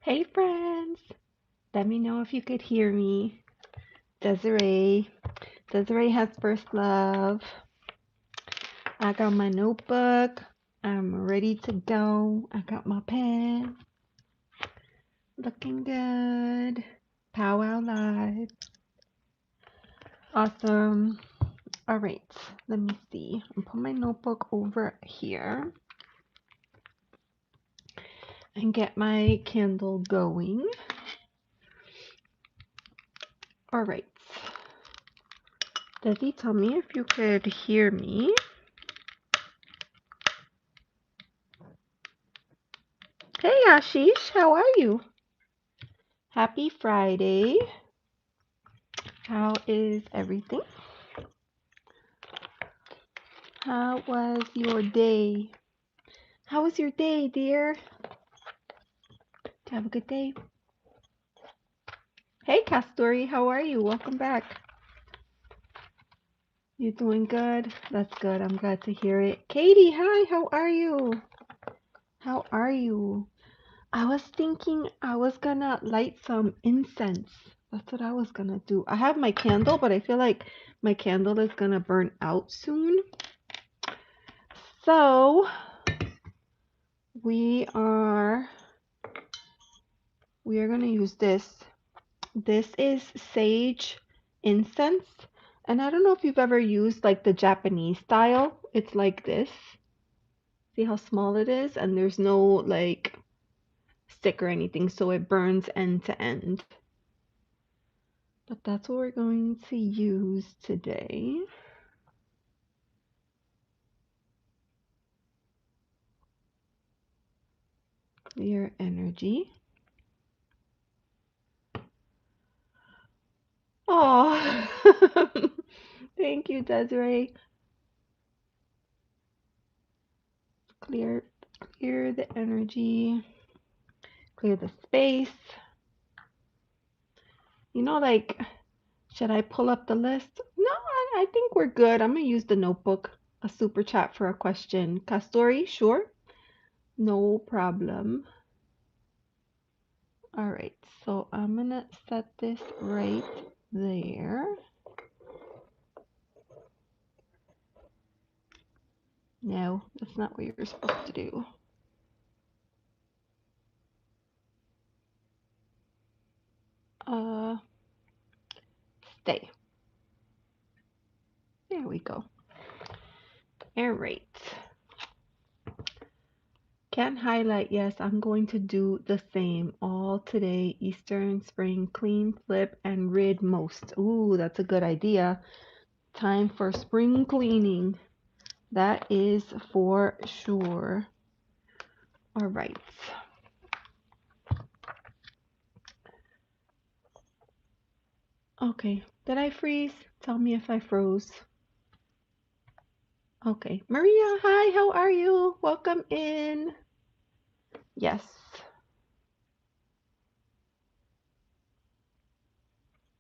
Hey friends, let me know if you could hear me. Desiree has first love. I got my notebook. I'm ready to go. I got my pen. Looking good. Powwow live. Awesome. All right, let me see. I'll put my notebook over here and get my candle going. All right. Desi, tell me if you could hear me. Hey Ashish, how are you? Happy Friday. How is everything? How was your day? How was your day, dear? Did you have a good day? Hey Kastoori, how are you? Welcome back. You doing good? That's good. I'm glad to hear it. Katie, hi, how are you? How are you? I was thinking I was gonna light some incense. That's what I was gonna do. I have my candle, but I feel like my candle is gonna burn out soon. So we are gonna use this. This is sage incense. And I don't know if you've ever used like the Japanese style. It's like this. See how small it is? And there's no like stick or anything, so it burns end to end. But that's what we're going to use today. Clear energy. Oh, thank you, Desiree. Clear the energy. Clear the space. You know, like, should I pull up the list? No, I think we're good. I'm gonna use the notebook. A super chat for a question. Kastoori, sure. No problem. All right, so I'm gonna set this right there. No, that's not what you're supposed to do. Stay. There we go. All right. Can't highlight, yes, I'm going to do the same all today. Eastern, spring, clean, flip, and rid most. Ooh, that's a good idea. Time for spring cleaning. That is for sure. All right. Okay. Did I freeze? Tell me if I froze. Okay. Maria, hi, how are you? Welcome in. Yes.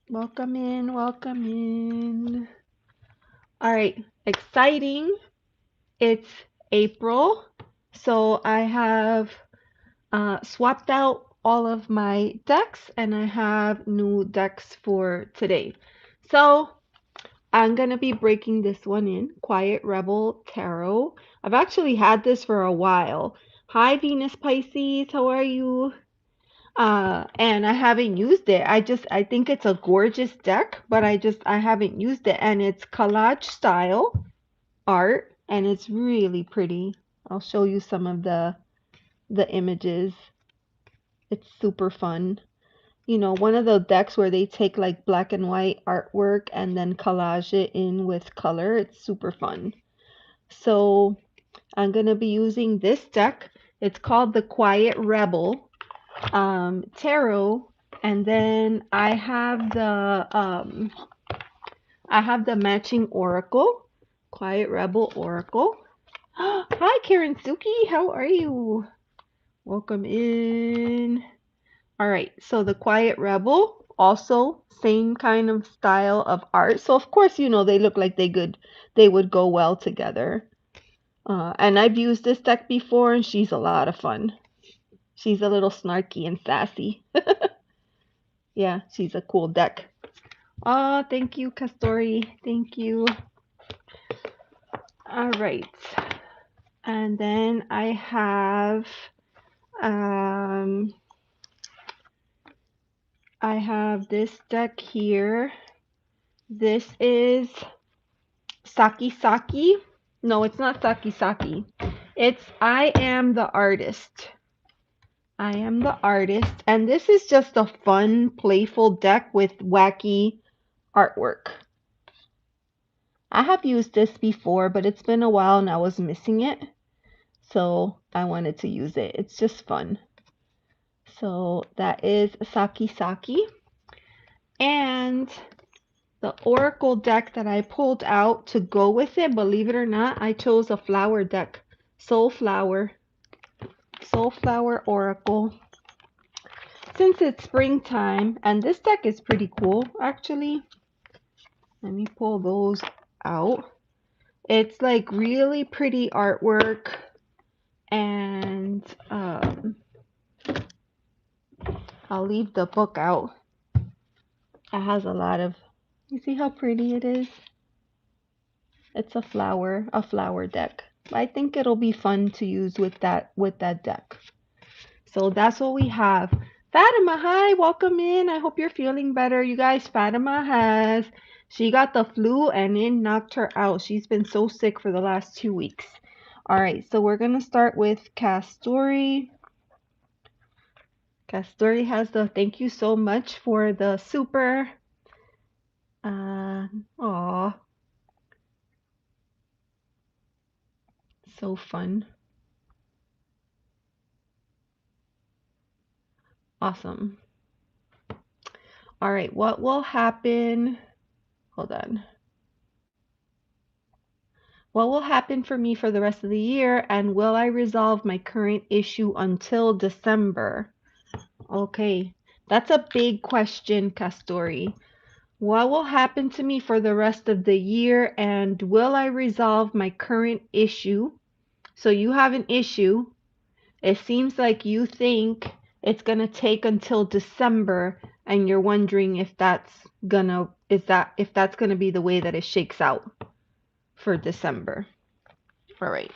Welcome in. Welcome in. All right. Exciting. It's April. So I have swapped out all of my decks and I have new decks for today. So I'm going to be breaking this one in, Quiet Rebel Tarot. I've actually had this for a while. Hi Venus Pisces, how are you? And I haven't used it. I think it's a gorgeous deck, but I haven't used it, and it's collage style art and it's really pretty. I'll show you some of the images. It's super fun. You know, one of the decks where they take like black and white artwork and then collage it in with color. It's super fun. So I'm going to be using this deck. It's called the Quiet Rebel Tarot. And then I have the matching Oracle, Quiet Rebel Oracle. Hi, Karen Suki. How are you? Welcome in. All right, so the Quiet Rebel, also same kind of style of art. So of course, you know, they look like they would go well together. And I've used this deck before, and she's a lot of fun. She's a little snarky and sassy. Yeah, she's a cool deck. Oh, thank you, Kastoori. Thank you. All right. And then um I have this deck here. This is Saki Saki. No, it's not Saki Saki. It's I Am the Artist. I Am the Artist. And this is just a fun, playful deck with wacky artwork. I have used this before, but it's been a while and I was missing it. So I wanted to use it. It's just fun. So that is Saki Saki. And the Oracle deck that I pulled out to go with it, believe it or not, I chose a flower deck. Soulflower Oracle. Since it's springtime, and this deck is pretty cool, actually. Let me pull those out. It's like really pretty artwork, and I'll leave the book out. It has a lot of, you see how pretty it is? It's a flower deck. I think it'll be fun to use with that deck. So that's what we have. Fatima, hi, welcome in. I hope you're feeling better. You guys, Fatima she got the flu and it knocked her out. She's been so sick for the last 2 weeks. All right, so we're going to start with Kastoori. Kastoori has the thank you so much for the super. Aw. So fun. Awesome. All right, what will happen? Hold on. What will happen for me for the rest of the year, and will I resolve my current issue until December? Okay, that's a big question, Kastoori. What will happen to me for the rest of the year, and will I resolve my current issue? So you have an issue. It seems like you think it's gonna take until December, and you're wondering if that's gonna be the way that it shakes out for December. All right.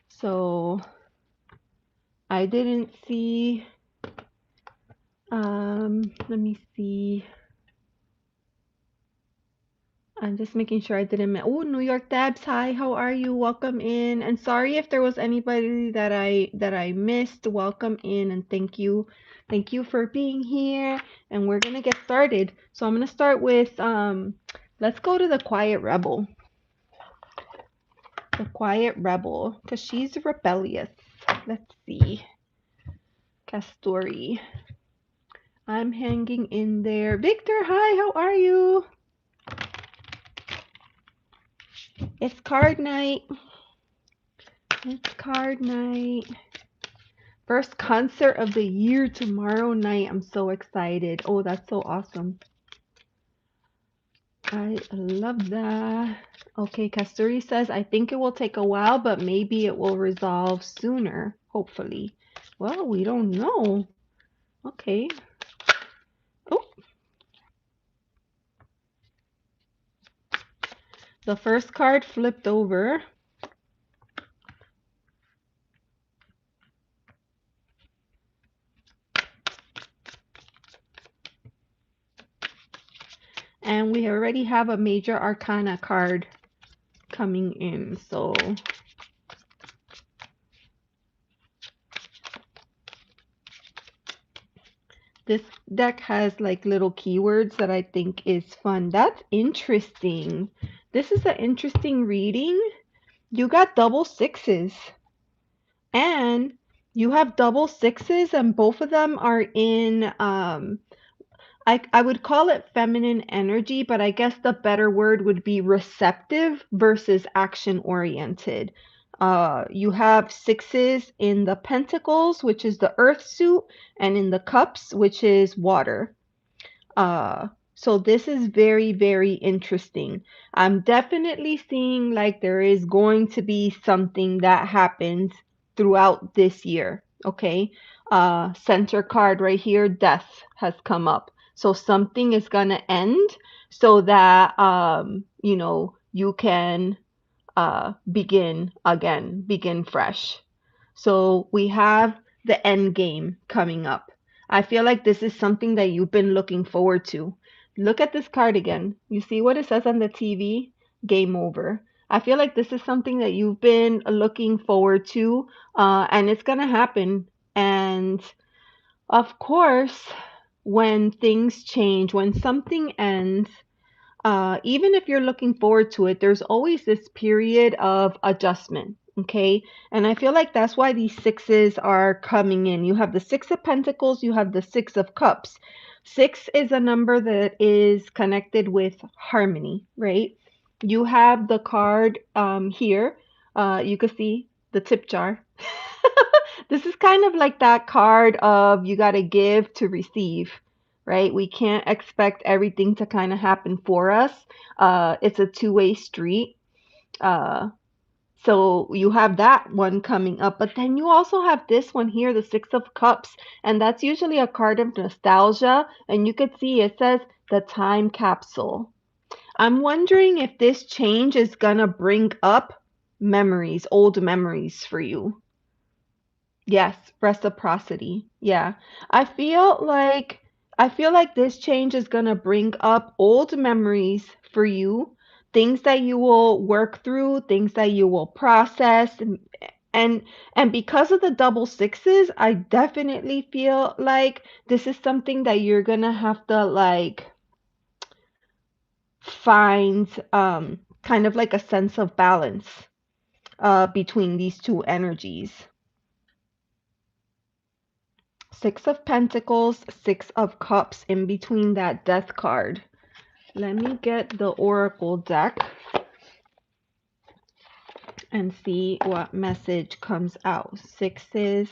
So I didn't see. Let me see. I'm just making sure I didn't miss. Oh, New York Debs, hi, how are you? Welcome in. And sorry if there was anybody that I missed. Welcome in and thank you. Thank you for being here. And we're gonna get started. So I'm gonna start with let's go to the Quiet Rebel. The Quiet Rebel, because she's rebellious. Let's see. Kastoori. I'm hanging in there. Victor, hi, how are you? It's card night. It's card night. First concert of the year tomorrow night. I'm so excited. Oh, that's so awesome. I love that. Okay, Kastoori says, I think it will take a while, but maybe it will resolve sooner, hopefully. Well, we don't know. Okay. Oh. The first card flipped over. And we already have a major arcana card coming in. So this deck has like little keywords that I think is fun. That's interesting. This is an interesting reading. You got double sixes. And you have double sixes and both of them are in I would call it feminine energy, but I guess the better word would be receptive versus action oriented. You have sixes in the pentacles, which is the earth suit, and in the cups, which is water. So this is very, very interesting. I'm definitely seeing like there is going to be something that happens throughout this year. Okay. Center card right here, death has come up. So something is gonna end so that you can begin again, begin fresh. So we have the end game coming up. I feel like this is something that you've been looking forward to. Look at this card again. You see what it says on the TV? Game over. I feel like this is something that you've been looking forward to, and it's gonna happen. And of course, when things change, when something ends, even if you're looking forward to it, there's always this period of adjustment. Okay. And I feel like that's why these sixes are coming in. You have the Six of Pentacles, you have the Six of Cups. Six is a number that is connected with harmony, right? You have the card here. You can see the tip jar. This is kind of like that card of you got to give to receive, right? We can't expect everything to kind of happen for us. It's a two-way street. Uh, so you have that one coming up, but then you also have this one here, the Six of Cups, and that's usually a card of nostalgia. And you could see it says the time capsule. I'm wondering if this change is gonna bring up memories, old memories for you. Yes, reciprocity. Yeah. I feel like this change is going to bring up old memories for you, things that you will work through, things that you will process and and because of the double sixes, I definitely feel like this is something that you're going to have to like find kind of like a sense of balance between these two energies. Six of Pentacles, Six of Cups in between that Death card. Let me get the Oracle deck and see what message comes out. Six is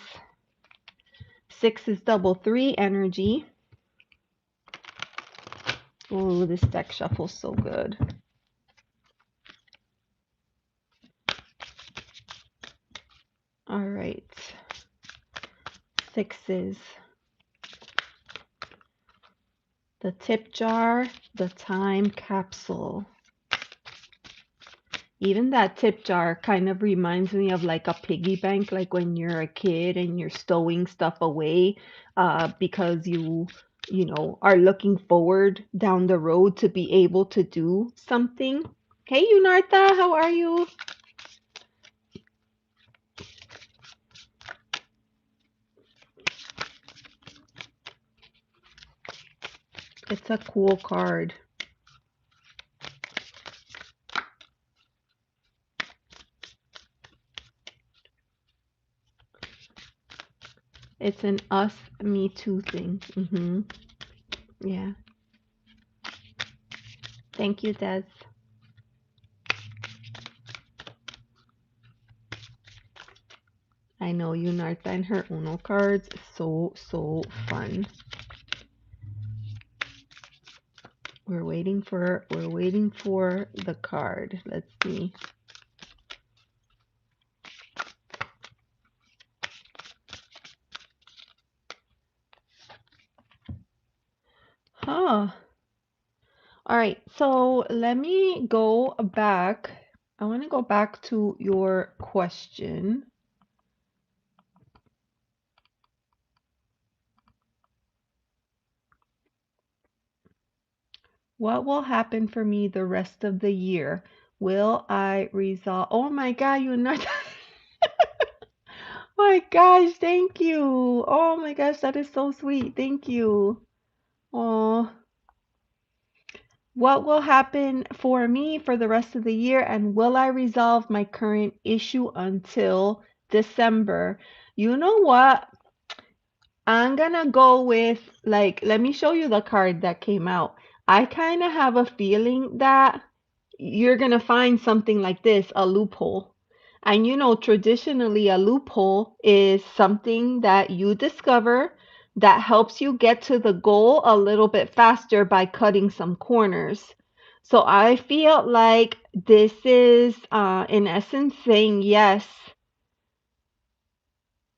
double three energy. Oh, this deck shuffles so good. All right. Sixes. The tip jar, the time capsule. Even that tip jar kind of reminds me of like a piggy bank, like when you're a kid and you're stowing stuff away because you are looking forward down the road to be able to do something. Hey, Eunartha, how are you? It's a cool card. It's an us, me too thing. Yeah. Thank you, Des. I know Eunartha and her Uno cards. So fun. We're waiting for the card. Let's see. Huh. All right. So let me go back. I want to go back to your question. What will happen for me the rest of the year? Will I resolve? Oh my God, you're not. My gosh, thank you. Oh my gosh, that is so sweet. Thank you. Oh, what will happen for me for the rest of the year, and will I resolve my current issue until December? You know what? I'm gonna go with like, let me show you the card that came out. I kind of have a feeling that you're gonna find something like this, a loophole. And traditionally, a loophole is something that you discover that helps you get to the goal a little bit faster by cutting some corners. So I feel like this is, in essence, saying yes.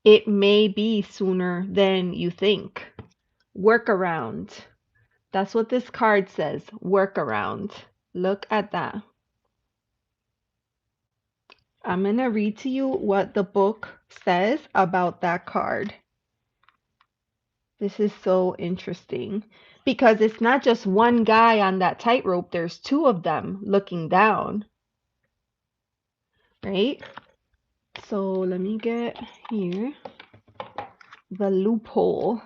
It may be sooner than you think. Workaround. That's what this card says. Workaround. Look at that. I'm going to read to you what the book says about that card. This is so interesting because it's not just one guy on that tightrope, there's two of them looking down, right? So let me get here the loophole.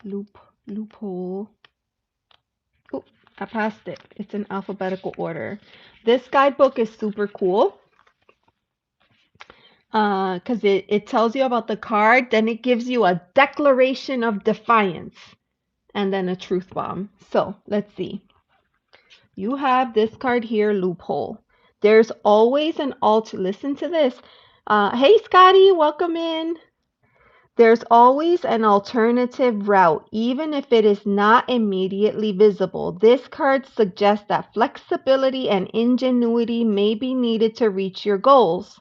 Loophole. Oh, I passed it. It's in alphabetical order. This guidebook is super cool. Because it tells you about the card, then it gives you a declaration of defiance, and then a truth bomb. So let's see. You have this card here, loophole. There's always an listen to this. Hey Scotty, welcome in. There's always an alternative route, even if it is not immediately visible. This card suggests that flexibility and ingenuity may be needed to reach your goals.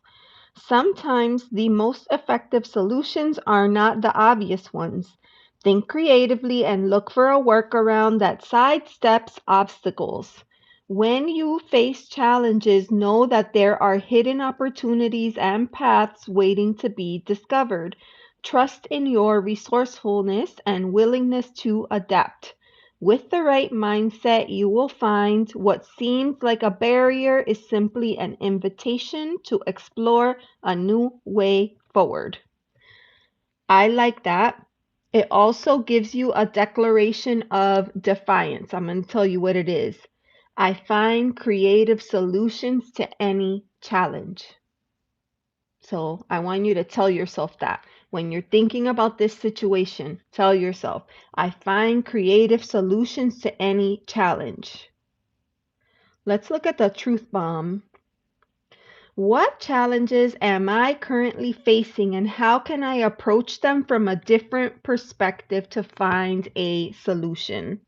Sometimes the most effective solutions are not the obvious ones. Think creatively and look for a workaround that sidesteps obstacles. When you face challenges, know that there are hidden opportunities and paths waiting to be discovered. Trust in your resourcefulness and willingness to adapt. With the right mindset, you will find what seems like a barrier is simply an invitation to explore a new way forward. I like that. It also gives you a declaration of defiance. I'm going to tell you what it is. I find creative solutions to any challenge. So I want you to tell yourself that. When you're thinking about this situation, tell yourself, I find creative solutions to any challenge. Let's look at the truth bomb. What challenges am I currently facing and how can I approach them from a different perspective to find a solution?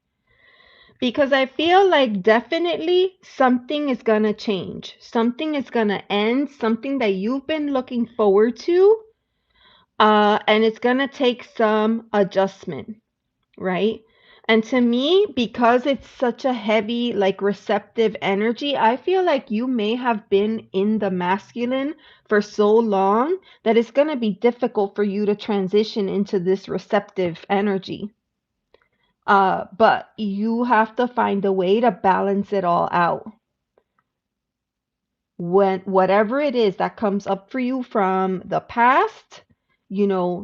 Because I feel like definitely something is going to change. Something is going to end, something that you've been looking forward to, and it's going to take some adjustment, right? And to me, because it's such a heavy, like receptive energy, I feel like you may have been in the masculine for so long that it's going to be difficult for you to transition into this receptive energy. But you have to find a way to balance it all out. When whatever it is that comes up for you from the past,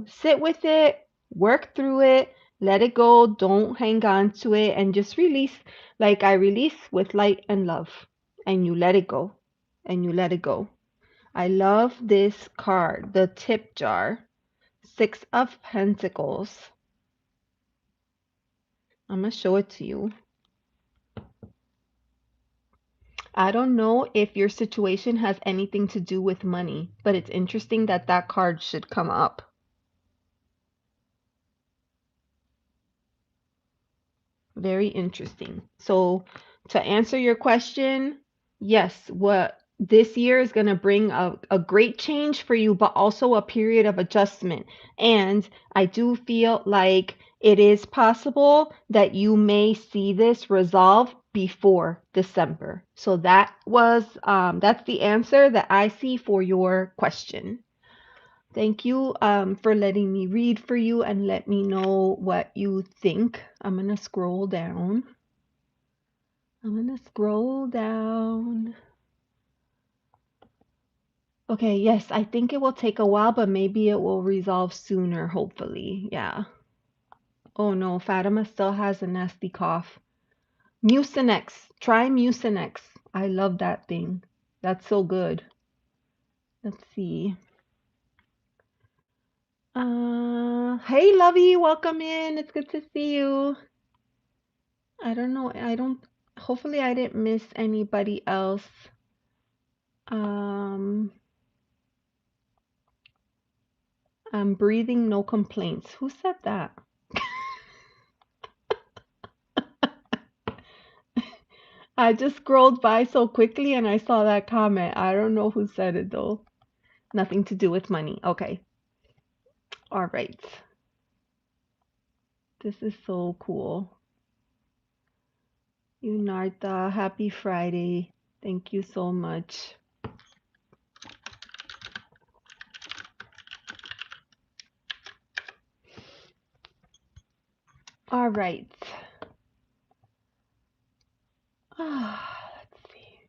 sit with it, work through it, let it go, don't hang on to it, and just release, like I release with light and love, and you let it go, and you let it go. I love this card, the tip jar, Six of Pentacles. I'm gonna show it to you. I don't know if your situation has anything to do with money, but it's interesting that that card should come up. Very interesting. So, to answer your question, yes, what this year is going to bring a great change for you, but also a period of adjustment. And I do feel like it is possible that you may see this resolve before December. So that's the answer that I see for your question. Thank you for letting me read for you and let me know what you think. I'm going to scroll down. Okay, yes, I think it will take a while, but maybe it will resolve sooner, hopefully. Yeah. Oh no, Fatima still has a nasty cough. Mucinex. Try Mucinex. I love that thing. That's so good. Let's see. Hey, Lovey, welcome in. It's good to see you. I don't know. Hopefully I didn't miss anybody else. I'm breathing, no complaints. Who said that? I just scrolled by so quickly and I saw that comment. I don't know who said it though. Nothing to do with money. Okay. All right. This is so cool. Eunartha, happy Friday. Thank you so much. All right. Let's see.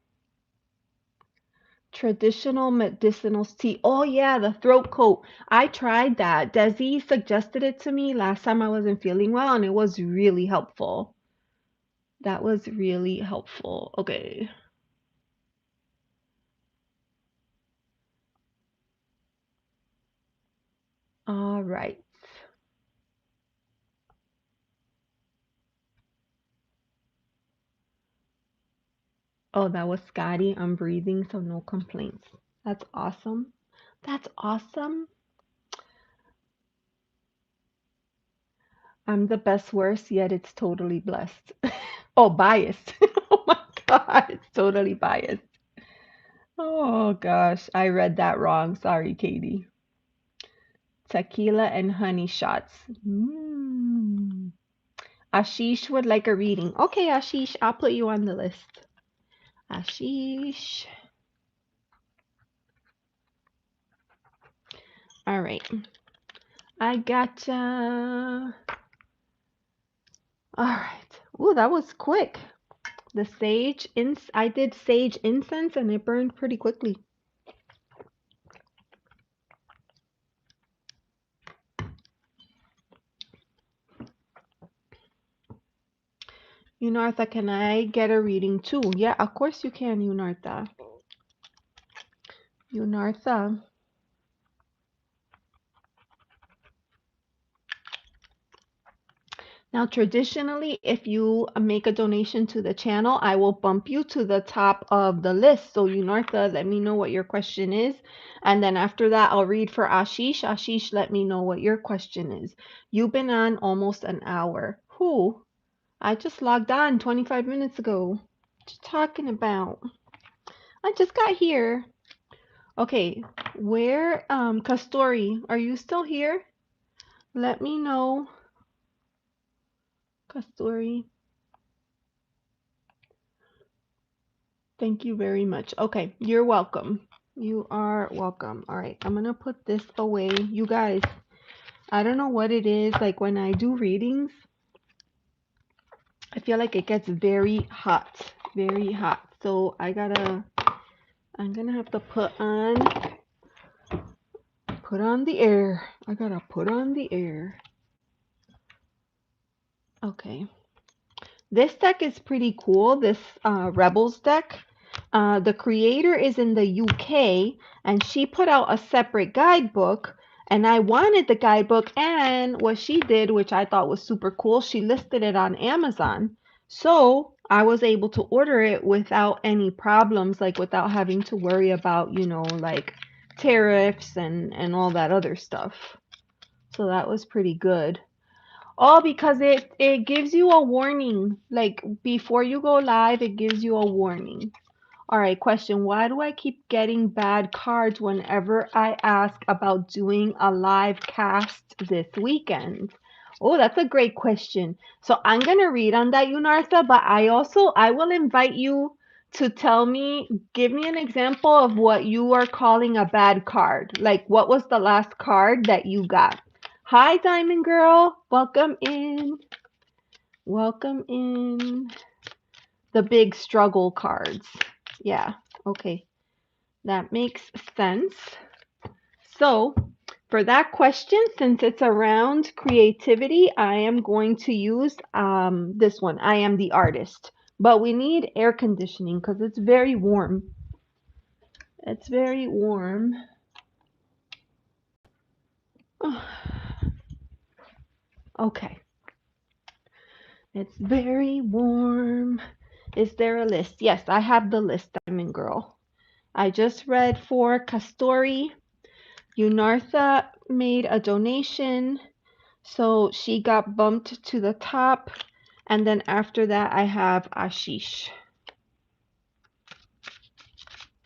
Traditional medicinal tea. Oh yeah, the throat coat. I tried that. Desi suggested it to me last time I wasn't feeling well, and it was really helpful. That was really helpful. Okay. All right. Oh, that was Scotty. I'm breathing, so no complaints. That's awesome. That's awesome. I'm the best worst, yet it's totally blessed. Oh, biased. Oh my God, it's totally biased. Oh gosh, I read that wrong. Sorry, Katie. Tequila and honey shots. Ashish would like a reading. Okay, Ashish, I'll put you on the list. Ashish. All right. I gotcha. All right. Ooh, that was quick. The sage I did sage incense and it burned pretty quickly. Eunartha, can I get a reading too? Yeah, of course you can, Eunartha. Eunartha. Now, traditionally, if you make a donation to the channel, I will bump you to the top of the list. So, Eunartha, let me know what your question is. And then after that, I'll read for Ashish. Ashish, let me know what your question is. You've been on almost an hour. Who? I just logged on 25 minutes ago. What you talking about? I just got here. Okay, where, Kastoori, are you still here? Let me know, Kastoori. Thank you very much. Okay, you're welcome. You are welcome. All right, I'm gonna put this away. You guys, I don't know what it is. Like when I do readings, I feel like it gets very hot, very hot. So I'm gonna have to put on the air. I gotta put on the air. Okay. This deck is pretty cool, this Rebels deck. The creator is in the UK, and she put out a separate guidebook, and I wanted the guidebook, and what she did, which I thought was super cool, she listed it on Amazon. So I was able to order it without any problems, like without having to worry about, like tariffs and all that other stuff. So that was pretty good. Oh, because it gives you a warning. Like before you go live, it gives you a warning. All right, question. Why do I keep getting bad cards whenever I ask about doing a live cast this weekend? Oh, that's a great question. So I'm gonna read on that, Eunartha, but I will invite you to give me an example of what you are calling a bad card. Like what was the last card that you got? Hi, Diamond Girl. Welcome in. Welcome in. The big struggle cards. Yeah, okay. That makes sense. So, for that question, since it's around creativity, I am going to use this one. I am the artist. But we need air conditioning because it's very warm. It's very warm. Okay. It's very warm. Is there a list? Yes, I have the list, Diamond Girl. I just read for Kastoori. Eunartha made a donation, so she got bumped to the top. And then after that, I have Ashish.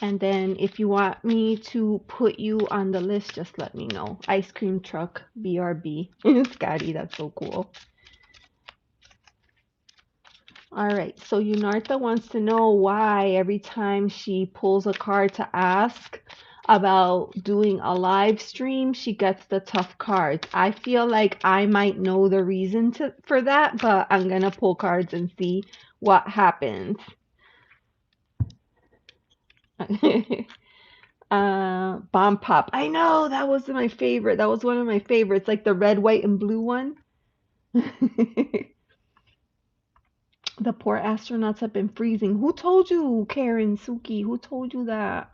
And then if you want me to put you on the list, just let me know. Ice cream truck, BRB. Scotty, that's so cool. All right, so Eunartha wants to know why every time she pulls a card to ask about doing a live stream, she gets the tough cards. I feel like I might know the reason for that, but I'm gonna pull cards and see what happens. Bomb Pop. I know, that was my favorite. That was one of my favorites, like the red, white, and blue one. The poor astronauts have been freezing. Who told you, Karen, Suki? Who told you that?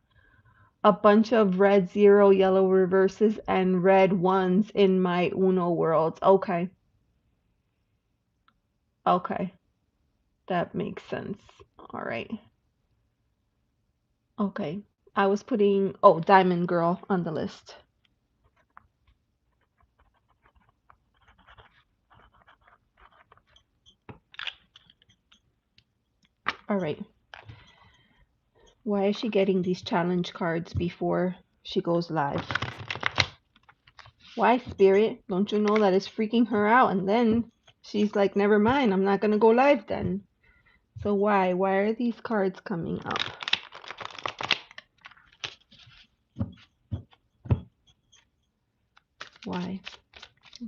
A bunch of red zero, yellow reverses, and red ones in my Uno worlds. Okay. Okay. That makes sense. All right. Okay. I was putting, oh, Diamond Girl on the list. All right. Why is she getting these challenge cards before she goes live? Why, Spirit? Don't you know that it's freaking her out? And then she's like, never mind, I'm not going to go live then. So why? Why are these cards coming up? Why?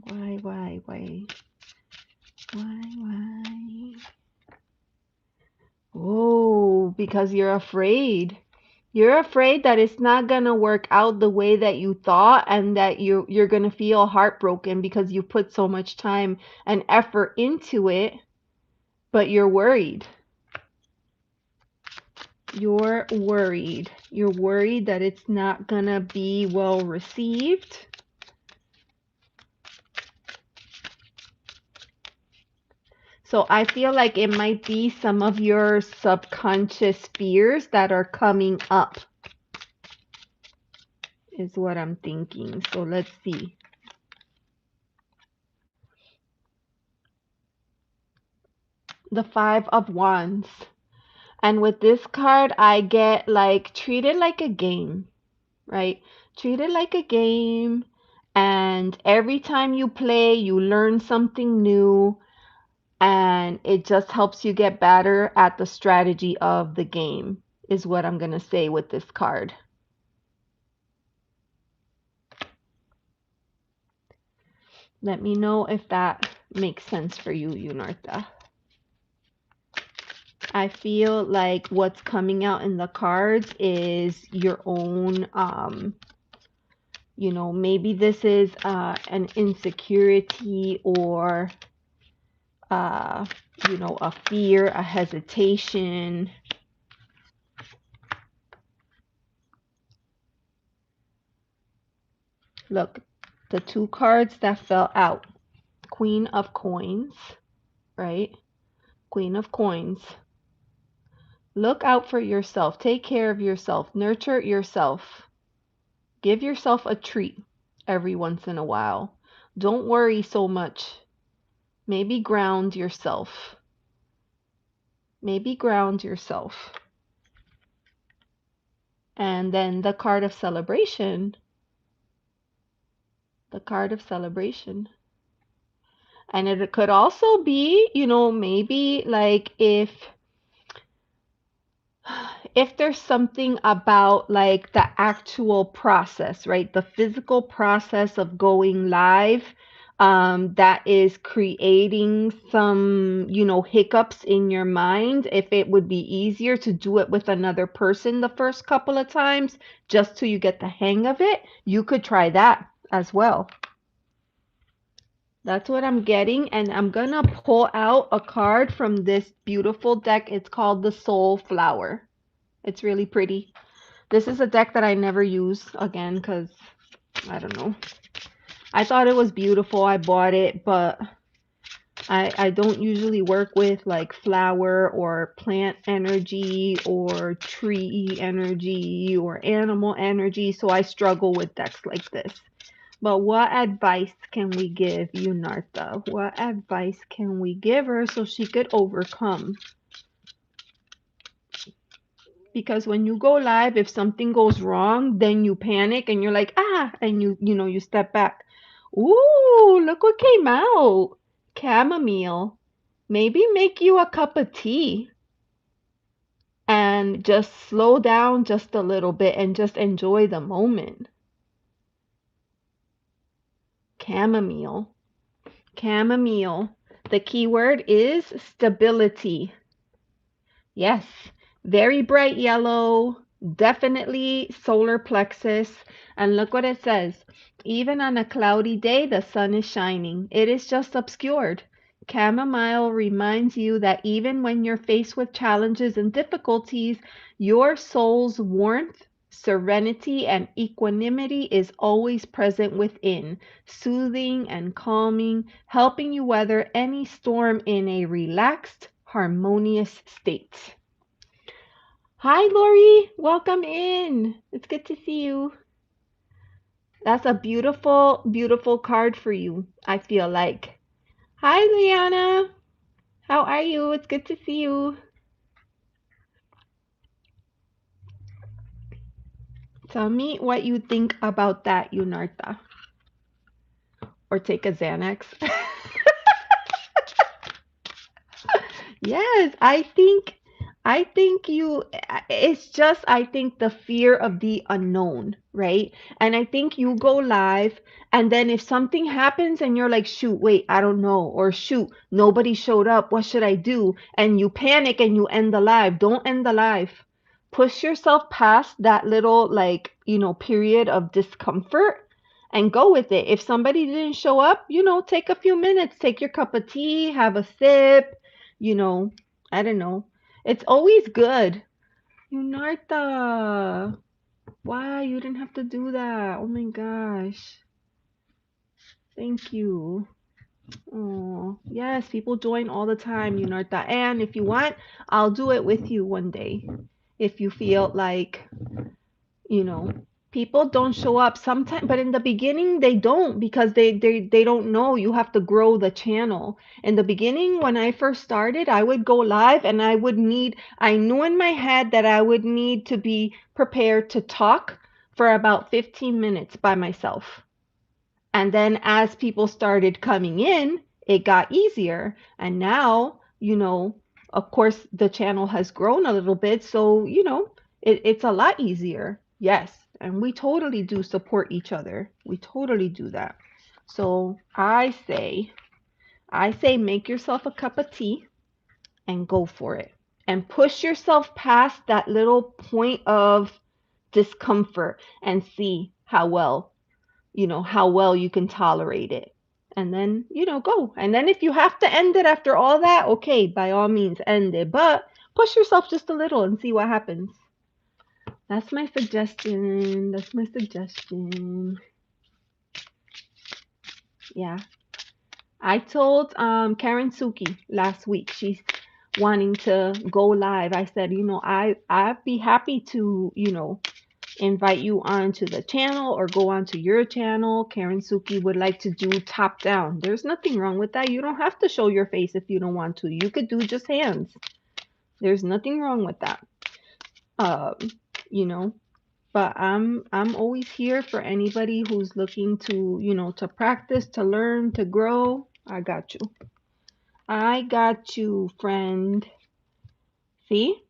Why? Why? Oh, because you're afraid. You're afraid that it's not gonna work out the way that you thought and that you're gonna feel heartbroken because you put so much time and effort into it, but you're worried. You're worried. You're worried that it's not gonna be well received. So I feel like it might be some of your subconscious fears that are coming up, is what I'm thinking. So let's see. The Five of Wands. And with this card, I get like treat it like a game, right? Treat it like a game. And every time you play, you learn something new. And it just helps you get better at the strategy of the game, is what I'm going to say with this card. Let me know if that makes sense for you, Eunartha. I feel like what's coming out in the cards is your own, you know, maybe this is an insecurity or, you know, a fear, a hesitation. Look, the two cards that fell out. Queen of Coins, right? Queen of Coins. Look out for yourself. Take care of yourself. Nurture yourself. Give yourself a treat every once in a while. Don't worry so much. Maybe ground yourself. Maybe ground yourself. And then the card of celebration. The card of celebration. And it could also be, you know, maybe like if there's something about like the actual process, right? The physical process of going live, that is creating some, you know, hiccups in your mind. If it would be easier to do it with another person the first couple of times, just till you get the hang of it, you could try that as well. That's what I'm getting, and I'm gonna pull out a card from this beautiful deck. It's called the Soul Flower. It's really pretty. This is a deck that I never use again because, I don't know. I thought it was beautiful. I bought it, but I don't usually work with like flower or plant energy or tree energy or animal energy, so I struggle with decks like this. But what advice can we give Eunartha? What advice can we give her so she could overcome? because when you go live, if something goes wrong, then you panic and you're like, and you step back. Ooh, look what came out. Chamomile. Maybe make you a cup of tea and just slow down just a little bit and just enjoy the moment. Chamomile. Chamomile. The keyword is stability. Yes, very bright yellow, definitely solar plexus. And look what it says. Even on a cloudy day, the sun is shining. It is just obscured. Chamomile reminds you that even when you're faced with challenges and difficulties, your soul's warmth, serenity, and equanimity is always present within, soothing and calming, helping you weather any storm in a relaxed, harmonious state. Hi, Laurie. Welcome in. It's good to see you. That's a beautiful, beautiful card for you, I feel like. Hi, Liana. How are you? It's good to see you. Tell me what you think about that, Eunartha. Or take a Xanax. Yes, I think you it's just I think the fear of the unknown, right? And I think you go live and then if something happens and you're like, shoot, wait, I don't know, or shoot, nobody showed up, what should I do? And you panic and you end the live. Don't end the live. Push yourself past that little period of discomfort and go with it. If somebody didn't show up, take a few minutes, take your cup of tea, have a sip, you know, I don't know. It's always good. Eunartha, why you didn't have to do that? Oh my gosh. Thank you. Oh, yes, people join all the time, Eunartha. And if you want, I'll do it with you one day. If you feel like you know people don't show up sometimes, but in the beginning they don't because they don't know. You have to grow the channel. In the beginning, when I first started, I would go live and I knew in my head that I would need to be prepared to talk for about 15 minutes by myself. And then as people started coming in, it got easier. And now, of course, the channel has grown a little bit. So, it's a lot easier. Yes. And we totally do support each other. We totally do that. So I say make yourself a cup of tea and go for it. And push yourself past that little point of discomfort and see how well you can tolerate it. And then, go. And then if you have to end it after all that, okay, by all means end it. But push yourself just a little and see what happens. That's my suggestion. That's my suggestion. Yeah. I told Karen Suki last week. She's wanting to go live. I said, I'd be happy to, invite you onto the channel or go onto your channel. Karen Suki would like to do top down. There's nothing wrong with that. You don't have to show your face if you don't want to. You could do just hands. There's nothing wrong with that. Um, you know, but I'm always here for anybody who's looking to practice, to learn, to grow. I got you. I got you, friend. See?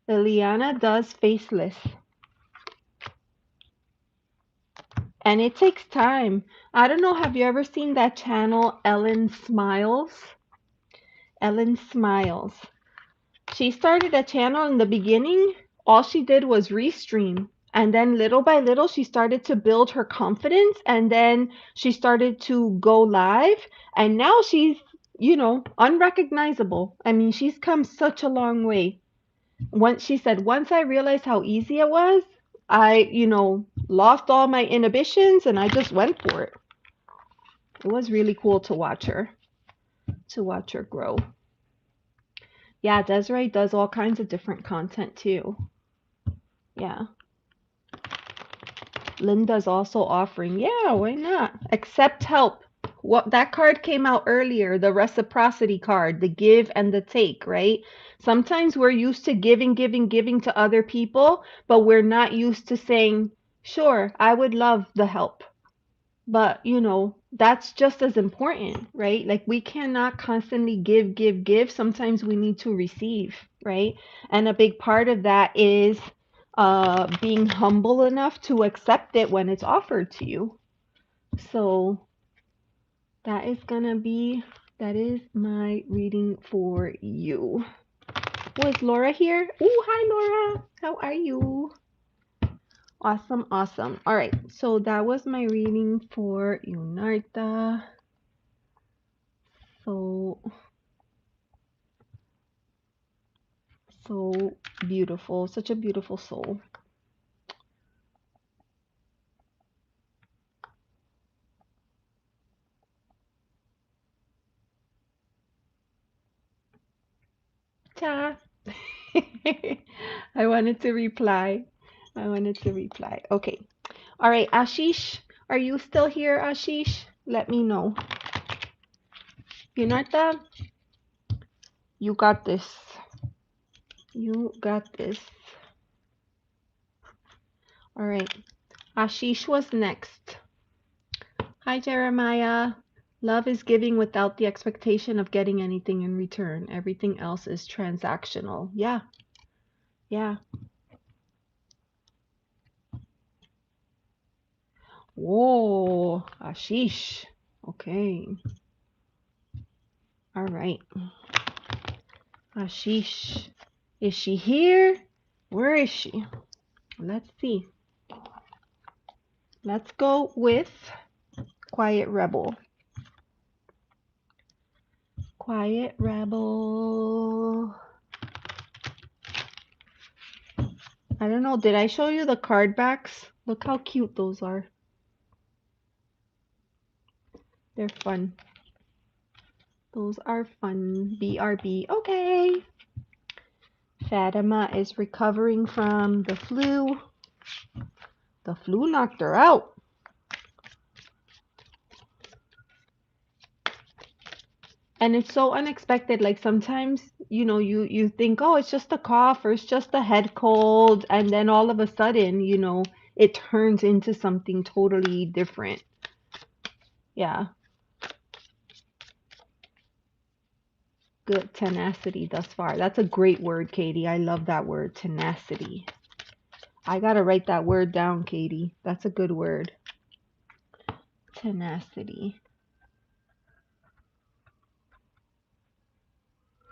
Liliana does faceless. And it takes time. I don't know, have you ever seen that channel, Ellen Smiles? Ellen Smiles. She started a channel in the beginning. All she did was restream. And then little by little, she started to build her confidence. And then she started to go live. And now she's, unrecognizable. I mean, she's come such a long way. She said, once I realized how easy it was, I, lost all my inhibitions and I just went for it. It was really cool to watch her grow. Yeah, Desiree does all kinds of different content too. Yeah. Linda's also offering. Yeah, why not? Accept help. What that card came out earlier, the reciprocity card, the give and the take, right? Sometimes we're used to giving, giving, giving to other people, but we're not used to saying, sure, I would love the help. But, that's just as important, right? Like we cannot constantly give, give, give. Sometimes we need to receive, right? And a big part of that is being humble enough to accept it when it's offered to you. So that is my reading for you. Was Laura here? Oh, hi Laura. How are you? Awesome, awesome. All right, so that was my reading for Eunartha. So beautiful, such a beautiful soul. Ta. I wanted to reply. Okay. All right, Ashish, are you still here, Ashish? Let me know. Eunartha, you got this. You got this. All right. Ashish was next. Hi, Jeremiah. Love is giving without the expectation of getting anything in return. Everything else is transactional. Yeah. Yeah. Whoa, Ashish. Okay. All right. Ashish. Is she here? Where is she? Let's see. Let's go with Quiet Rebel. Quiet Rebel. I don't know. Did I show you the card backs? Look how cute those are. They're fun. Those are fun. BRB. Okay. Fatima is recovering from the flu. The flu knocked her out. And it's so unexpected. Like sometimes, you think, oh, it's just a cough or it's just a head cold. And then all of a sudden, it turns into something totally different. Yeah. Good tenacity thus far. That's a great word, Katie. I love that word, tenacity. I gotta write that word down, Katie. That's a good word. Tenacity.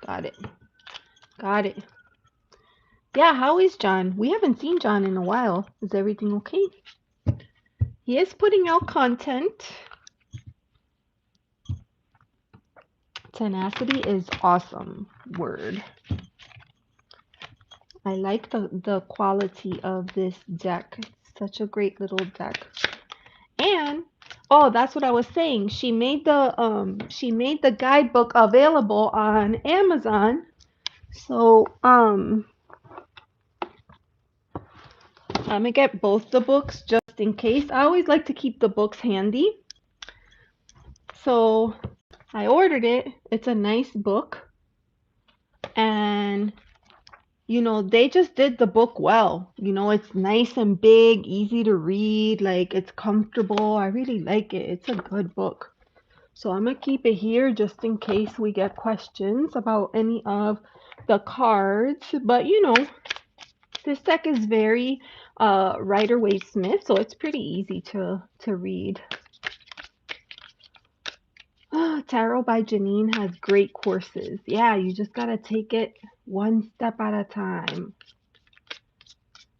Got it. Got it. Yeah, how is John? We haven't seen John in a while. Is everything okay? He is putting out content. Tenacity is awesome word. I like the quality of this deck. It's such a great little deck. And oh, that's what I was saying. She made the guidebook available on Amazon. So I'm gonna get both the books just in case. I always like to keep the books handy. So I ordered it. It's a nice book. And they just did the book well. It's nice and big, easy to read, like it's comfortable. I really like it. It's a good book. So I'm going to keep it here just in case we get questions about any of the cards. But this deck is very Rider-Waite Smith, so it's pretty easy to read. Tarot by Janine has great courses. Yeah, you just got to take it one step at a time.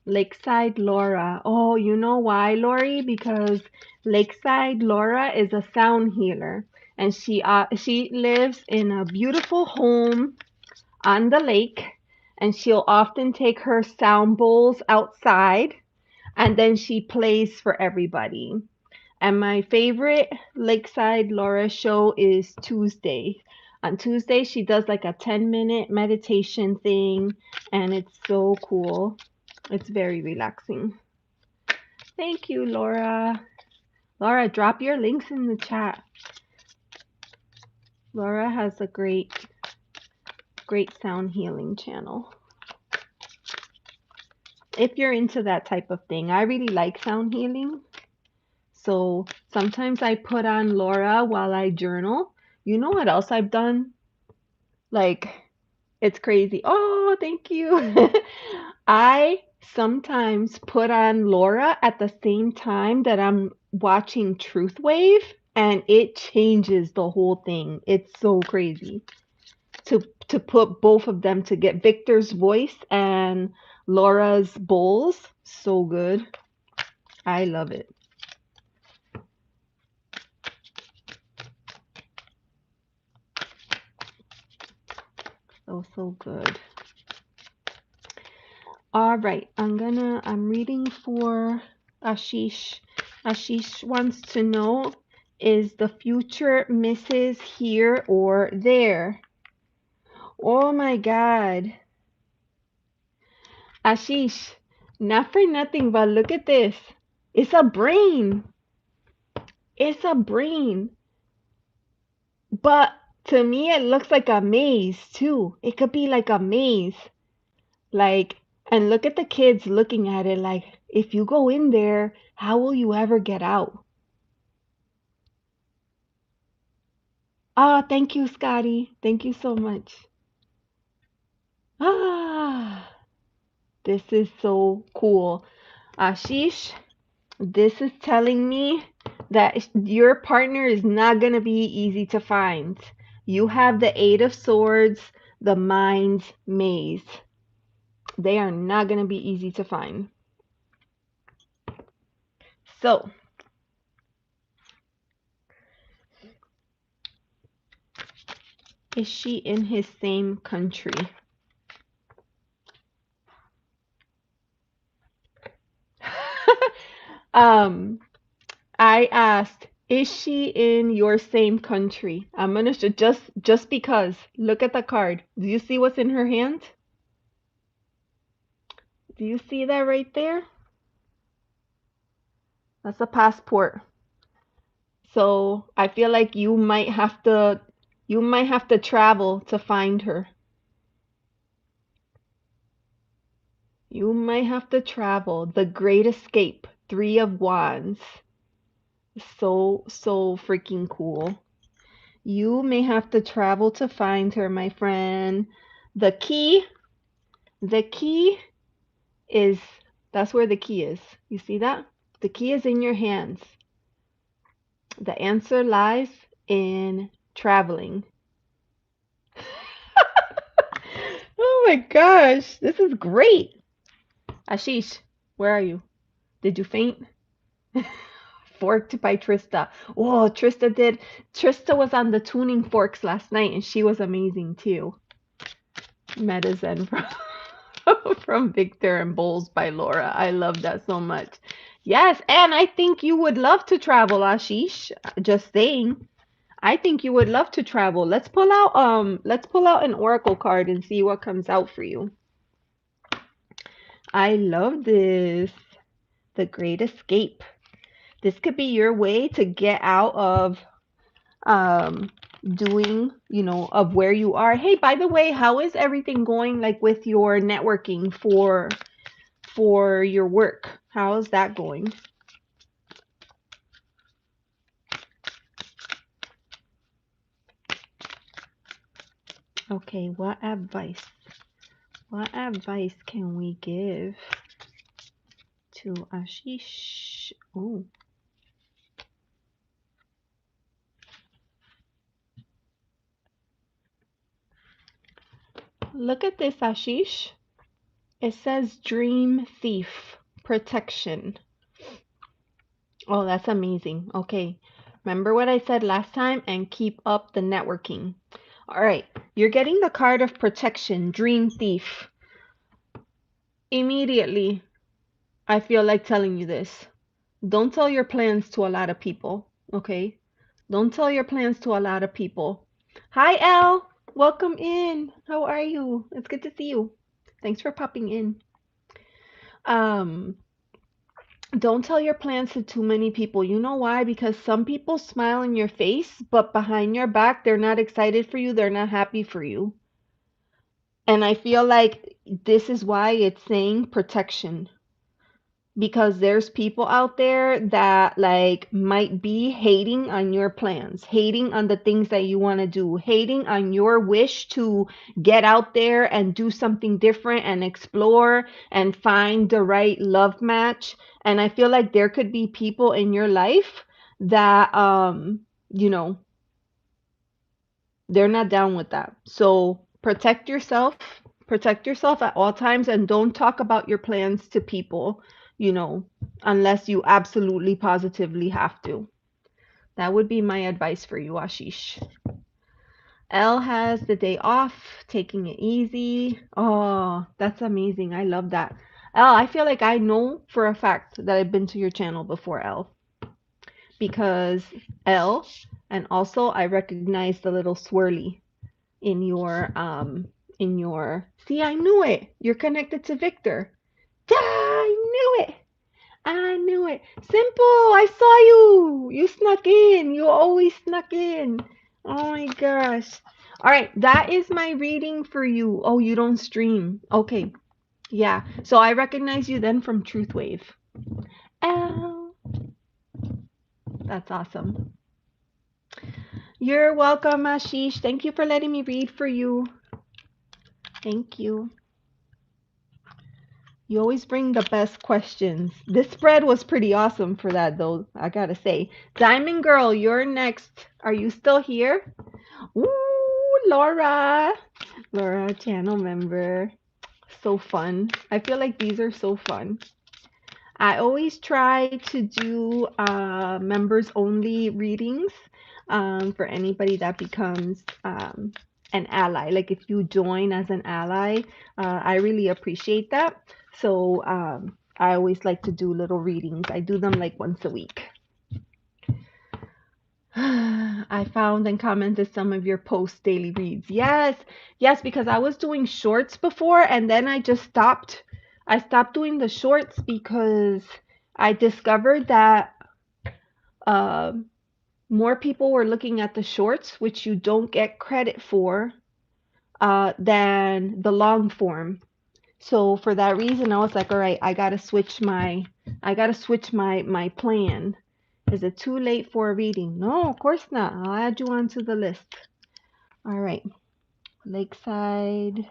Lakeside Laura. Oh, you know why, Laurie? Because Lakeside Laura is a sound healer, and she lives in a beautiful home on the lake, and she'll often take her sound bowls outside, and then she plays for everybody. And my favorite Lakeside Laura show is Tuesday. On Tuesday, she does like a 10-minute meditation thing, and it's so cool. It's very relaxing. Thank you, Laura. Laura, drop your links in the chat. Laura has a great sound healing channel. If you're into that type of thing, I really like sound healing. So sometimes I put on Laura while I journal. You know what else I've done? Like, it's crazy. Oh, thank you. I sometimes put on Laura at the same time that I'm watching Truth Wave, and it changes the whole thing. It's so crazy to put both of them to get Victor's voice and Laura's bowls. So good. I love it. So good. All right, I'm reading for Ashish. Ashish wants to know, is the future Mrs. here or there? Oh my God. Ashish, not for nothing, but look at this. It's a brain. It's a brain. But to me, it looks like a maze too. It could be like a maze. Like, and look at the kids looking at it like, if you go in there, how will you ever get out? Ah, thank you, Scotty. Thank you so much. Ah, this is so cool. Ashish, this is telling me that your partner is not going to be easy to find. You have the Eight of Swords, the Mind's Maze. They are not going to be easy to find. So, is she in his same country? I asked, is she in your same country? I'm gonna just because. Look at the card. Do you see what's in her hand? Do you see that right there? That's a passport. So I feel like you might have to travel to find her. You might have to travel. The Great Escape, Three of Wands. So freaking cool. You may have to travel to find her, my friend. The key, the key is, that's where the key is. You see that? The key is in your hands. The answer lies in traveling. Oh my gosh, this is great. Ashish, where are you? Did you faint? Forked by Trista. Oh, Trista was on the tuning forks last night and she was amazing too. Medicine from from Victor and Bowls by Laura. I love that so much. Yes, and I think you would love to travel, Ashish. Just saying. I think you would love to travel. Let's pull out an oracle card and see what comes out for you. I love this. The Great Escape. This could be your way to get out of doing, of where you are. Hey, by the way, how is everything going like with your networking for your work? How's that going? Okay, what advice? What advice can we give to Ashish? Oh. Look at this, Ashish. It says Dream Thief Protection. Oh, that's amazing. Okay. Remember what I said last time and keep up the networking. All right. You're getting the card of protection, Dream Thief. Immediately, I feel like telling you this. Don't tell your plans to a lot of people, okay? Don't tell your plans to a lot of people. Hi, Elle. Welcome in. How are you? It's good to see you. Thanks for popping in. Um, Don't tell your plans to too many people. You know why? Because some people smile in your face, but behind your back, they're not excited for you. They're not happy for you. And I feel like this is why it's saying protection. Because there's people out there that like might be hating on your plans, hating on the things that you want to do, hating on your wish to get out there and do something different and explore and find the right love match. And I feel like there could be people in your life that you know, they're not down with that. So protect yourself at all times, and don't talk about your plans to people, you know, unless you absolutely positively have to. That would be my advice for you, Ashish. Elle has the day off, taking it easy. Oh, that's amazing. I love that. Elle, I feel like I know for a fact that I've been to your channel before, Elle, because Elle, and also I recognize the little swirly in your see, I knew it. You're connected to Victor. Yeah, I knew it. I knew it. Simple, I saw you. You snuck in. You always snuck in. Oh my gosh. All right, that is my reading for you. Oh, you don't stream. Okay. Yeah. So I recognize you then from Truth Wave. Oh, that's awesome. You're welcome, Ashish. Thank you for letting me read for you. Thank you. You always bring the best questions. This spread was pretty awesome for that, though, I gotta say. Diamond Girl, you're next. Are you still here? Ooh, Laura. Laura, channel member. So fun. I feel like these are so fun. I always try to do members only readings for anybody that becomes an ally. Like if you join as an ally, I really appreciate that. So I always like to do little readings. I do them like once a week. I found and commented some of your post daily reads. Yes, yes, because I was doing shorts before and then I just stopped. I stopped doing the shorts because I discovered that uh, more people were looking at the shorts, which you don't get credit for, than the long form. So for that reason, I was like, all right, I gotta switch my plan. Is it too late for a reading? No, of course not. I'll add you onto the list. All right. Lakeside,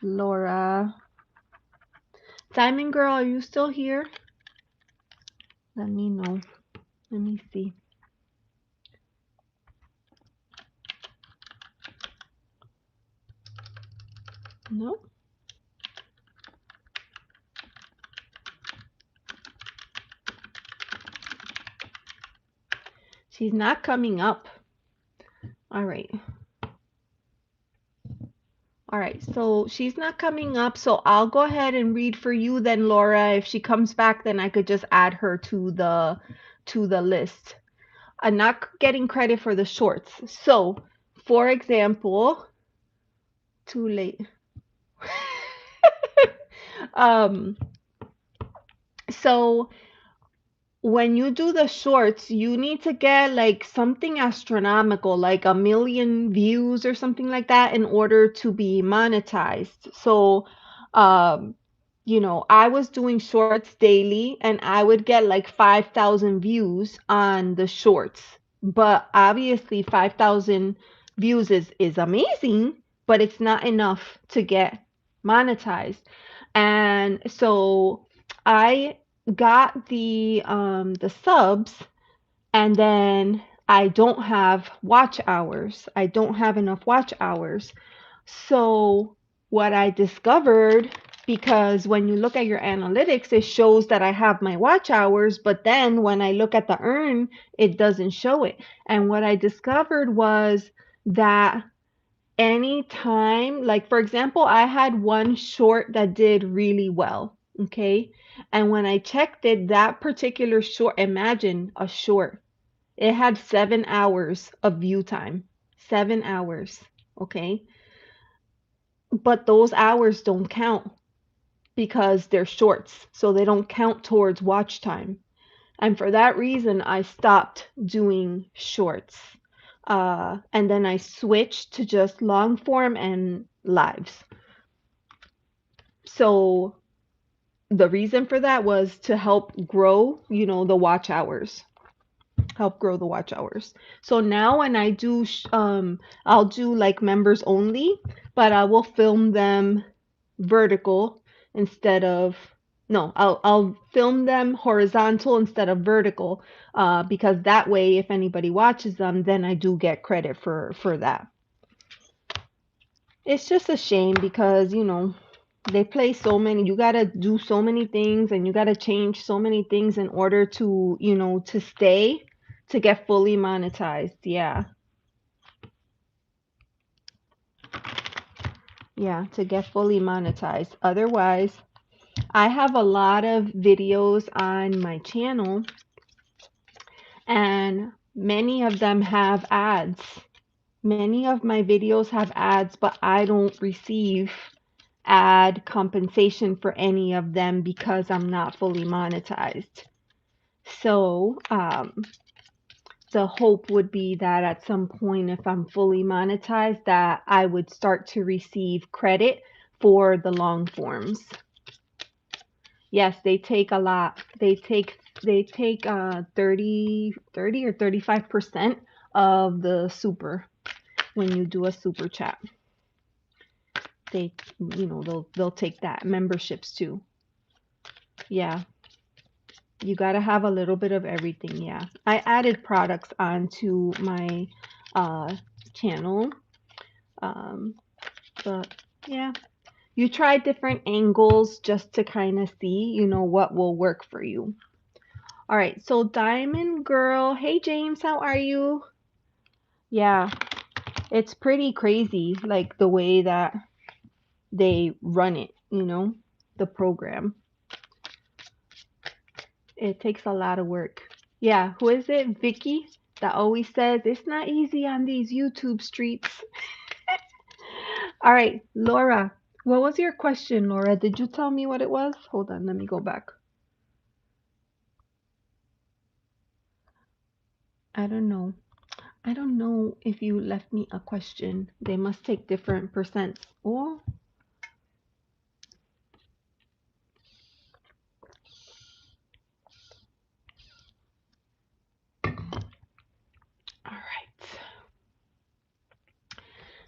Laura. Diamond Girl, are you still here? Let me know. Let me see. No. She's not coming up. All right. All right. So she's not coming up. So I'll go ahead and read for you then, Laura. If she comes back, then I could just add her to the list. I'm not getting credit for the shorts. So, for example, too late. um, so when you do the shorts, you need to get like something astronomical, like 1 million views or something like that in order to be monetized. So, um, I was doing shorts daily and I would get like 5,000 views on the shorts. But obviously 5,000 views is amazing, but it's not enough to get monetized. And so I got the subs, and then I don't have watch hours. I don't have enough watch hours. So what I discovered, because when you look at your analytics, it shows that I have my watch hours, but then when I look at the earn, it doesn't show it. And what I discovered was that anytime, like for example, I had one short that did really well, okay? And when I checked it, that particular short, imagine a short, it had 7 hours of view time, 7 hours, okay? But those hours don't count because they're shorts, so they don't count towards watch time. And for that reason, I stopped doing shorts. And then I switched to just long form and lives. So the reason for that was to help grow, the watch hours. Help grow the watch hours. So now when I do, I'll do like members only, but I will film them vertical instead of no, I'll film them horizontal instead of vertical, because that way, if anybody watches them, then I do get credit for that. It's just a shame because they play so many. You gotta do so many things, and you gotta change so many things in order to to stay to get fully monetized. Yeah, yeah, to get fully monetized. Otherwise, I have a lot of videos on my channel, and many of them have ads. Many of my videos have ads, but I don't receive ad compensation for any of them because I'm not fully monetized. So, the hope would be that at some point, if I'm fully monetized, that I would start to receive credit for the long forms. Yes, they take a lot. They take 30 or 35% of the super when you do a super chat. They they'll take that. Memberships too. Yeah. You got to have a little bit of everything. Yeah. I added products onto my channel. Um, but yeah, you try different angles just to kind of see, what will work for you. All right. So Diamond Girl. Hey, James, how are you? Yeah, it's pretty crazy, like the way that they run it, the program. It takes a lot of work. Yeah, who is it? Vicky that always says it's not easy on these YouTube streets. All right, Laura. What was your question, Laura? Did you tell me what it was? Hold on, let me go back. I don't know. I don't know if you left me a question. They must take different percents. Oh, all right.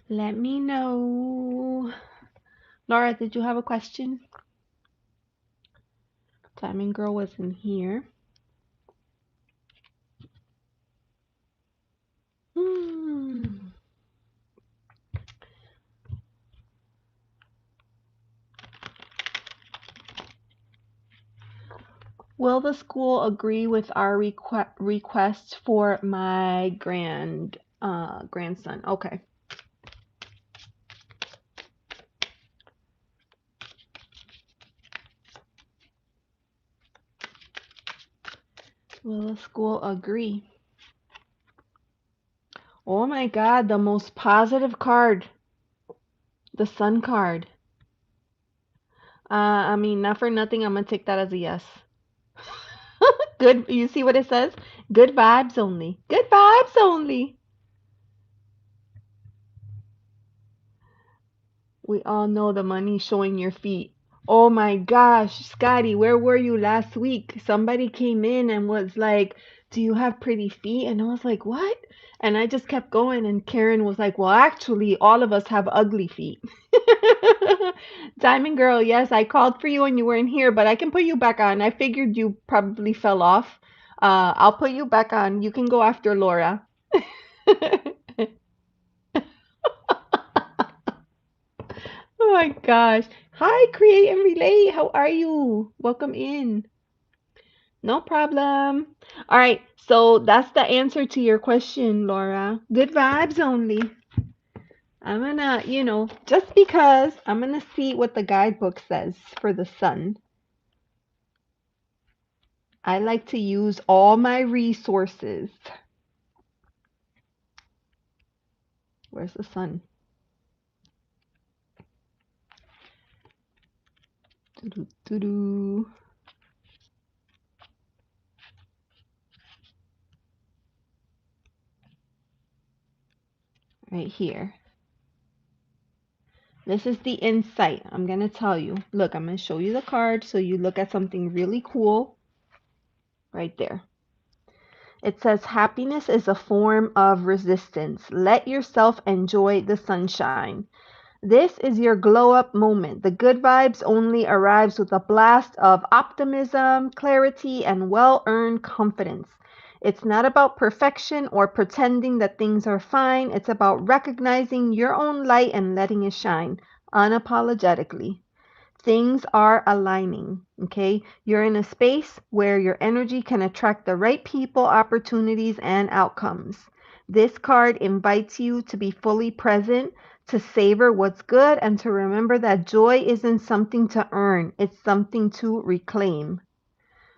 Let me know. Laura, did you have a question? Diamond Girl wasn't here. Hmm. Will the school agree with our request for my grandson? Okay. Will the school agree? Oh my God, the most positive card, the Sun card. I mean, not for nothing, I'm gonna take that as a yes. Good, you see what it says? Good vibes only. Good vibes only. We all know the money showing your feet. Oh my gosh, Scotty, where were you last week? Somebody came in and was like, "Do you have pretty feet?" And I was like, "What?" And I just kept going, and Karen was like, "Well, actually, all of us have ugly feet." Diamond Girl, yes, I called for you and you weren't here, but I can put you back on. I figured you probably fell off. I'll put you back on. You can go after Laura. Oh my gosh. Hi, Create and Relate. How are you? Welcome in. No problem. All right. So that's the answer to your question, Laura. Good vibes only. I'm gonna, just because I'm gonna see what the guidebook says for the sun. I like to use all my resources. Where's the sun? Doo-doo. Right here. This is the insight. I'm going to tell you. Look, I'm going to show you the card so you look at something really cool right there. It says happiness is a form of resistance. Let yourself enjoy the sunshine. This is your glow up moment. The good vibes only arrives with a blast of optimism, clarity, and well-earned confidence. It's not about perfection or pretending that things are fine. It's about recognizing your own light and letting it shine unapologetically. Things are aligning, okay? You're in a space where your energy can attract the right people, opportunities, and outcomes. This card invites you to be fully present, to savor what's good, and to remember that joy isn't something to earn, it's something to reclaim.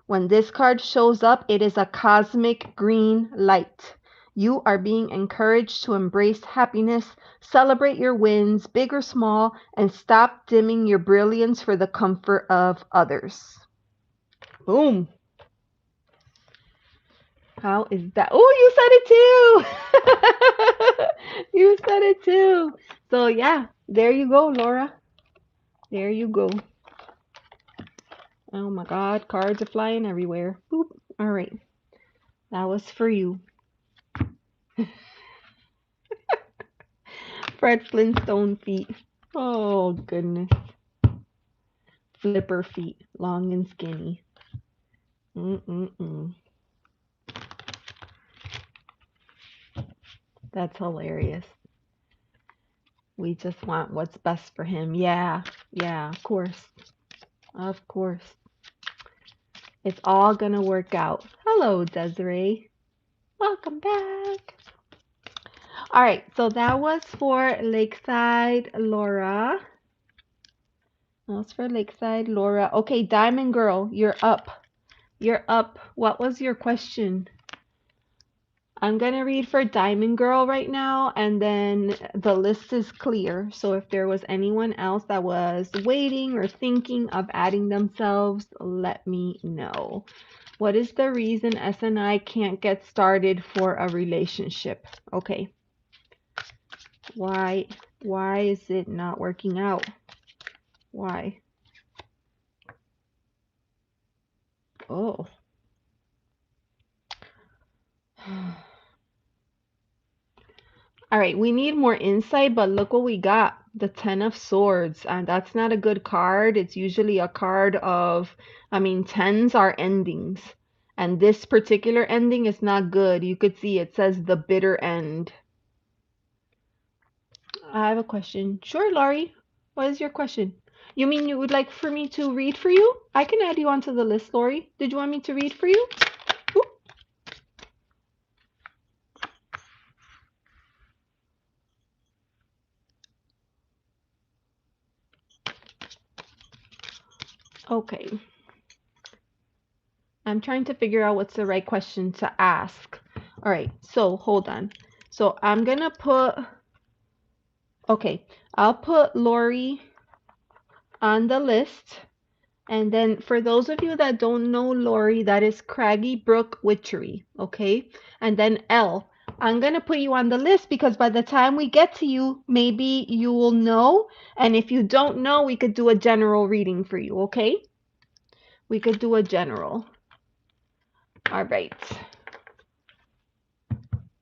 When this card shows up, it is a cosmic green light. You are being encouraged to embrace happiness, celebrate your wins, big or small, and stop dimming your brilliance for the comfort of others. Boom. How is that? Oh, you said it too. You said it too. So yeah, there you go, Laura. There you go. Oh my God, cards are flying everywhere. Boop. All right, that was for you. Fred Flintstone feet. Oh goodness. Flipper feet, long and skinny. Mm-mm-mm. That's hilarious. We just want what's best for him. Yeah, of course. Of course. It's all gonna work out. Hello, Desiree. Welcome back. All right, so that was for Lakeside Laura. That was for Lakeside Laura. Okay, Diamond Girl, you're up. You're up. What was your question? I'm going to read for Diamond Girl right now, and then the list is clear. So if there was anyone else that was waiting or thinking of adding themselves, let me know. What is the reason S and I can't get started for a relationship? Okay. Why is it not working out? Why? Oh. All right, we need more insight, but look what we got. The Ten of Swords, and that's not a good card. It's usually a card of, tens are endings. And this particular ending is not good. You could see it says the bitter end. I have a question. Sure, Laurie. What is your question? You mean you would like for me to read for you? I can add you onto the list, Laurie. Did you want me to read for you? Ooh. Okay. I'm trying to figure out what's the right question to ask. All right, so hold on. So I'm gonna put, okay, I'll put Laurie on the list. And then for those of you that don't know Laurie, that is Craggy Brook Witchery, okay? And then Elle, I'm gonna put you on the list because by the time we get to you, maybe you will know. And if you don't know, we could do a general reading for you, okay? We could do a general. All right.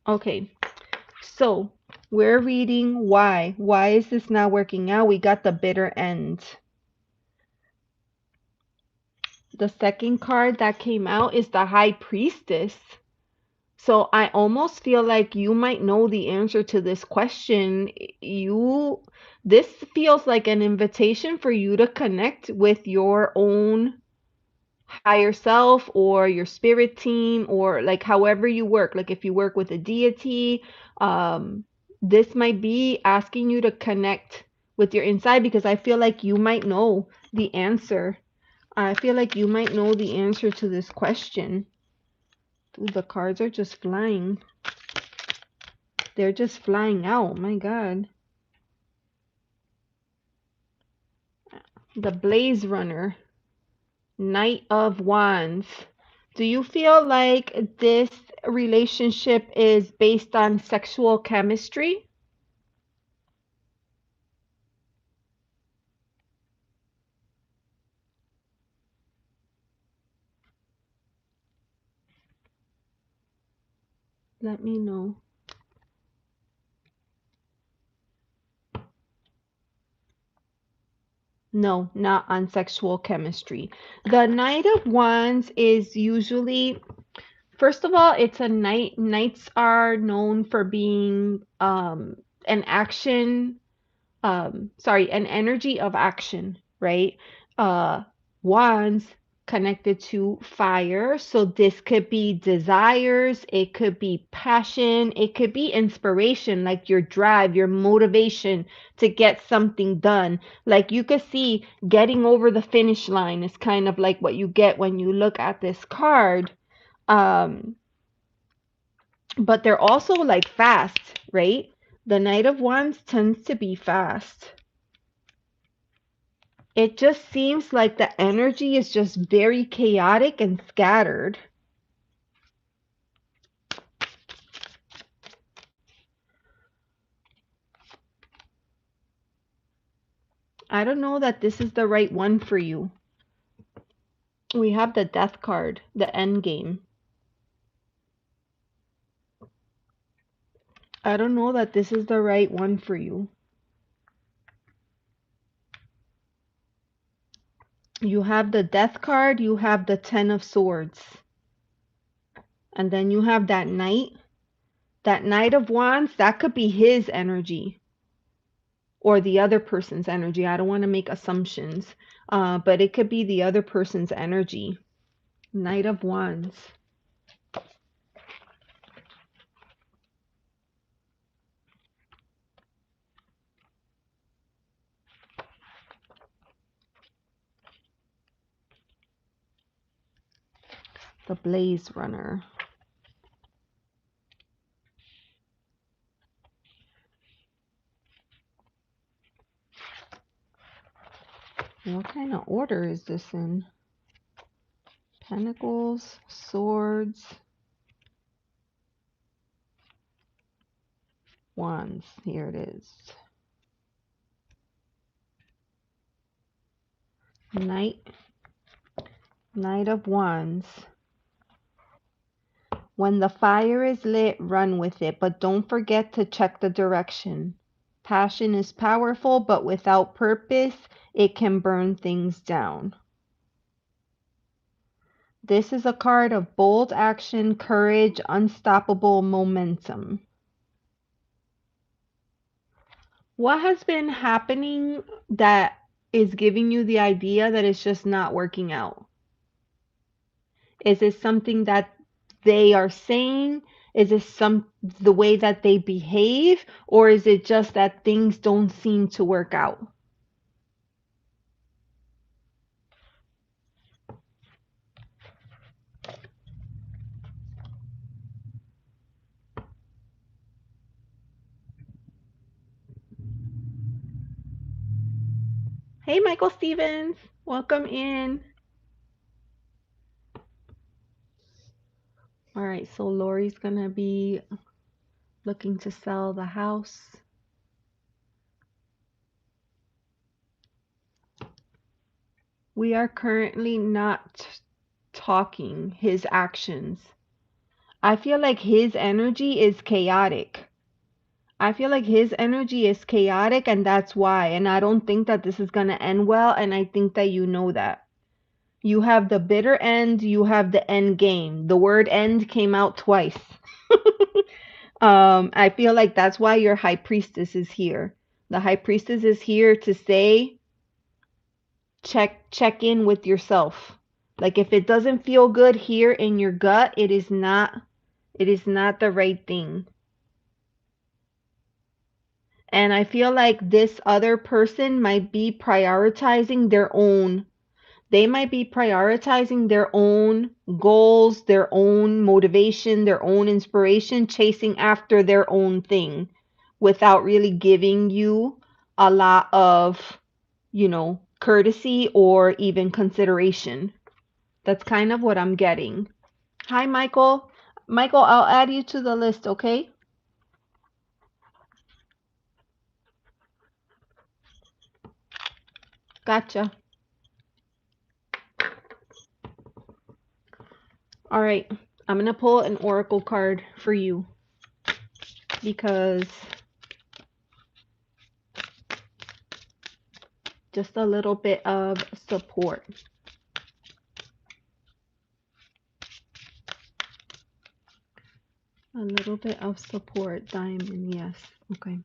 Okay, so we're reading why. Why is this not working out? We got the bitter end. The second card that came out is the High Priestess. So I almost feel like you might know the answer to this question. This feels like an invitation for you to connect with your own higher self or your spirit team, or like however you work, like if you work with a deity, this might be asking you to connect with your inside, because I feel like you might know the answer. I feel like you might know the answer to this question. Ooh, the cards are just flying. They're just flying out. My God. The Blaze Runner, Knight of Wands. Do you feel like this relationship is based on sexual chemistry? Let me know. No, not on sexual chemistry. The Knight of Wands is usually, first of all, it's a knight. Knights are known for being an action, sorry, an energy of action, right? Wands connected to fire. So this could be desires, it could be passion, it could be inspiration, like your drive, your motivation to get something done. Like you could see getting over the finish line is kind of like what you get when you look at this card. Um, but they're also like fast, right? The Knight of Wands tends to be fast. It just seems like the energy is just very chaotic and scattered. I don't know that this is the right one for you. We have the Death card, the End Game. I don't know that this is the right one for you. You have the Death card, you have the Ten of Swords. And then you have that Knight. That Knight of Wands, that could be his energy. Or the other person's energy. I don't want to make assumptions. But it could be the other person's energy. Knight of Wands. The Blaze Runner. What kind of order is this in? Pentacles, Swords, Wands. Here it is. Knight, Knight of Wands. When the fire is lit, run with it, but don't forget to check the direction. Passion is powerful, but without purpose, it can burn things down. This is a card of bold action, courage, unstoppable momentum. What has been happening that is giving you the idea that it's just not working out? Is it something that they are saying? Is it the way that they behave? Or is it just that things don't seem to work out? Hey, Michael Stevens, welcome in. All right, so Laurie's gonna be looking to sell the house. We are currently not talking, his actions. I feel like his energy is chaotic. I feel like his energy is chaotic, and that's why. And I don't think that this is going to end well, and I think that you know that. You have the bitter end, you have the end game. The word end came out twice. I feel like that's why your high priestess is here. The high priestess is here to say, check in with yourself. Like if it doesn't feel good here in your gut, it is not the right thing. And I feel like this other person might be prioritizing their own. They might be prioritizing their own goals, their own motivation, their own inspiration, chasing after their own thing without really giving you a lot of, courtesy or even consideration. That's kind of what I'm getting. Hi, Michael. Michael, I'll add you to the list, okay? Gotcha. All right. I'm going to pull an oracle card for you because just a little bit of support. A little bit of support, Diamond, yes. Okay.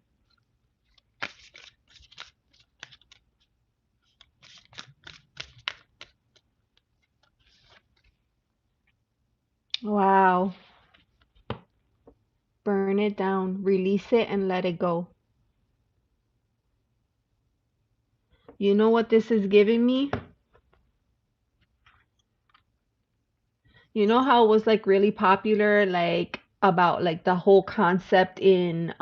Wow. Burn it down, release it, and let it go. You know what this is giving me? You know how it was like really popular, like about like the whole concept in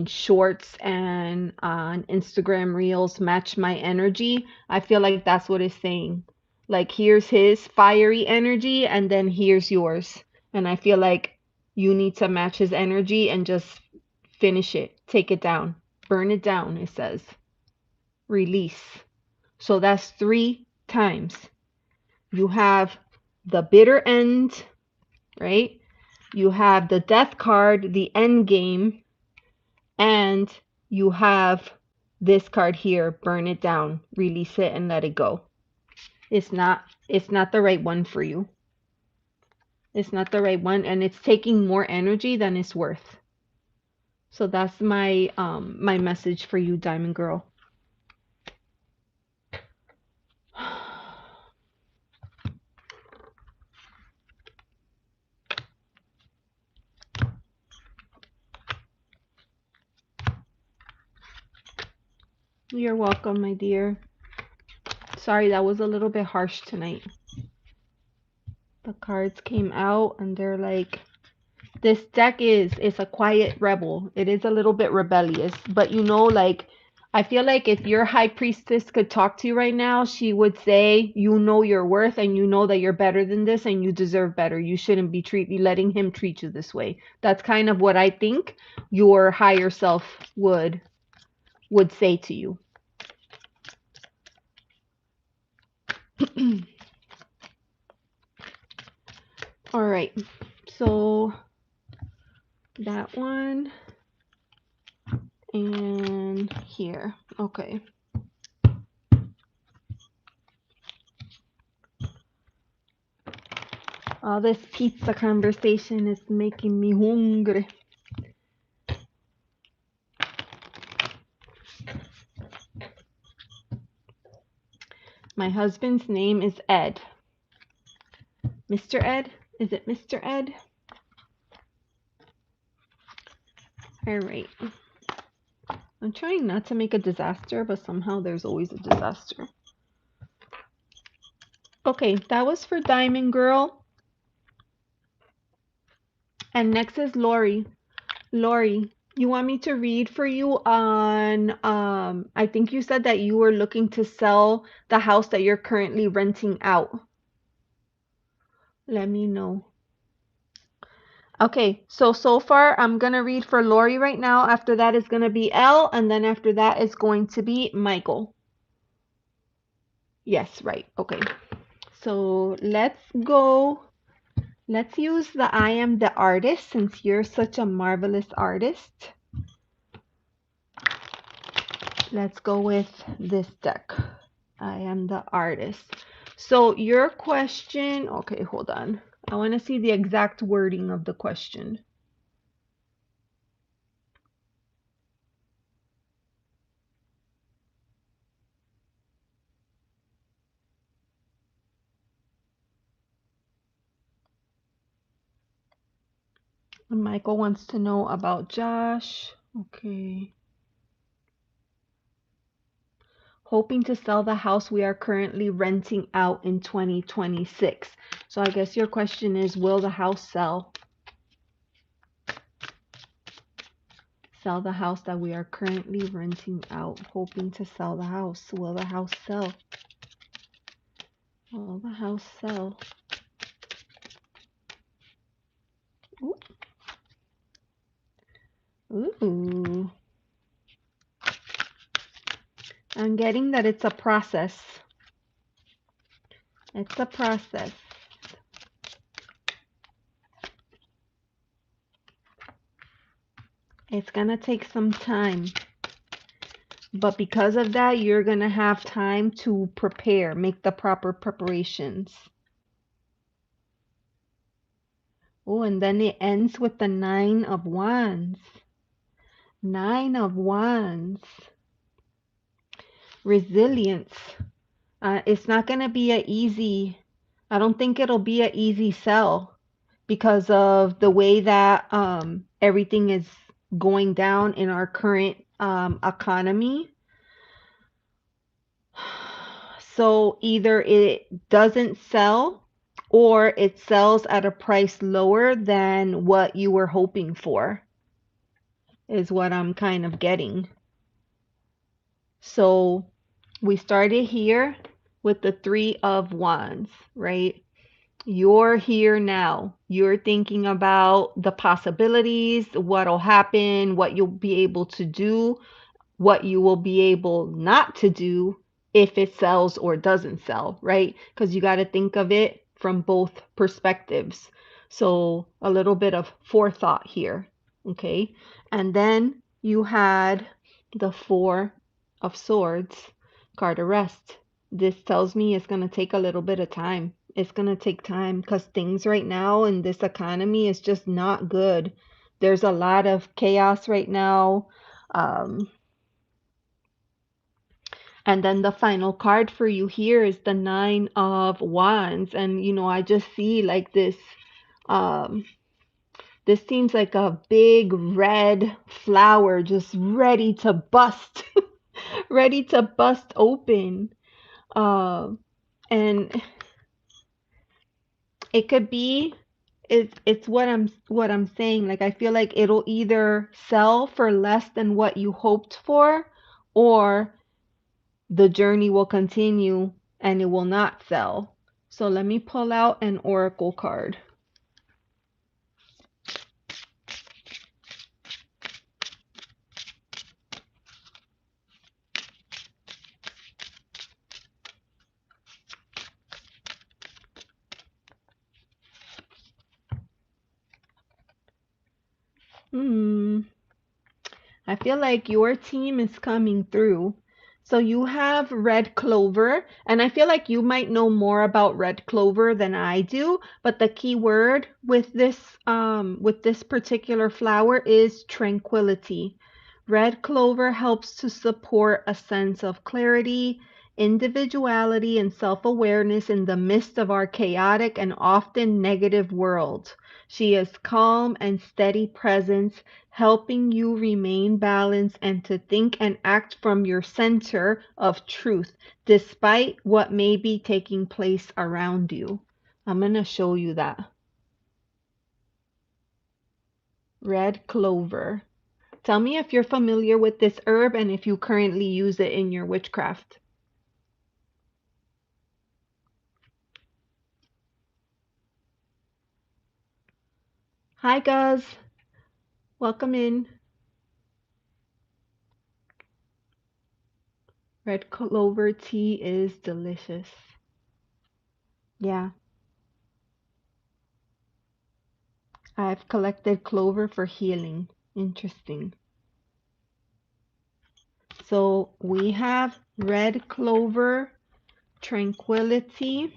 shorts and on Instagram Reels, match my energy. I feel like that's what it's saying. Like, here's his fiery energy, and then here's yours. And I feel like you need to match his energy and just finish it. Take it down. Burn it down, it says. Release. So that's 3 times. You have the bitter end, right? You have the death card, the end game, and you have this card here, burn it down, release it and let it go. It's not the right one for you. It's not the right one, and it's taking more energy than it's worth. So that's my my message for you, Diamond Girl. You're welcome, my dear. Sorry, that was a little bit harsh tonight. The cards came out and they're like, this deck is a quiet rebel. It is a little bit rebellious, but you know, like, I feel like if your high priestess could talk to you right now, she would say, you know your worth and you know that you're better than this and you deserve better. You shouldn't be letting him treat you this way. That's kind of what I think your higher self would say to you. All right. So that one and here. Okay. All this pizza conversation is making me hungry. My husband's name is Ed. Mr. Ed? Is it Mr. Ed? All right. I'm trying not to make a disaster, but somehow there's always a disaster. Okay, that was for Diamond Girl. And next is Laurie. Laurie, you want me to read for you on, I think you said that you were looking to sell the house that you're currently renting out. Let me know. Okay, so far I'm gonna read for Laurie right now. After that is gonna be Elle, and then after that is going to be Michael. Yes, right. Okay. So let's go. Let's use the I am the artist since you're such a marvelous artist. Let's go with this deck. I am the artist. So your question, okay, hold on. I want to see the exact wording of the question. Michael wants to know about Josh. Okay. Hoping to sell the house we are currently renting out in 2026. So I guess your question is, will the house sell? sell the house that we are currently renting out, hoping to sell the house. Will the house sell? Will the house sell? Ooh. Ooh. I'm getting that it's a process. It's a process. It's gonna take some time. But because of that, you're gonna have time to prepare, make the proper preparations. Oh, and then it ends with the 9 of Wands. 9 of Wands. Resilience. It's not gonna be a easy, I don't think it'll be an easy sell because of the way that everything is going down in our current economy. So either it doesn't sell or it sells at a price lower than what you were hoping for, is what I'm kind of getting. So we started here with the 3 of Wands, right? You're here now. You're thinking about the possibilities, what'll happen, what you'll be able to do, what you will be able not to do if it sells or doesn't sell, right? Because you got to think of it from both perspectives. So a little bit of forethought here, okay? And then you had the 4 of Swords, card arrest. This tells me it's going to take a little bit of time. It's going to take time because things right now in this economy is just not good. There's a lot of chaos right now. And then the final card for you here is the 9 of Wands. And, you know, I just see like um, this seems like a big red flower just ready to bust, ready to bust open. And it could be, it's what I'm saying. Like, I feel like it'll either sell for less than what you hoped for, or the journey will continue and it will not sell. So let me pull out an oracle card. I feel like your team is coming through. So you have red clover, and I feel like you might know more about red clover than I do, but the key word with this particular flower is tranquility. Red clover helps to support a sense of clarity, individuality, and self-awareness in the midst of our chaotic and often negative world. She is calm and steady presence, helping you remain balanced and to think and act from your center of truth, despite what may be taking place around you. I'm going to show you that. Red clover. Tell me if you're familiar with this herb and if you currently use it in your witchcraft. Hi, Guz. Welcome in. Red clover tea is delicious. Yeah. I've collected clover for healing. Interesting. So we have red clover, tranquility.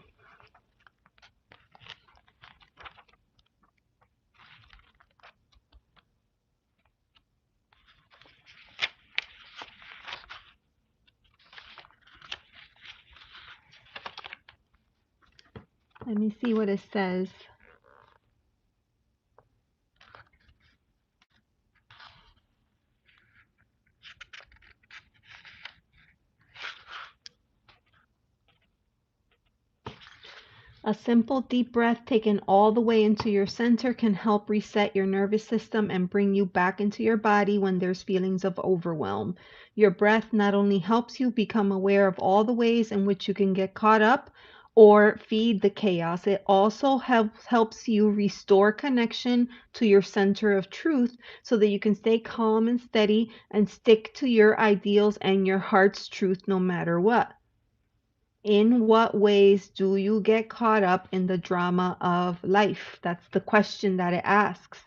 Let me see what it says. A simple deep breath taken all the way into your center can help reset your nervous system and bring you back into your body when there's feelings of overwhelm. Your breath not only helps you become aware of all the ways in which you can get caught up or feed the chaos, it also helps you restore connection to your center of truth so that you can stay calm and steady and stick to your ideals and your heart's truth no matter what. In what ways do you get caught up in the drama of life? That's the question that it asks.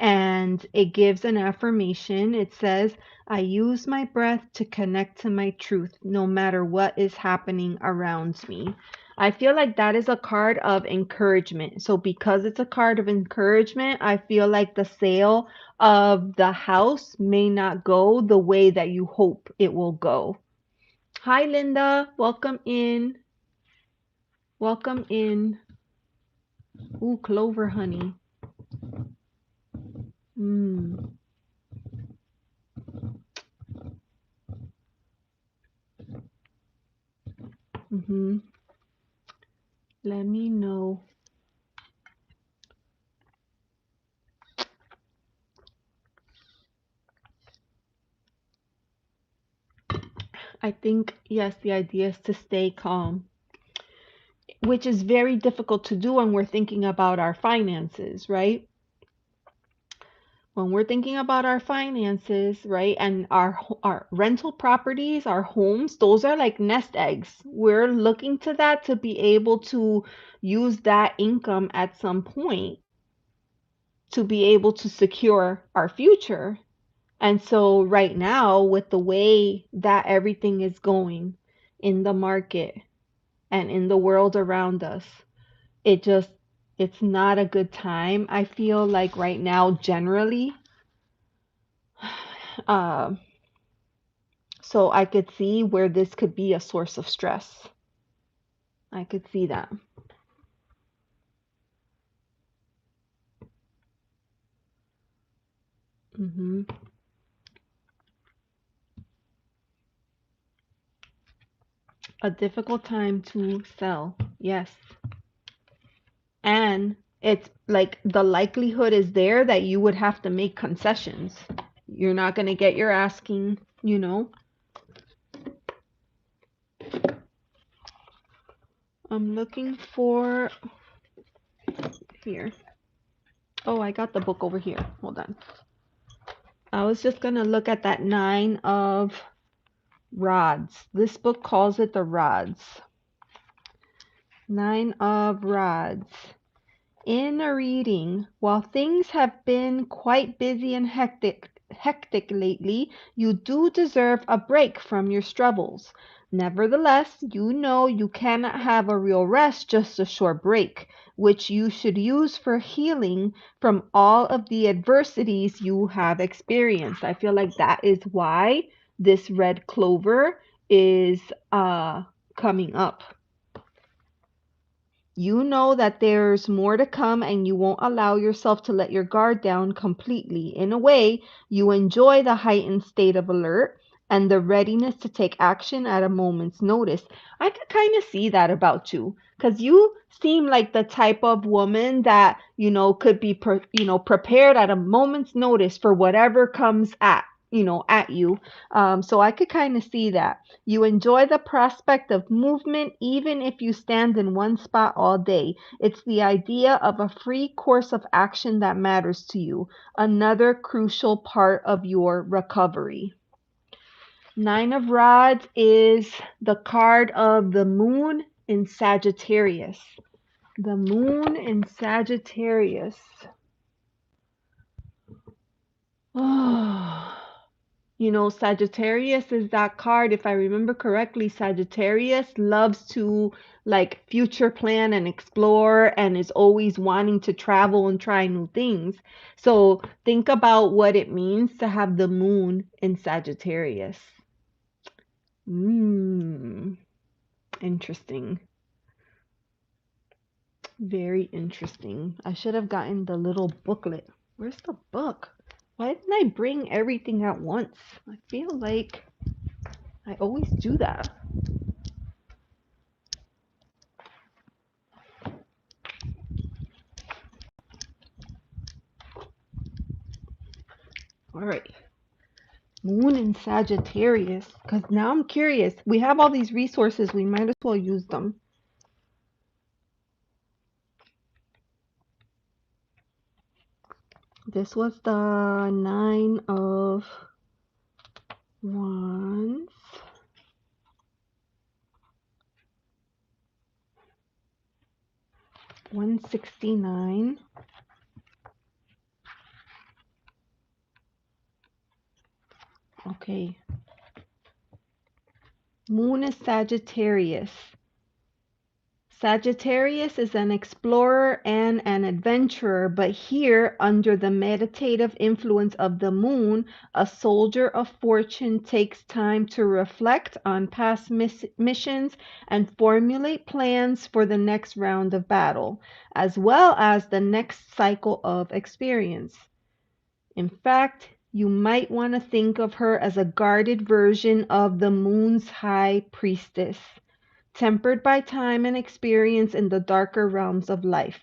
And it gives an affirmation. It says, I use my breath to connect to my truth, no matter what is happening around me. I feel like that is a card of encouragement. So, because it's a card of encouragement, I feel like the sale of the house may not go the way that you hope it will go. Hi, Linda. Welcome in. Welcome in. Ooh, clover honey. Mmm. Mm-hmm. Let me know. I think, yes, the idea is to stay calm, which is very difficult to do when we're thinking about our finances, right? When we're thinking about our finances, right, and our rental properties, our homes, those are like nest eggs. We're looking to that to be able to use that income at some point to be able to secure our future. And so right now, with the way that everything is going in the market and in the world around us, it just it's not a good time. I feel like right now generally. Uh, so I could see where this could be a source of stress. I could see that. hmm A difficult time to sell. Yes. And it's like the likelihood is there that you would have to make concessions. You're not going to get your asking. I'm looking for here. Oh, I got the book over here. Hold on. I was just going to look at that 9 of rods. This book calls it the rods. 9 of rods. In a reading, while things have been quite busy and hectic lately, you do deserve a break from your struggles. Nevertheless, you know you cannot have a real rest, just a short break, which you should use for healing from all of the adversities you have experienced. I feel like that is why this red clover is coming up. You know that there's more to come and you won't allow yourself to let your guard down completely. In a way, you enjoy the heightened state of alert and the readiness to take action at a moment's notice. I could kind of see that about you because you seem like the type of woman that, could be, prepared at a moment's notice for whatever comes at you. So I could kind of see that. You enjoy the prospect of movement even if you stand in one spot all day. It's the idea of a free course of action that matters to you, another crucial part of your recovery. 9 of rods is the card of the moon in Sagittarius. The moon in Sagittarius. Oh. Sagittarius is that card. If I remember correctly, Sagittarius loves to like future plan and explore and is always wanting to travel and try new things. So think about what it means to have the moon in Sagittarius. Mmm, interesting. Very interesting. I should have gotten the little booklet. Where's the book? Why didn't I bring everything at once? I feel like I always do that. All right. Moon in Sagittarius. Because now I'm curious. We have all these resources. We might as well use them. This was the 9 of Wands. $169. Okay. Moon is Sagittarius. Sagittarius is an explorer and an adventurer, but here, under the meditative influence of the moon, a soldier of fortune takes time to reflect on past missions and formulate plans for the next round of battle, as well as the next cycle of experience. In fact, you might want to think of her as a guarded version of the moon's high priestess, tempered by time and experience in the darker realms of life.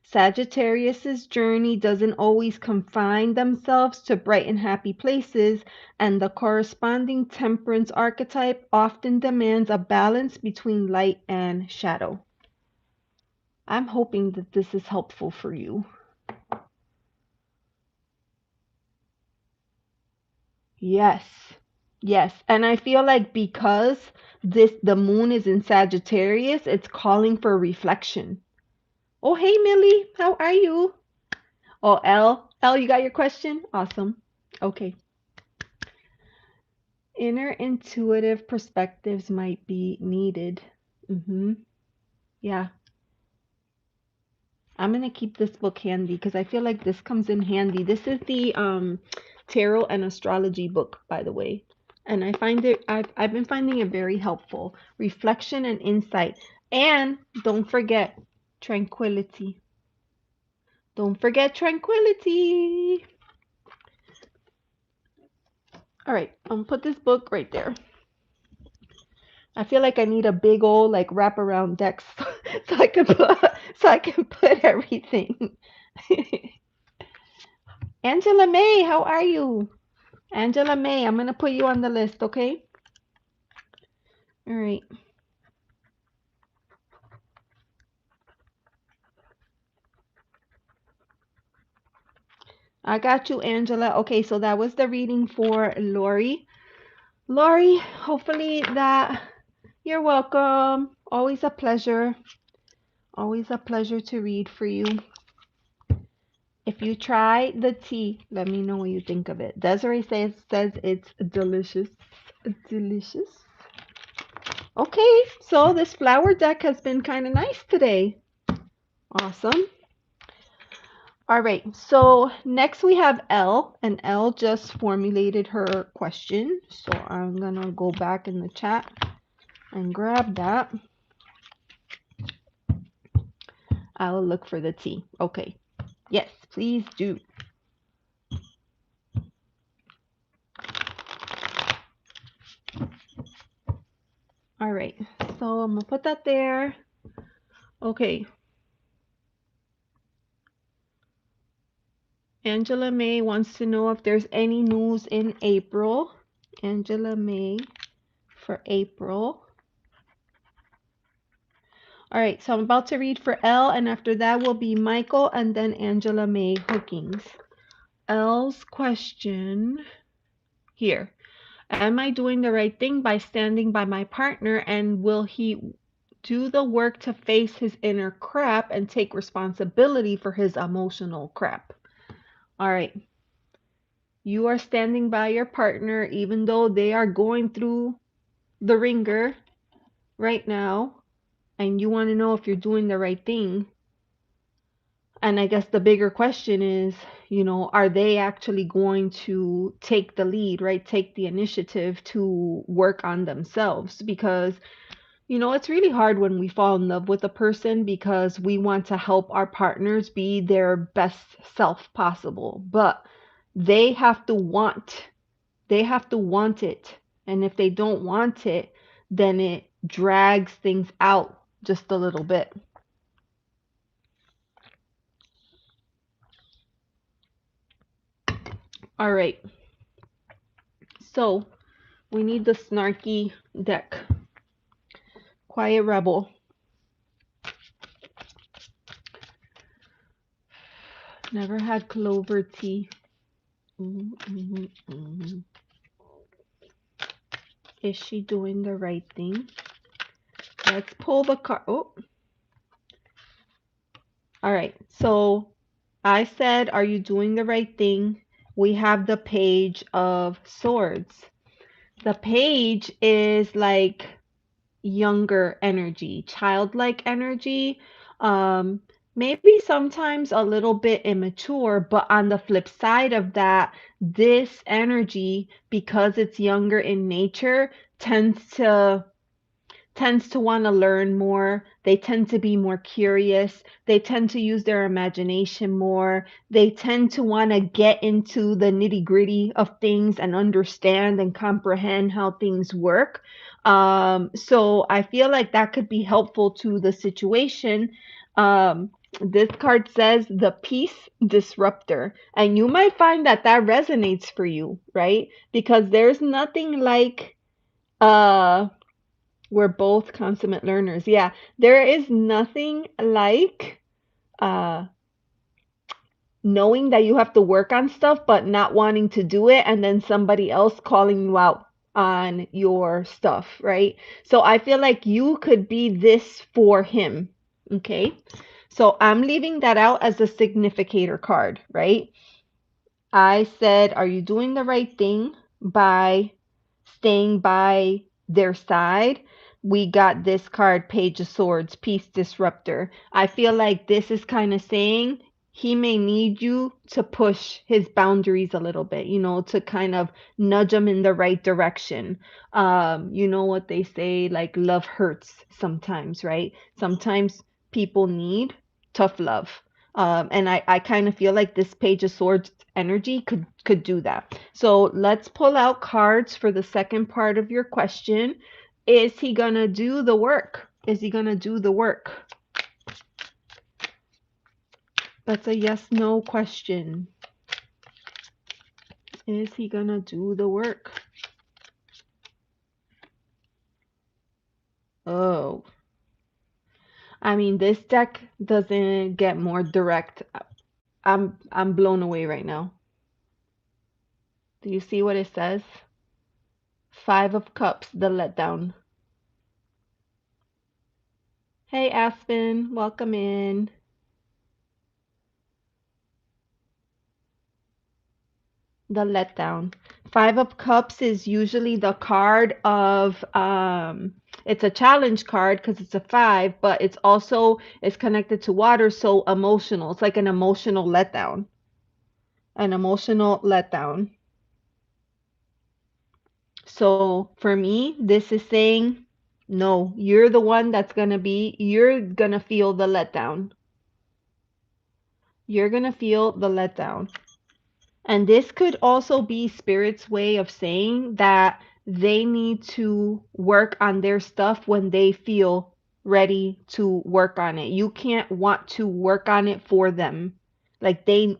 Sagittarius's journey doesn't always confine themselves to bright and happy places, and the corresponding temperance archetype often demands a balance between light and shadow. I'm hoping that this is helpful for you. Yes. Yes. And I feel like because the moon is in Sagittarius, it's calling for reflection. Oh, hey, Millie. How are you? Oh, Elle, you got your question? Awesome. Okay. Inner intuitive perspectives might be needed. Yeah. I'm gonna keep this book handy because I feel like this comes in handy. This is the tarot and astrology book, by the way. And I've been finding it very helpful. Reflection and insight. And don't forget tranquility. Don't forget tranquility. All right, I'm gonna put this book right there. I feel like I need a big old like wraparound deck so I can put everything. Angela May, how are you? Angela May, I'm gonna put you on the list, okay? All right. I got you, Angela. Okay, so that was the reading for Laurie. Laurie, hopefully that you're welcome. Always a pleasure. Always a pleasure to read for you. If you try the tea, let me know what you think of it. Desiree says it's delicious. Delicious. Okay, so this flower deck has been kind of nice today. Awesome. All right, so next we have Elle, and Elle just formulated her question. So I'm gonna go back in the chat and grab that. I'll look for the tea. Okay. Yes, please do. All right, so I'm gonna put that there. Okay. Angela May wants to know if there's any news in April. Angela May for April. All right, so I'm about to read for Elle, and after that will be Michael and then Angela May Hookings. Elle's question here. Am I doing the right thing by standing by my partner, and will he do the work to face his inner crap and take responsibility for his emotional crap? All right. You are standing by your partner even though they are going through the ringer right now, and you want to know if you're doing the right thing. And I guess the bigger question is, are they actually going to take the lead, right? Take the initiative to work on themselves? Because, it's really hard when we fall in love with a person because we want to help our partners be their best self possible. But they have to want it. And if they don't want it, then it drags things out just a little bit. All right. So we need the snarky deck. Quiet Rebel. Never had clover tea. Is she doing the right thing? Let's pull the card. Oh, all right. So I said, are you doing the right thing? We have the Page of Swords. The page is like younger energy, childlike energy. Um, Maybe sometimes a little bit immature, but on the flip side of that, this energy, because it's younger in nature, tends to want to learn more. They tend to be more curious. They tend to use their imagination more. They tend to want to get into the nitty gritty of things and understand and comprehend how things work. So I feel like that could be helpful to the situation. This card says the peace disruptor, and you might find that that resonates for you, right? Because there's nothing like uh we're both consummate learners. Yeah, there is nothing like uh, knowing that you have to work on stuff but not wanting to do it, and then somebody else calling you out on your stuff, right? So I feel like you could be this for him. Okay. So I'm leaving that out as a significator card, right? I said, are you doing the right thing by staying by their side? We got this card, Page of Swords, Peace Disruptor. I feel like this is kind of saying he may need you to push his boundaries a little bit, to kind of nudge him in the right direction. You know what they say, like love hurts sometimes, right? Sometimes people need tough love. And I kind of feel like this Page of Swords energy could do that. So let's pull out cards for the second part of your question. Is he gonna do the work? Is he gonna do the work? That's a yes no question. Is he gonna do the work? Oh, I mean, this deck doesn't get more direct. I'm blown away right now. Do you see what it says? Five of Cups, the letdown. Hey Aspen, welcome in. The letdown. Five of Cups is usually the card of it's a challenge card because it's a five, but it's connected to water, so emotional. It's like an emotional letdown. An emotional letdown. So for me, this is saying no, you're gonna feel the letdown. You're gonna feel the letdown. And this could also be Spirit's way of saying that they need to work on their stuff when they feel ready to work on it. You can't want to work on it for them. Like they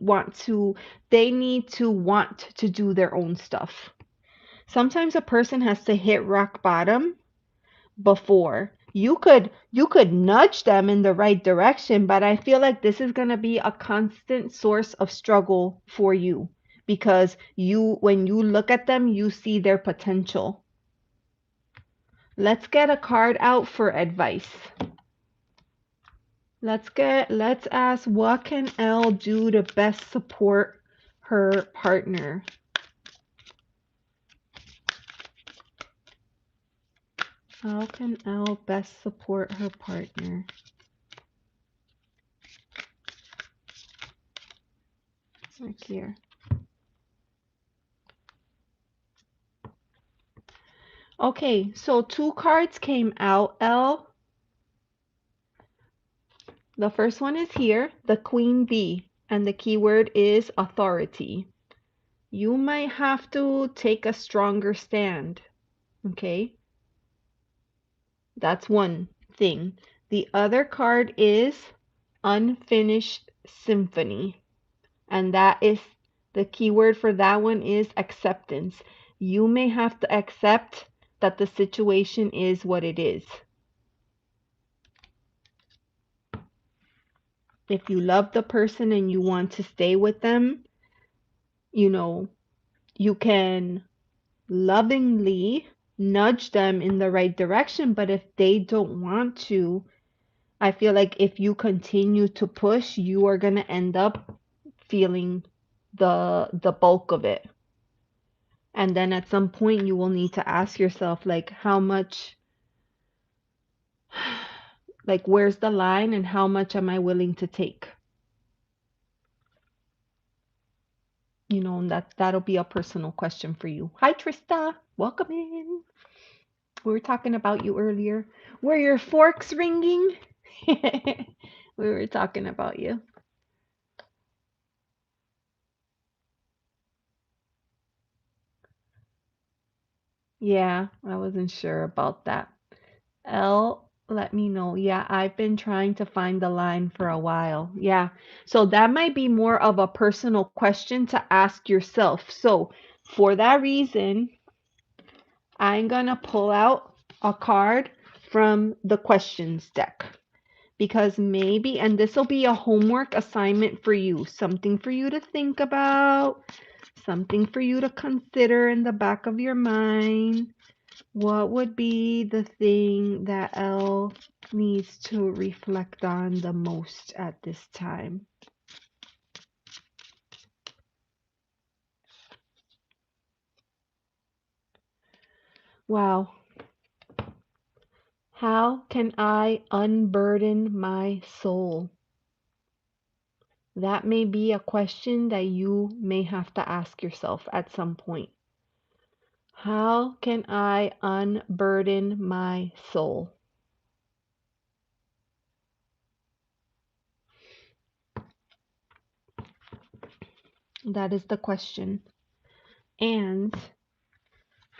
need to want to do their own stuff. Sometimes a person has to hit rock bottom before. You could nudge them in the right direction, but I feel like this is going to be a constant source of struggle for you because when you look at them, you see their potential. Let's get a card out for advice. Let's ask, what can Elle do to best support her partner? How can Elle best support her partner? Right here. Okay, so two cards came out, Elle. The first one is here, the Queen Bee, and the keyword is authority. You might have to take a stronger stand, okay? That's one thing. The other card is Unfinished Symphony, and that is The key word for that one is acceptance. You may have to accept that the situation is what it is. If you love the person and you want to stay with them, you know, you can lovingly nudge them in the right direction. But if they don't want to, I feel like if you continue to push, you are going to end up feeling the bulk of it. And then at some point you will need to ask yourself, like, how much, like, where's the line and how much am I willing to take? You know, and that'll be a personal question for you. Hi Trista, welcome in. We were talking about you earlier. Were your forks ringing? We were talking about you. Yeah, I wasn't sure about that. Elle, let me know. Yeah, I've been trying to find the line for a while. Yeah. So that might be more of a personal question to ask yourself. So for that reason, I'm gonna pull out a card from the questions deck because maybe, and this will be a homework assignment for you, something for you to think about, something for you to consider in the back of your mind. What would be the thing that Elle needs to reflect on the most at this time? Wow. How can I unburden my soul? That may be a question that you may have to ask yourself at some point. How can I unburden my soul? That is the question. And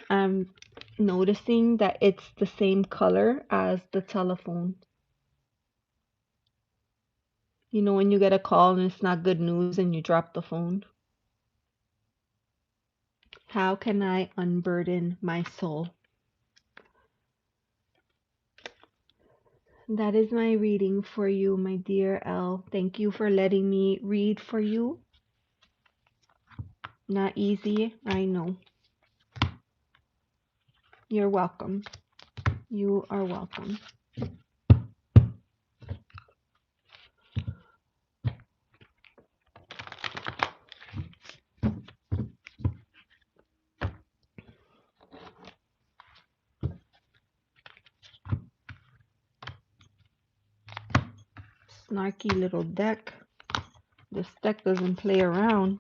I'm noticing that it's the same color as the telephone. You know, when you get a call and it's not good news and you drop the phone. How can I unburden my soul? That is my reading for you, my dear Elle. Thank you for letting me read for you. Not easy, I know. You're welcome. You are welcome. Snarky little deck. This deck doesn't play around.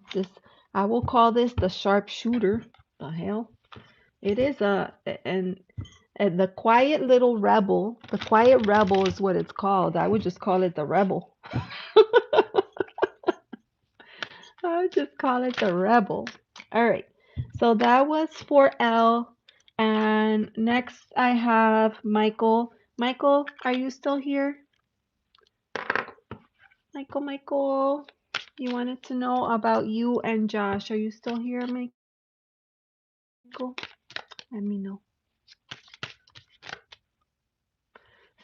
I will call this the sharpshooter. The hell? It is and the quiet little rebel. The quiet rebel is what it's called. I would just call it the rebel. I would just call it the rebel. All right. So that was for Elle. And next I have Michael. Michael, are you still here? Michael, you wanted to know about you and Josh. Are you still here, Michael? Let me know.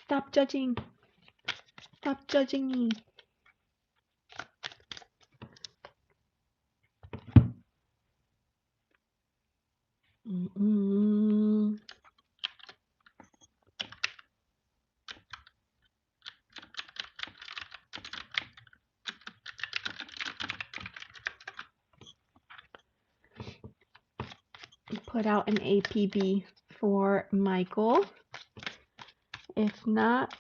Stop judging. Stop judging me. Mm-mm. Put out an APB for Michael. If not,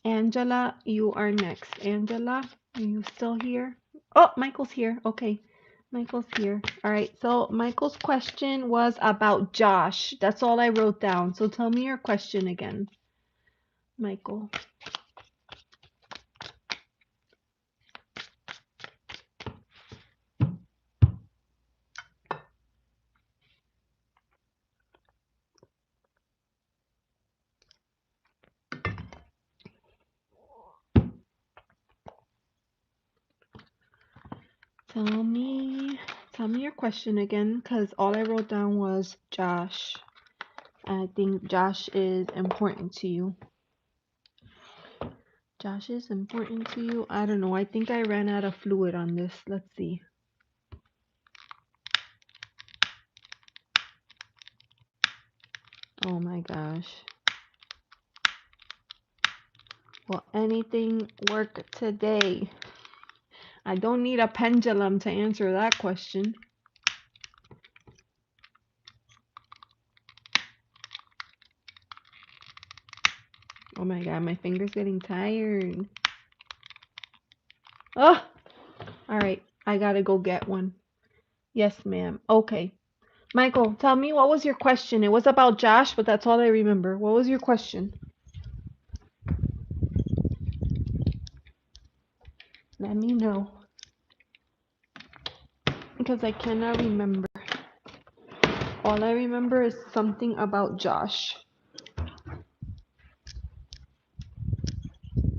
Angela, you are next. Angela, are you still here? Oh, Michael's here. Okay. Michael's here. All right. So Michael's question was about Josh. That's all I wrote down. So tell me your question again, Michael. Tell me your question again, because all I wrote down was Josh. I think Josh is important to you. Josh is important to you? I don't know. I think I ran out of fluid on this. Let's see. Oh my gosh. Will anything work today? I don't need a pendulum to answer that question. Oh my god, my finger's getting tired. Oh! Alright, I gotta go get one. Yes, ma'am. Okay. Michael, tell me, what was your question? It was about Josh, but that's all I remember. What was your question? Let me know. Because I cannot remember. All I remember is something about Josh.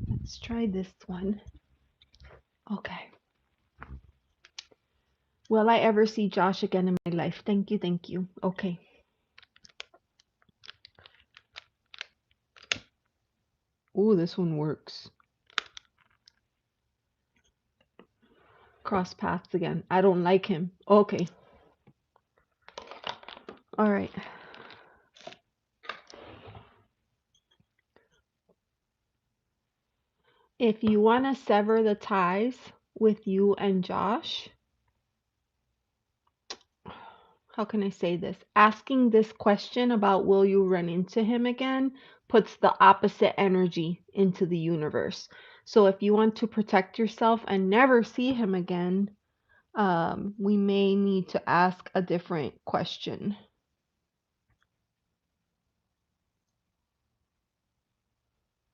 Let's try this one. Okay. Will I ever see Josh again in my life? Thank you, thank you. Okay. Ooh, this one works. Cross paths again. I don't like him. Okay. All right. If you want to sever the ties with you and Josh, how can I say this? Asking this question about will you run into him again puts the opposite energy into the universe. So if you want to protect yourself and never see him again, we may need to ask a different question.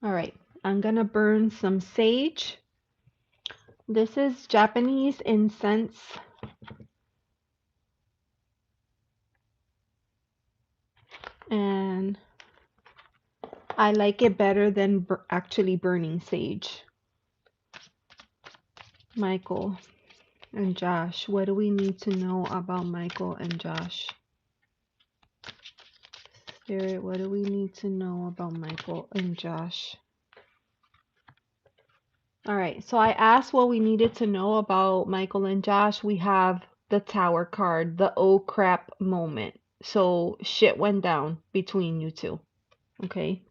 All right, I'm gonna burn some sage. This is Japanese incense. And I like it better than actually burning sage. Michael and Josh. What do we need to know about Michael and Josh? Spirit, what do we need to know about Michael and Josh? All right, so I asked what we needed to know about Michael and Josh. We have the Tower card, the oh crap moment. So shit went down between you two. Okay.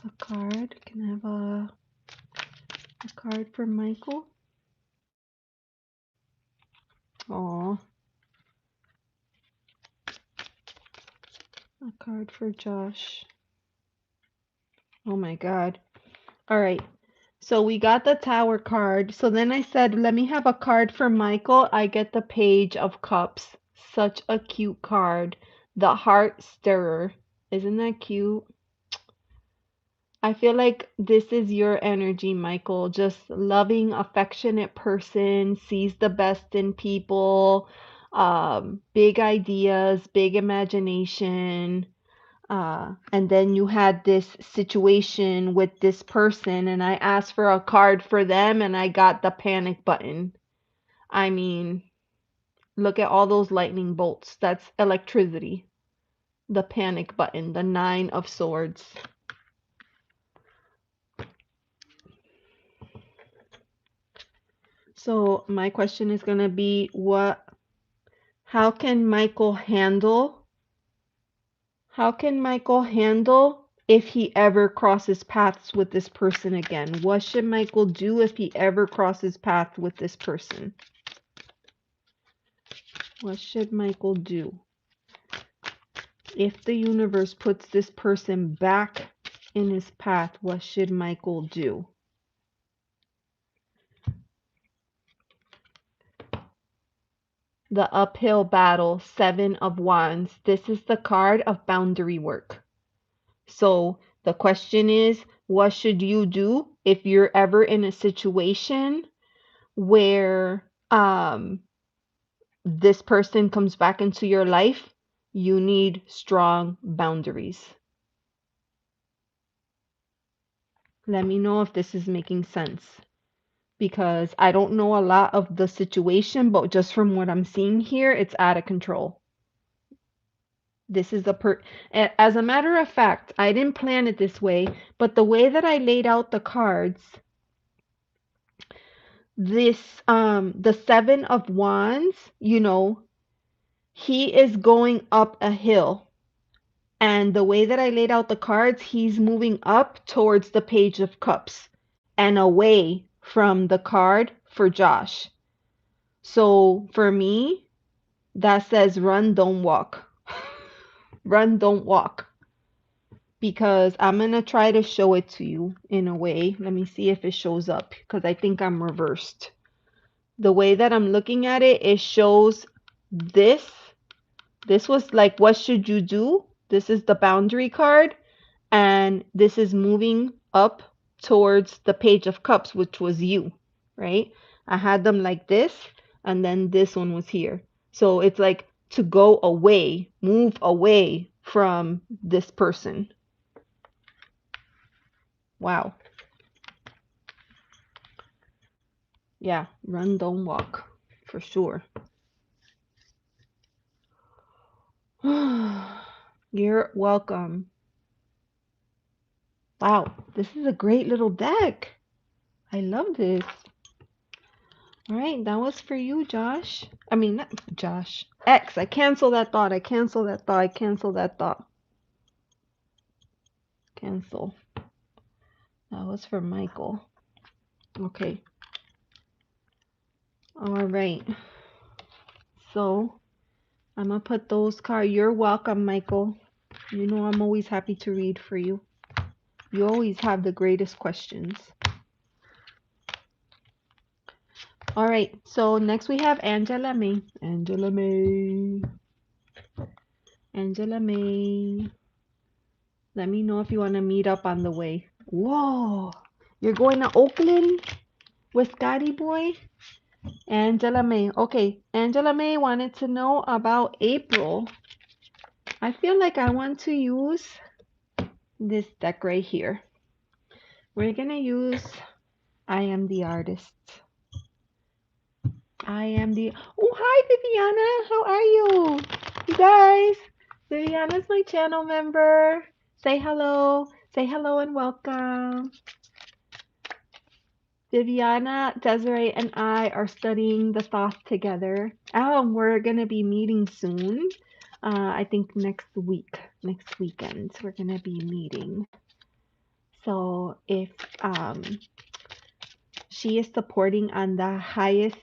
A card. Can I have a card for Michael? Aw. A card for Josh. Oh my god. All right. So we got the Tower card. So then I said, let me have a card for Michael. I get the Page of Cups. Such a cute card. The Heart Stirrer. Isn't that cute? I feel like this is your energy, Michael. Just loving, affectionate person, sees the best in people, big ideas, big imagination. And then you had this situation with this person, and I asked for a card for them, and I got the panic button. I mean, look at all those lightning bolts. That's electricity. The panic button, the Nine of Swords. So my question is going to be how can Michael handle if he ever crosses paths with this person again? What should Michael do if he ever crosses paths with this person? What should Michael do? If the universe puts this person back in his path, what should Michael do? The uphill battle, Seven of Wands. This is the card of boundary work. So the question is, what should you do if you're ever in a situation where this person comes back into your life? You need strong boundaries. Let me know if this is making sense because I don't know a lot of the situation, but just from what I'm seeing here, it's out of control. This is as a matter of fact, I didn't plan it this way, but the way that I laid out the cards, the 7 of Wands, he is going up a hill. And the way that I laid out the cards, he's moving up towards the Page of Cups and away from the card for Josh. So for me, that says run, don't walk. Run, don't walk. Because I'm going to try to show it to you in a way. Let me see if it shows up because I think I'm reversed. The way that I'm looking at it, it shows this. This was like, what should you do? This is the boundary card. And this is moving up towards the Page of Cups, which was you, right? I had them like this, and then this one was here. So it's like to go away, move away from this person. Wow. Yeah, run, don't walk, for sure. You're welcome. Wow, this is a great little deck. I love this. All right, that was for you, Josh. I mean, not Josh. X. I cancel that thought. I cancel that thought. I cancel that thought. Cancel. That was for Michael. Okay. All right. So, I'm going to put those cards. You're welcome, Michael. You know I'm always happy to read for you. You always have the greatest questions. All right. So, next we have Angela May. Angela May. Angela May. Let me know if you want to meet up on the way. Whoa. You're going to Oakland with Scotty Boy? Angela May. Okay. Angela May wanted to know about April. I feel like I want to use this deck right here. We're going to use I Am the Artist. I am the... Oh, hi, Viviana. How are you? You guys, Viviana's my channel member. Say hello. Say hello and welcome. Viviana, Desiree, and I are studying the Thoth together. We're going to be meeting soon. I think next weekend, we're going to be meeting. So if she is supporting on the highest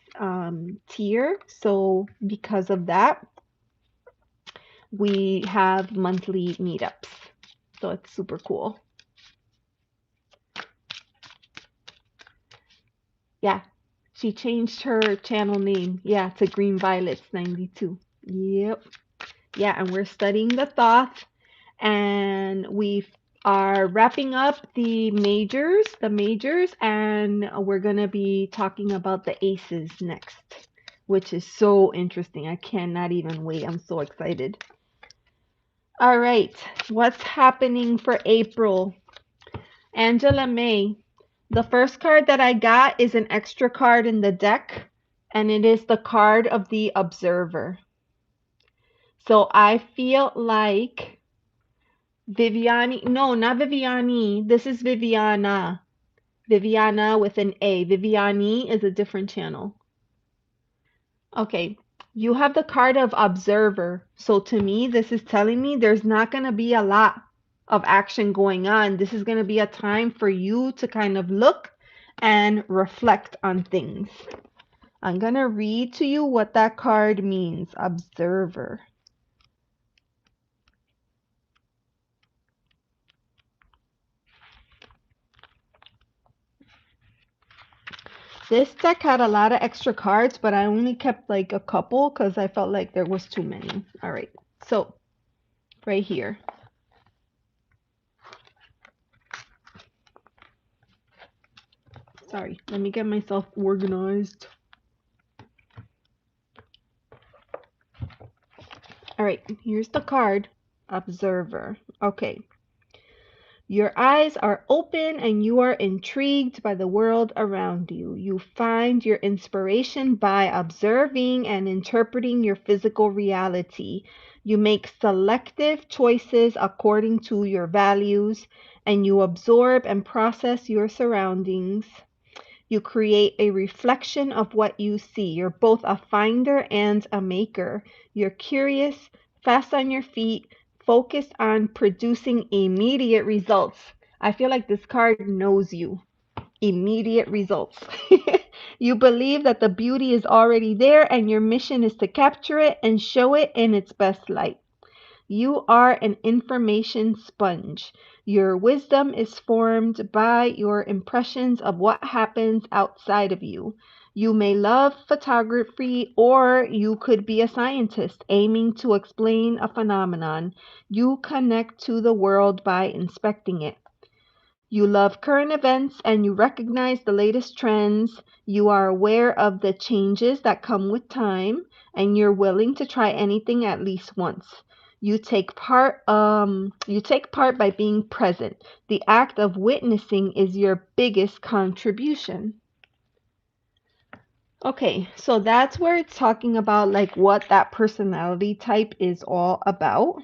tier, so because of that, we have monthly meetups. So it's super cool. Yeah, she changed her channel name, yeah, to Green Violets 92. Yep. Yeah, and we're studying the Thoth, and we are wrapping up the majors, and we're gonna be talking about the aces next, which is so interesting. I cannot even wait. I'm so excited. All right, what's happening for April? Angela May. The first card that I got is an extra card in the deck, and it is the card of the Observer. So I feel like Viviani, no, not Viviani. This is Viviana. Viviana with an A. Viviani is a different channel. Okay, you have the card of Observer. So to me, this is telling me there's not going to be a lot of action going on. This is going to be a time for you to kind of look and reflect on things. I'm going to read to you what that card means. Observer. This deck had a lot of extra cards, but I only kept like a couple because I felt like there was too many. All right, so right here. Sorry, let me get myself organized. All right, here's the card, Observer. Okay, Your eyes are open and you are intrigued by the world around you. You find your inspiration by observing and interpreting your physical reality. You make selective choices according to your values, and you absorb and process your surroundings. You create a reflection of what you see. You're both a finder and a maker. You're curious, fast on your feet, focused on producing immediate results. I feel like this card knows you. Immediate results. You believe that the beauty is already there and your mission is to capture it and show it in its best light. You are an information sponge. Your wisdom is formed by your impressions of what happens outside of you. You may love photography, or you could be a scientist aiming to explain a phenomenon. You connect to the world by inspecting it. You love current events and you recognize the latest trends. You are aware of the changes that come with time, and you're willing to try anything at least once. You take part by being present. The act of witnessing is your biggest contribution. Okay, so that's where it's talking about like what that personality type is all about.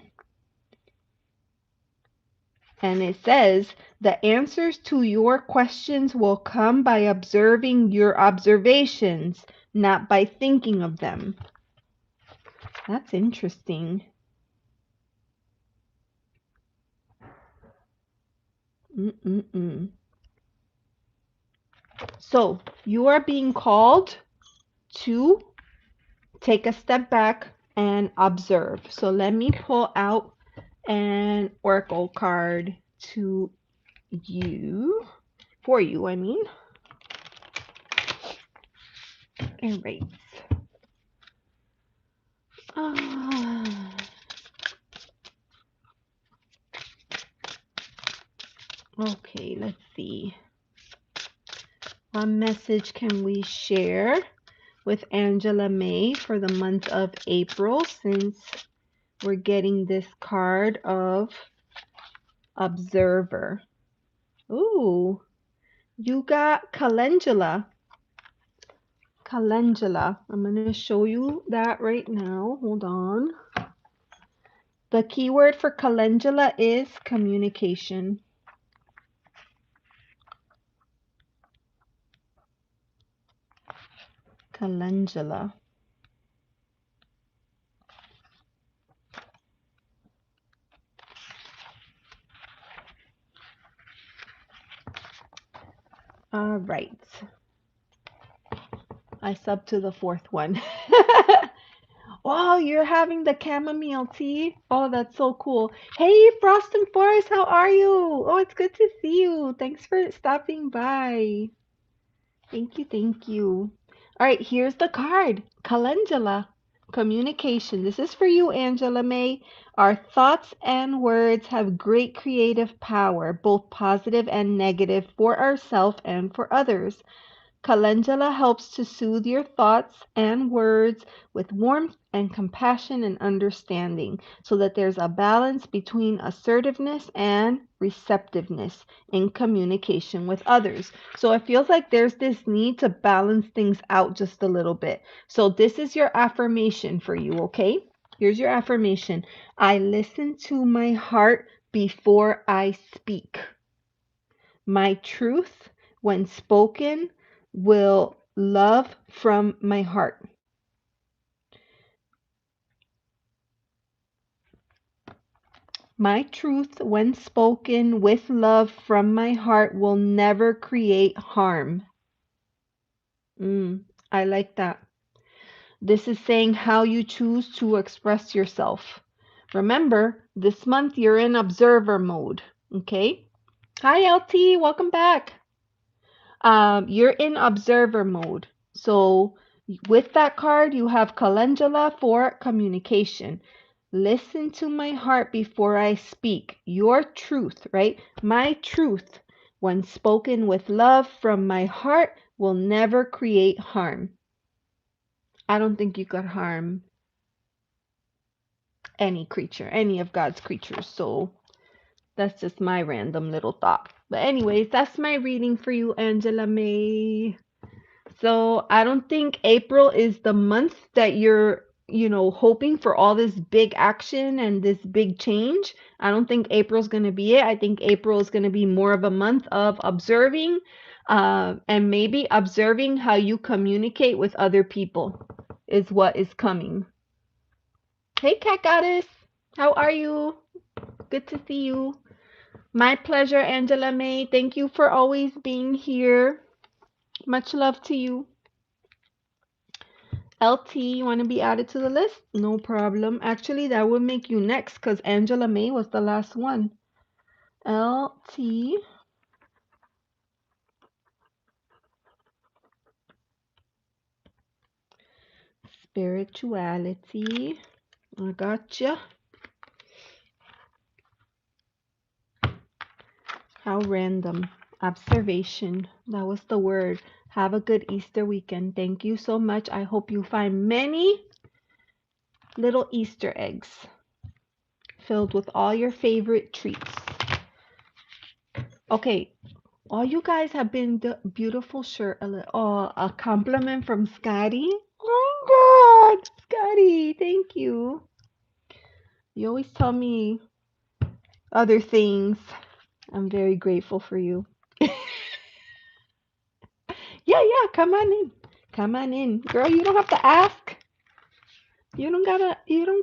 And it says, the answers to your questions will come by observing your observations, not by thinking of them. That's interesting. So, you are being called to take a step back and observe. So, let me pull out an oracle card to you, for you, I mean. All right. Okay, let's see. What message can we share with Angela May for the month of April, since we're getting this card of Observer? Ooh, you got calendula. Calendula. I'm going to show you that right now. Hold on. The keyword for calendula is communication. Calendula. All right. I subbed to the fourth one. Oh, you're having the chamomile tea? Oh, that's so cool. Hey, Frost and Forest, how are you? Oh, it's good to see you. Thanks for stopping by. Thank you, thank you. All right, here's the card. Calendula. Communication. This is for you, Angela May. Our thoughts and words have great creative power, both positive and negative, for ourselves and for others. Calendula helps to soothe your thoughts and words with warmth and compassion and understanding, so that there's a balance between assertiveness and receptiveness in communication with others. So it feels like there's this need to balance things out just a little bit. So this is your affirmation for you, okay? Here's your affirmation. I listen to my heart before I speak. My truth, when spoken, will love from my heart. My truth, when spoken with love from my heart, will never create harm. I like that. This is saying how you choose to express yourself. Remember, this month you're in observer mode. Okay? Hi, LT. Welcome back. You're in observer mode. So with that card, you have calendula for communication. Listen to my heart before I speak. Your truth, right? My truth, when spoken with love from my heart, will never create harm. I don't think you could harm any creature, any of God's creatures. So That's just my random little thought. But anyways, that's my reading for you, Angela May. So I don't think April is the month that you're, hoping for all this big action and this big change. I don't think April's going to be it. I think April is going to be more of a month of observing, and maybe observing how you communicate with other people is what is coming. Hey, Cat Goddess. How are you? Good to see you. My pleasure, Angela May. Thank you for always being here. Much love to you. LT, you want to be added to the list? No problem. Actually, that would make you next because Angela May was the last one. LT. Spirituality. I gotcha. How random. Observation. That was the word. Have a good Easter weekend. Thank you so much. I hope you find many little Easter eggs filled with all your favorite treats. Okay, all you guys have been beautiful shirt. Oh, a compliment from Scotty. Oh my God, Scotty, thank you. You always tell me other things. I'm very grateful for you. Yeah, come on in. Come on in. Girl, you don't have to ask. You don't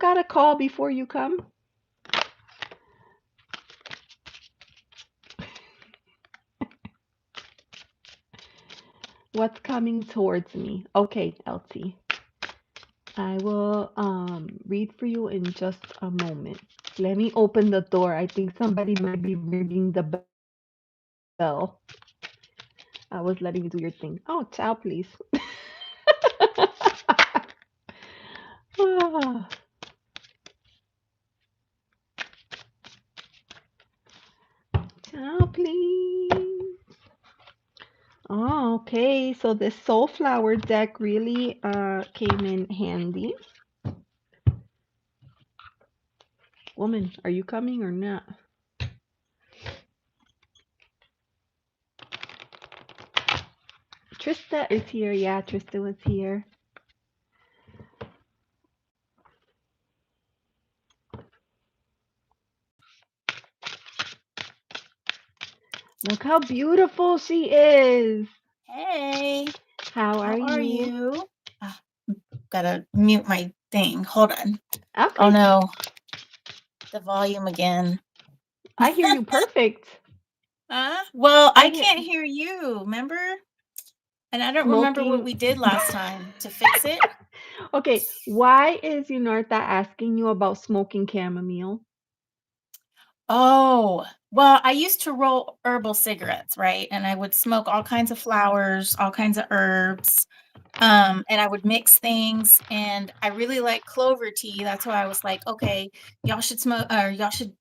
gotta call before you come. What's coming towards me? Okay, LT. I will read for you in just a moment. Let me open the door. I think somebody might be ringing the bell. I was letting you do your thing. Oh, ciao, please. Ah, ciao, please. Oh, okay. So this Soulflower deck really came in handy. Woman, are you coming or not? Trista is here. Yeah, Trista was here. Look how beautiful she is. Hey, How are how are you? you? Gotta mute my thing. Hold on. Okay. Oh no, the volume again. I hear you perfect. Well, I I hear can't hear you, remember? And I don't remember what smoking. we did last time to fix it. Okay, why is Eunartha asking you about smoking chamomile? Oh, well, I used to roll herbal cigarettes, right? And I would smoke all kinds of flowers, all kinds of herbs. And I would mix things, and I really like clover tea. That's why I was like, okay, y'all should smoke, or y'all should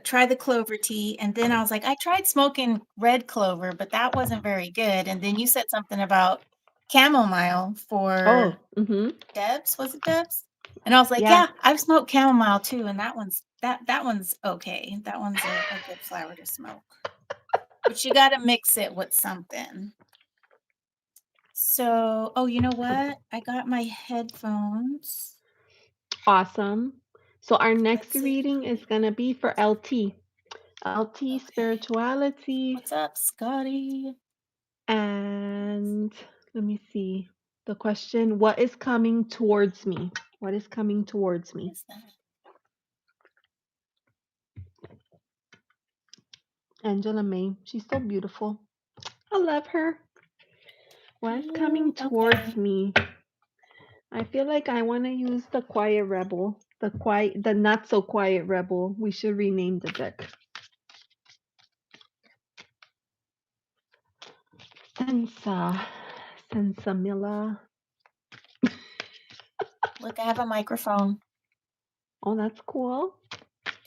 try the clover tea. And then I was like, I tried smoking red clover, but that wasn't very good. And then you said something about chamomile for Mm-hmm. Debs. Was it Debs? And I was like, Yeah. yeah, I've smoked chamomile too, and that one's okay. That one's a good flower to smoke, but you got to mix it with something. So, oh, you know what? I got my headphones. Awesome. So our next Let's see if reading is gonna be for LT. LT okay. spirituality, What's up, Scotty? and let me see. The question, what is coming towards me? What is coming towards What me? is that? Angela May. She's so beautiful. I love her. What is coming towards Okay. me? I feel like I want to use the quiet rebel. The not so quiet rebel. We should rename the deck. Sensamilla. Look, I have a microphone. Oh, that's cool.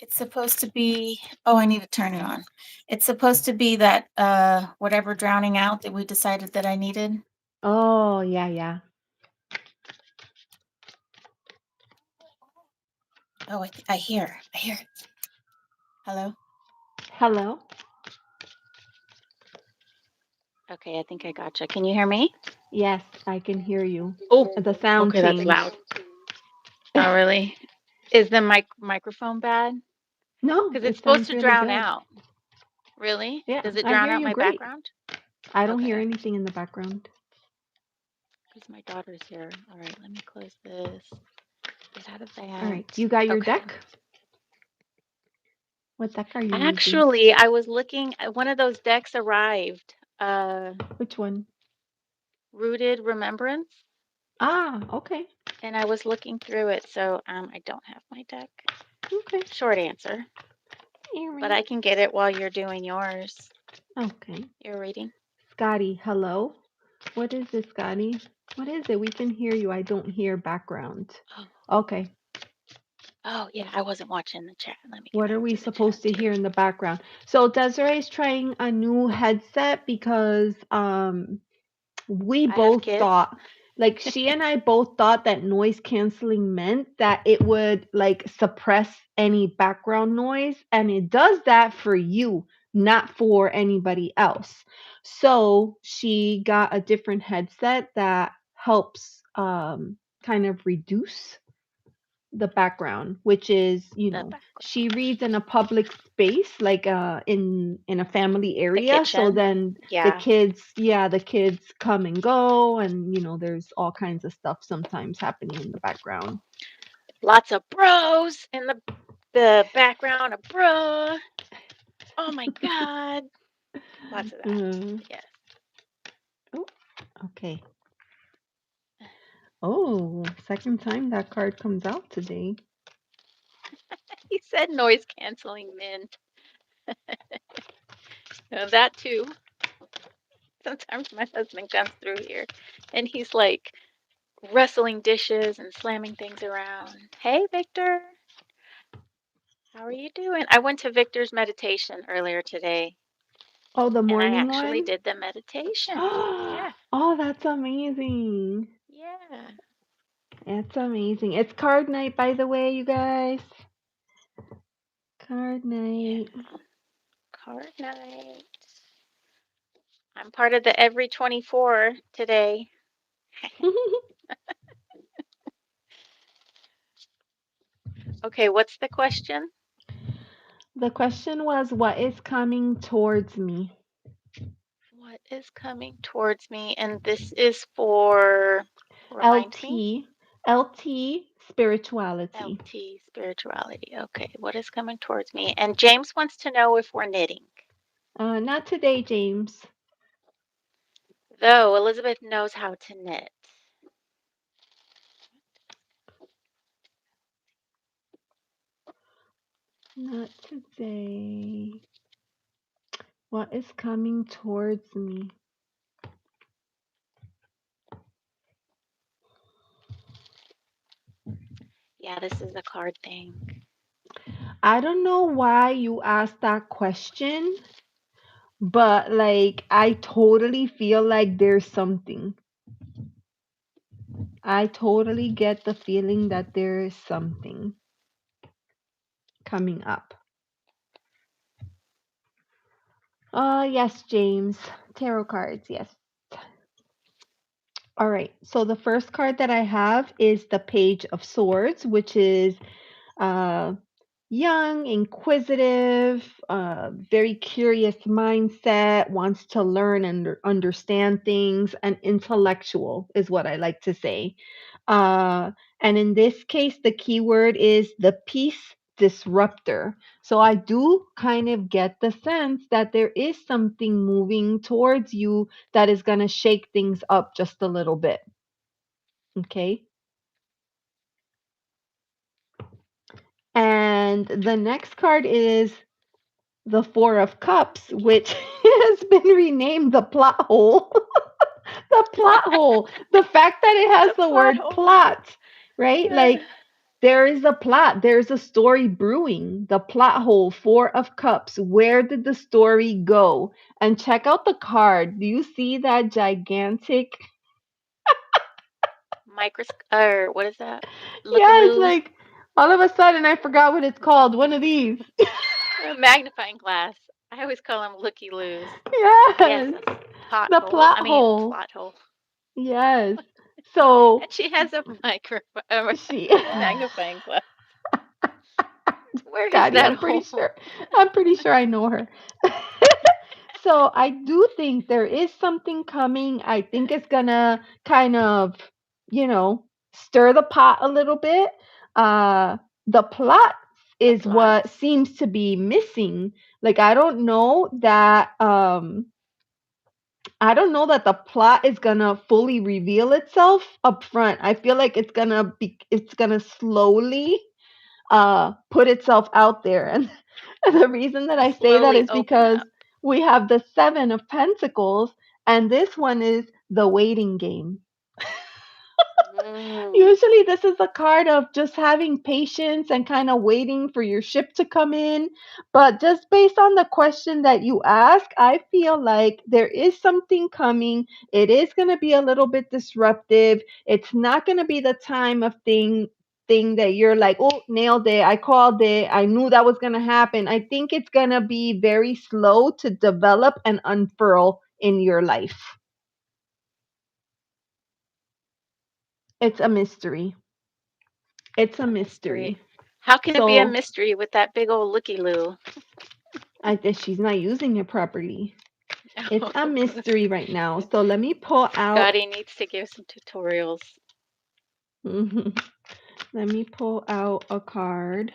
It's supposed to be, oh, I need to turn it on. It's supposed to be that whatever drowning out that we decided that I needed. Oh, yeah. Oh, I hear it. Hello? Hello? Okay, I think I gotcha. Can you hear me? Yes, I can hear you. Oh, The sound okay, that's changed. loud. Oh, really? Is the microphone bad? No, Because it's it supposed sounds to really drown good. out. Really? Yeah, Does it I drown hear out you my great. background? I don't hear Okay, anything in the background. because my daughter's here. All right, let me close this. Get out of All right, that. you got your Okay. deck? What deck are you using? Actually, I was looking, one of those decks arrived. Which one? Rooted Remembrance, Ah, okay. and I was looking through it, so I don't have my deck. Okay. Short answer, All but right. I can get it while you're doing yours. Okay. You're reading. Scotty, hello? What is it, Scotty? What is it? We can hear you. I don't hear background. Oh, Okay. oh yeah, I wasn't watching the chat. Let me get What are back we to the chat supposed to too. hear in the background? So Desiree's trying a new headset because we I have both kids. thought, like she and I both thought that noise canceling meant that it would like suppress any background noise, and it does that for you, not for anybody else. So she got a different headset that helps kind of reduce the background, which is, The she background. reads in a public space, like in a family The area, so kitchen. then Yeah. the kids come and go, and there's all kinds of stuff sometimes happening in the background. Lots of bros in the background of bruh. Oh my God. Lots of that. uh, Yes. oh, okay. Oh, second time that card comes out today. He said noise canceling men. That too. Sometimes my husband comes through here and he's like wrestling dishes and slamming things around. Hey, Victor. How are you doing? I went to Victor's meditation earlier today Oh, the and I morning actually one. did the meditation. Yeah. Oh, that's amazing. Yeah. That's amazing. It's card night, by the way, you guys. Card Yeah. night. Card night. I'm part of the every 24 today. Okay, what's the question? The question was, what is coming towards me? What is coming towards me? And this is for, remind me, LT. LT, spirituality. LT spirituality. Okay, what is coming towards me? And James wants to know if we're knitting. Not today, James. Though Elizabeth knows how to knit. Not today. What is coming towards me? Yeah, this is a card thing. I don't know why you asked that question, but like, I totally feel like there's something. I totally get the feeling that there is something coming up. Yes, James. Tarot cards, yes. All right. So the first card that I have is the Page of Swords, which is uh young, inquisitive, very curious mindset, wants to learn and understand things, and intellectual is what I like to say. And in this case, the keyword is the peace disruptor. So I do kind of get the sense that there is something moving towards you that is going to shake things up just a little bit. Okay. And the next card is the Four of Cups, which has been renamed the plot hole. The plot hole. The fact that it has The the plot word hole. plot, right? Like there is a plot, there's a story brewing. The plot hole, Four of Cups. Where did the story go? And check out the card. Do you see that gigantic? Or what is that? Yeah, it's Lookaloo. like all of a sudden I forgot what it's called. One of these. A magnifying glass. I always call them looky-loos. Yes, Yes, a the pothole. plot I mean, hole. plot hole. Yes. So And she has a microphone, a she, magnifying glass. Where is Scotty, that hole? I'm pretty sure I know her. So I do think there is something coming. I think it's gonna kind of, you know, stir the pot a little bit. The plot The is what plots. seems to be missing. Like I don't know that the plot is gonna fully reveal itself up front. I feel like it's gonna slowly put itself out there. And the reason that I say that Slowly is open because up. we have the 7 of Pentacles, and this one is the waiting game. Mm. Usually, this is a card of just having patience and kind of waiting for your ship to come in. But just based on the question that you ask, I feel like there is something coming. It is going to be a little bit disruptive. It's not going to be the time of thing that you're like, oh, nailed it. I called it. I knew that was going to happen. I think it's going to be very slow to develop and unfurl in your life. It's a mystery. It's a A mystery. mystery. How can it be a So mystery with that big old looky-loo? I guess she's not using it properly. It's a mystery right now. So let me pull out. Scotty needs to give some tutorials. Let me pull out a card,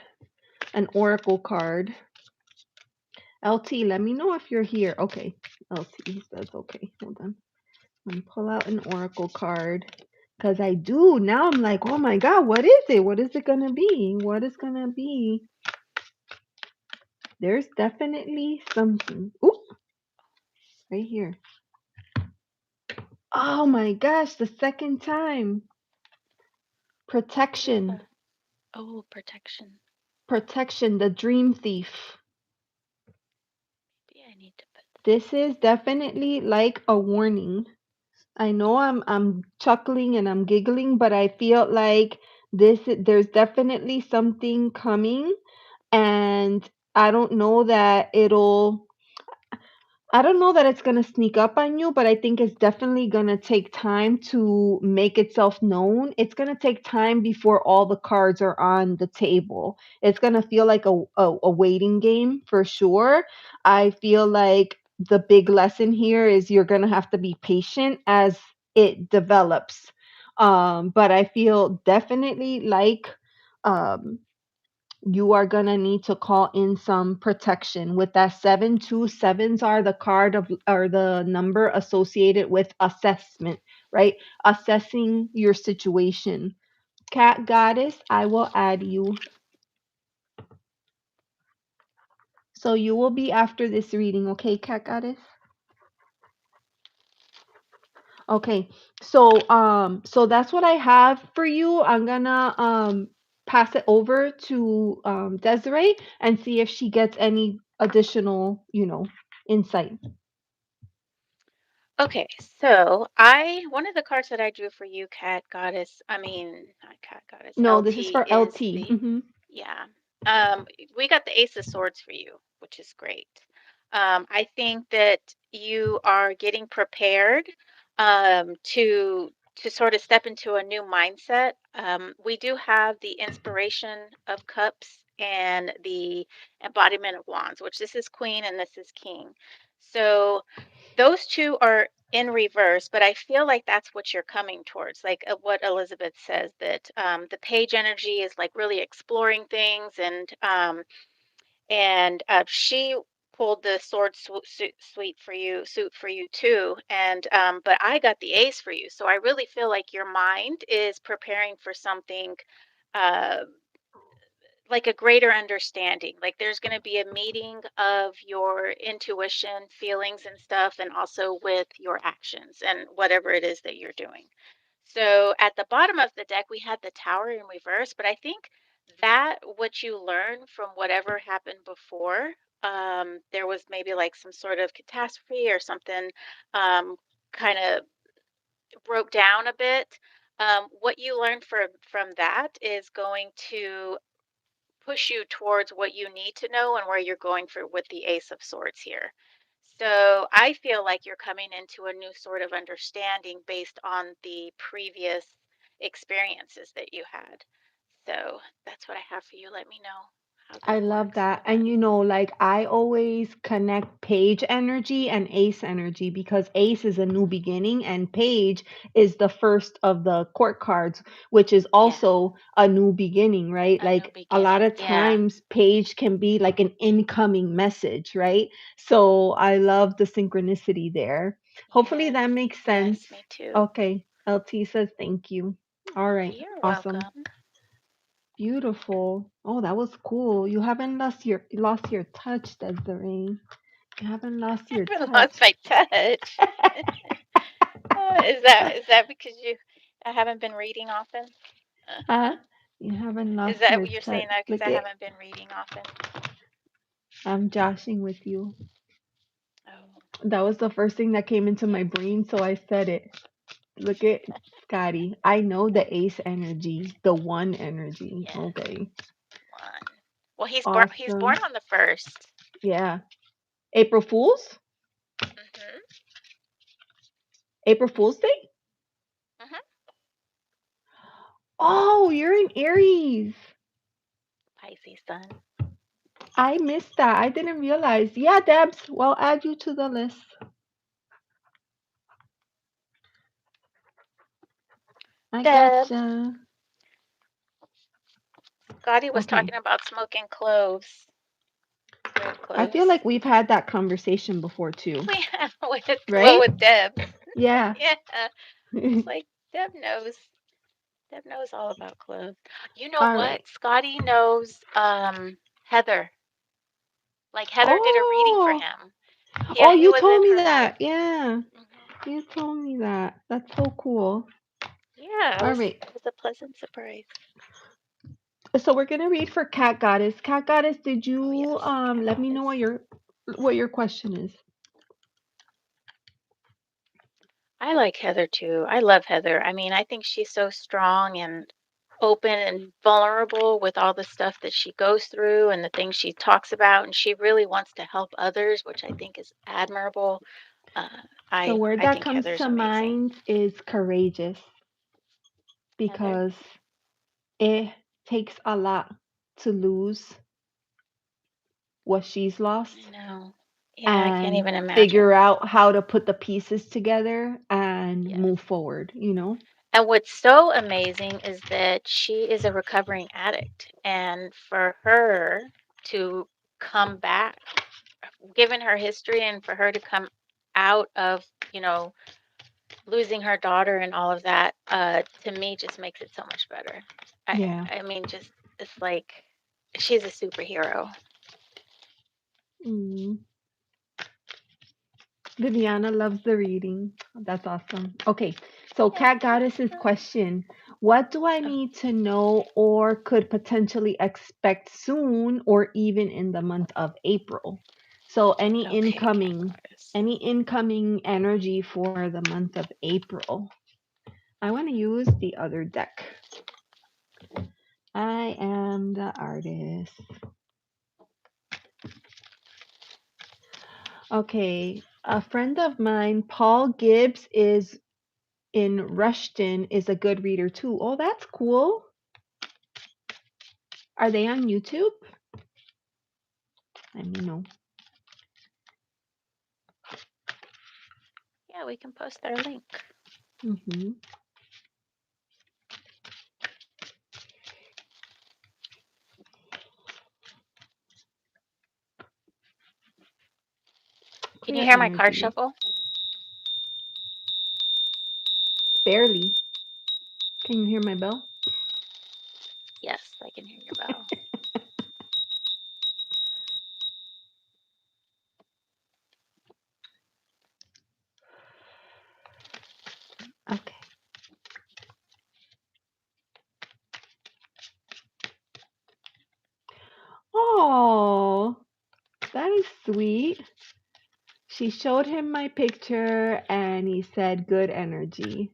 an oracle card. LT, let me know if you're here. Okay, LT says okay. Hold on. Let me pull out an oracle card because I do now. I'm like, oh my god, what is it? What is it gonna be? What is gonna be? There's definitely something. Ooh, right here. Oh my gosh, the second time. What is Protection. that? Oh, protection. Protection, the dream thief. Maybe I need to put This is definitely like a warning. I know I'm chuckling and I'm giggling, but I feel like there's definitely something coming, and I don't know that it'll I don't know that it's gonna sneak up on you, but I think it's definitely gonna take time to make itself known. It's gonna take time before all the cards are on the table. It's gonna feel like a waiting game for sure. I feel like the big lesson here is you're gonna have to be patient as it develops. But I feel definitely like um you are gonna need to call in some protection with that 7. 2 sevens are the card of or the number associated with assessment, right? Assessing your situation. Cat goddess, I will add you. So you will be after this reading, okay, cat goddess? Okay. So that's what I have for you. I'm gonna pass it over to Desiree and see if she gets any additional, insight. Okay, so I one of the cards that I drew for you, Cat Goddess, I mean not Cat Goddess, No, this is LT for is LT. the yeah. We got the Ace of Swords for you, which is great. I think that you are getting prepared to sort of step into a new mindset. We do have the Inspiration of Cups and the Embodiment of Wands, which this is Queen and this is King. So those two are in reverse, but I feel like that's what you're coming towards. Like what Elizabeth says, that the page energy is like really exploring things, and she pulled the suit for you too, and but I got the ace for you, so I really feel like your mind is preparing for something. Uh, like a greater understanding. Like there's going to be a meeting of your intuition, feelings, and stuff, and also with your actions and whatever it is that you're doing. So at the bottom of the deck, we had the tower in reverse, but I think that what you learn from whatever happened before, there was maybe like some sort of catastrophe or something kind of broke down a bit. What you learned from that is going to push you towards what you need to know and where you're going for with the Ace of Swords here. So I feel like you're coming into a new sort of understanding based on the previous experiences that you had. So that's what I have for you. Let me know how I that love works that. for that. And like I always connect page energy and ace energy because ace is a new beginning and page is the first of the court cards, which is Yeah, also a new beginning, right? a new Like a lot beginning. of Yeah, times page can be like an incoming message, right? So I love the synchronicity there. Hopefully yes, that makes sense. yes, me too. Okay. LT says thank you. All right. You're Awesome. welcome. Beautiful. Oh, that was cool. You haven't lost your touch, Desiree. You haven't lost I your haven't touch. lost my touch. Is that because I haven't been reading often? Huh? You haven't Is lost that your what you're touch. saying that because Look I it. haven't been reading often? I'm joshing with you. Oh, That was the first thing that came into my yeah, brain, so I said it. Look at Scotty. I know the ace energy, the one energy. yes, Okay. one. Well, he's born Awesome. on the 1st. Yeah. April Fools? Mm-hmm. April Fool's Day? Mm-hmm. Oh, you're in Aries. Pisces sun. I missed that. I didn't realize. Yeah, Debs, well, add you to the list. I Debs. gotcha. Scotty was Okay. talking about smoking cloves, red I feel cloves. like we've had that conversation before too, We have right? with Debs. Yeah. Yeah, it's like Deb knows. Deb knows all about cloves. You know All what? right. Scotty knows Heather. Like Heather did a reading for Oh, him. oh, Yeah, he you was told in me her life. that. Yeah, Hmm. you told me that. That's so cool. Yeah, All right. it was a pleasant surprise. So we're gonna read for Cat Goddess. Cat Goddess, did Oh you yes, cat let me know goddess. what your question is? I like Heather too. I love Heather. I mean, I think she's so strong and open and vulnerable with all the stuff that she goes through and the things she talks about, and she really wants to help others, which I think is admirable. Uh, The I word I that think comes Heather's to amazing. mind is courageous Heather, because it takes a lot to lose what she's I lost know. Yeah, I can't and even figure imagine. out how to put the pieces together and Yes. move forward. And what's so amazing is that she is a recovering addict, and for her to come back, given her history, and for her to come out of, losing her daughter and all of that, to me just makes it so much better. I Yeah. I mean, just it's like she's a superhero. Mm. Viviana loves the reading. That's awesome. Okay, so Yeah, Cat Goddess's question: what do I oh, need to know or could potentially expect soon or even in the month of April? So okay, cat goddess. any incoming energy for the month of April. I want to use the other deck. I am the artist. Okay, a friend of mine, Paul Gibbs, is in Rushton, is a good reader too. Oh, that's cool. Are they on YouTube? Let me know. Yeah, we can post their link. Mm-hmm. Can you Clear hear my card energy. shuffle? Barely. Can you hear my bell? Yes, I can hear your bell. Okay. Oh, that is sweet. She showed him my picture and he said good energy.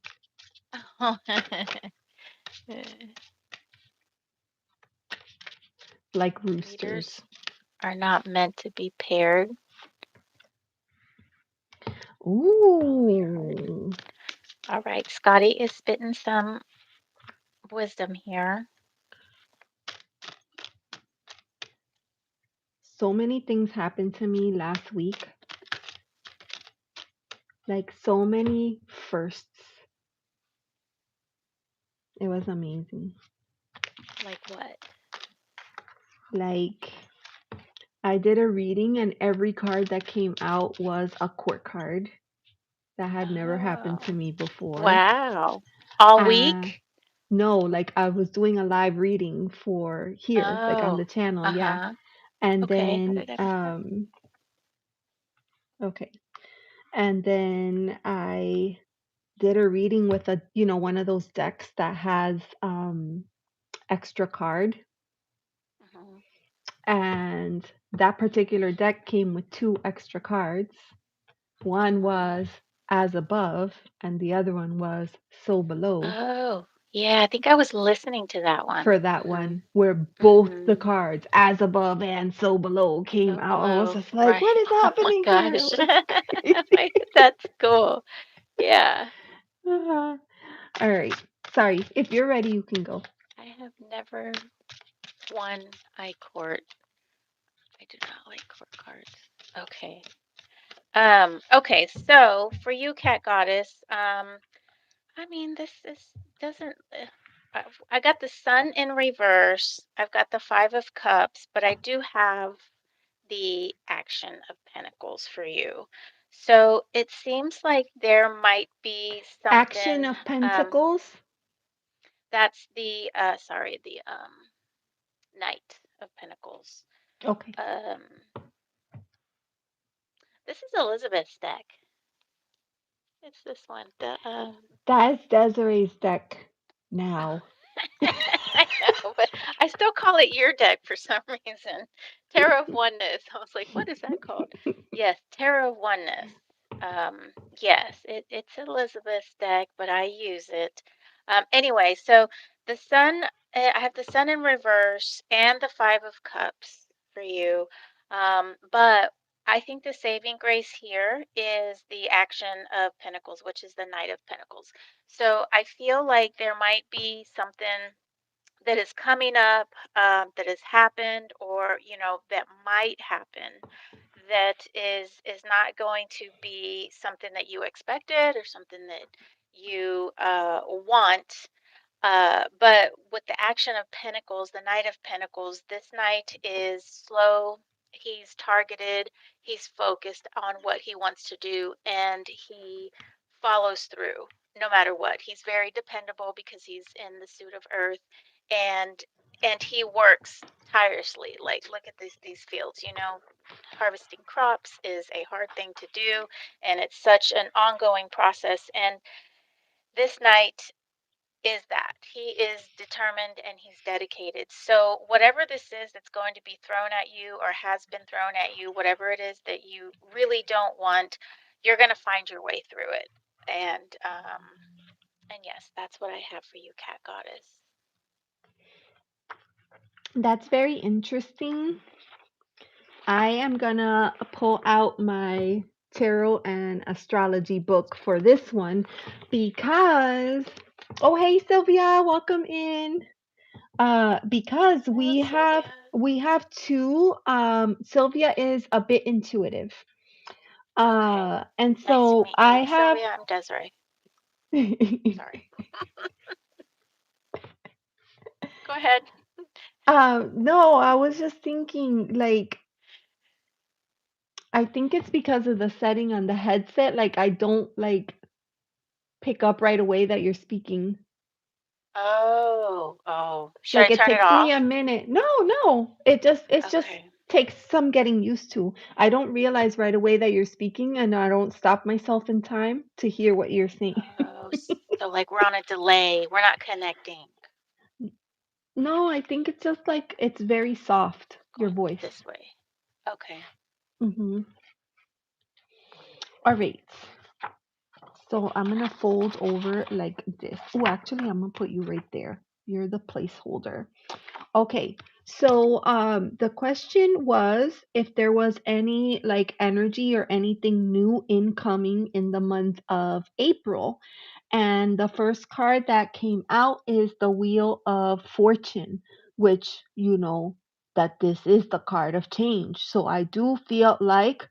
like roosters. Readers are not meant to be paired. Ooh. All right, Scotty is spitting some wisdom here. So many things happened to me last week. Like so many firsts. It was amazing. Like what? Like I did a reading and every card that came out was a court card. That had never happened to Oh, me before. wow. All Uh, week? no, like I was doing a live reading for here, like on the Oh, channel, yeah. uh-huh. And Okay, how then did that happen? okay. And then I did a reading with a, one of those decks that has extra card. Mhm. And that particular deck came with two extra cards. One Mhm. was as above, and the other one was so below. Oh, yeah, I think I was listening to that one. For that Mhm. one, where both the Mhm. cards, as above and so below, came So out. I was below, just like, right. what is Oh my happening here? It gosh. was crazy. That's cool. Yeah. All right. Sorry. If you're ready, you can go. I have never won iCourt. I do not like court cards. Okay. Okay, so for you, Cat Goddess, I mean, this doesn't. I got the Sun in reverse. I've got the Five of Cups, but I do have the Action of Pentacles for you. So it seems like there might be Action something. of Pentacles. That's the sorry, the Knight of Pentacles. Okay. Um, this is Elizabeth's deck. It's this one. That is Desiree's deck now. I know, but I still call it your deck for some reason. Tarot of Oneness. I was like, what is that called? Yes, Tarot of Oneness. Um, yes, it's Elizabeth's deck, but I use it. Anyway, so the sun, I have the sun in reverse and the Five of Cups for you. But I think the saving grace here is the Action of Pentacles, which is the Knight of Pentacles. So I feel like there might be something that is coming up, that has happened, or that might happen, that is not going to be something that you expected or something that you want. But with the Action of Pentacles, the Knight of Pentacles, this knight is slow. He's targeted. He's focused on what he wants to do, and he follows through no matter what. He's very dependable because he's in the suit of earth, and he works tirelessly. Like, look at these fields. Harvesting crops is a hard thing to do, and it's such an ongoing process. And this knight is that he is determined and he's dedicated. So whatever this is that's going to be thrown at you or has been thrown at you, whatever it is that you really don't want, you're going to find your way through it. And yes, that's what I have for you, Cat Goddess. That's very interesting. I am gonna pull out my tarot and astrology book for this one because oh hey Sylvia, welcome in. Because Hello, Sylvia. we have two Sylvia is a bit intuitive. Okay. And Nice to so meet I you. have Sylvia, I'm Desiree. Sorry. Go ahead. no, I was just thinking like I think it's because of the setting on the headset. Like I don't like pick up right away that you're speaking. Oh. Should I Like it turn it takes me a off? minute. No. It just Okay. takes some getting used to. I don't realize right away that you're speaking and I don't stop myself in time to hear what you're saying. Oh, so like we're on a delay. We're not connecting. No, I think it's just like it's very soft, your Going voice. this way. Okay. Mhm. All right. So I'm gonna fold over like this. Oh, actually, I'm gonna put you right there. You're the placeholder. Okay. So the question was if there was any like energy or anything new incoming in the month of April. And the first card that came out is the Wheel of Fortune, which you know that this is the card of change. So I do feel like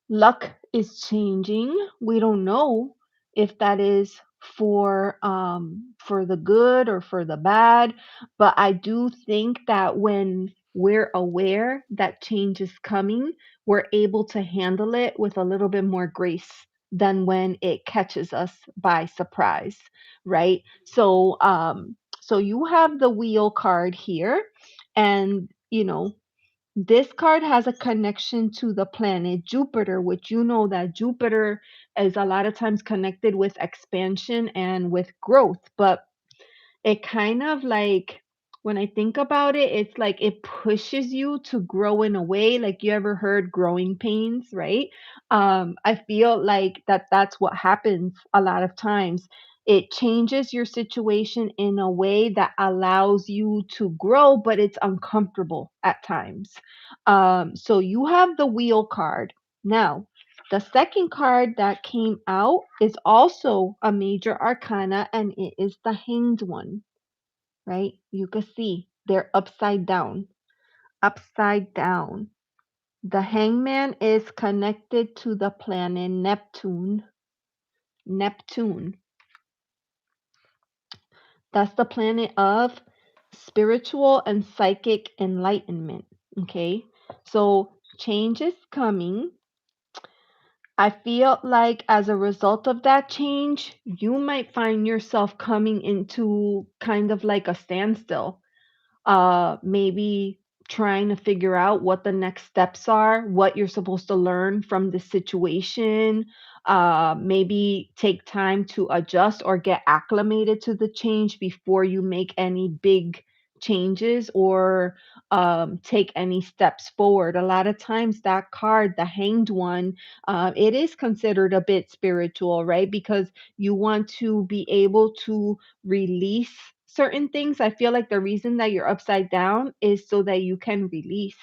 luck is changing. We don't know if that is for the good or for the bad, but I do think that when we're aware that change is coming, we're able to handle it with a little bit more grace than when it catches us by surprise, right? So you have the wheel card here, and this card has a connection to the planet Jupiter, which you know that Jupiter is a lot of times connected with expansion and with growth. But it kind of like, when I think about it, it's like it pushes you to grow in a way. Like, you ever heard growing pains, right? I feel like that's what happens a lot of times. It changes your situation in a way that allows you to grow, but it's uncomfortable at times. So you have the wheel card. Now, the second card that came out is also a major arcana, and it is the hanged one, right? You can see they're upside down. Upside down. The hangman is connected to the planet Neptune. Neptune. That's the planet of spiritual and psychic enlightenment. Okay. So change is coming. I feel like as a result of that change, you might find yourself coming into kind of like a standstill, maybe trying to figure out what the next steps are, what you're supposed to learn from the situation, maybe take time to adjust or get acclimated to the change before you make any big changes or take any steps forward. A lot of times, that card, the hanged one, it is considered a bit spiritual, right? Because you want to be able to release certain things. I feel like the reason that you're upside down is so that you can release.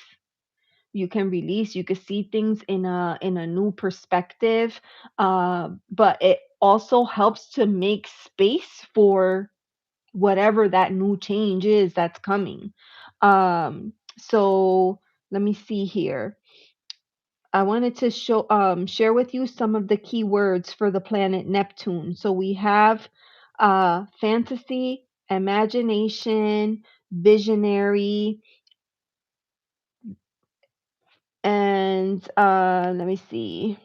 You can release. You can see things in a new perspective. But it also helps to make space for whatever that new change is that's coming. So let me see here. I wanted to share with you some of the key words for the planet Neptune. So we have fantasy, imagination, visionary, and let me see.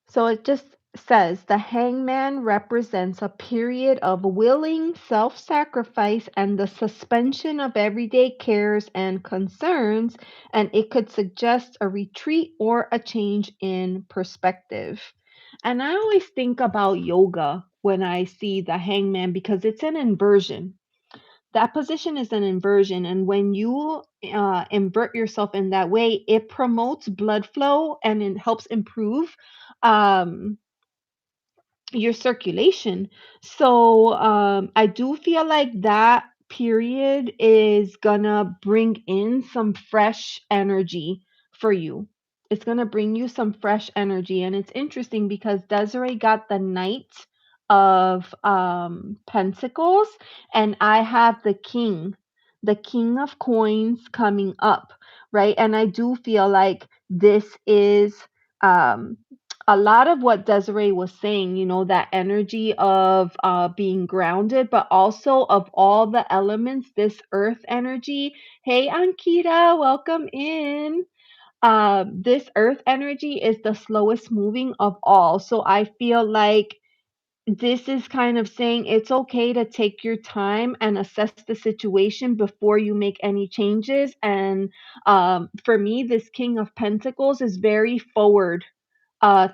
So it just says the hangman represents a period of willing self sacrifice and the suspension of everyday cares and concerns, and it could suggest a retreat or a change in perspective. And I always think about yoga when I see the hangman because it's an inversion. That position is an inversion, and when you invert yourself in that way, it promotes blood flow and it helps improve um, your circulation. So I do feel like that period is gonna bring in some fresh energy for you. It's gonna bring you some fresh energy, and it's interesting because Desiree got the Knight of Pentacles, and I have the King of Coins coming up, right? And I do feel like this is um a lot of what Desiree was saying, that energy of being grounded, but also of all the elements, this earth energy. Hey, Ankita, welcome in. This earth energy is the slowest moving of all. So I feel like this is kind of saying it's okay to take your time and assess the situation before you make any changes. And for me, this King of Pentacles is very forward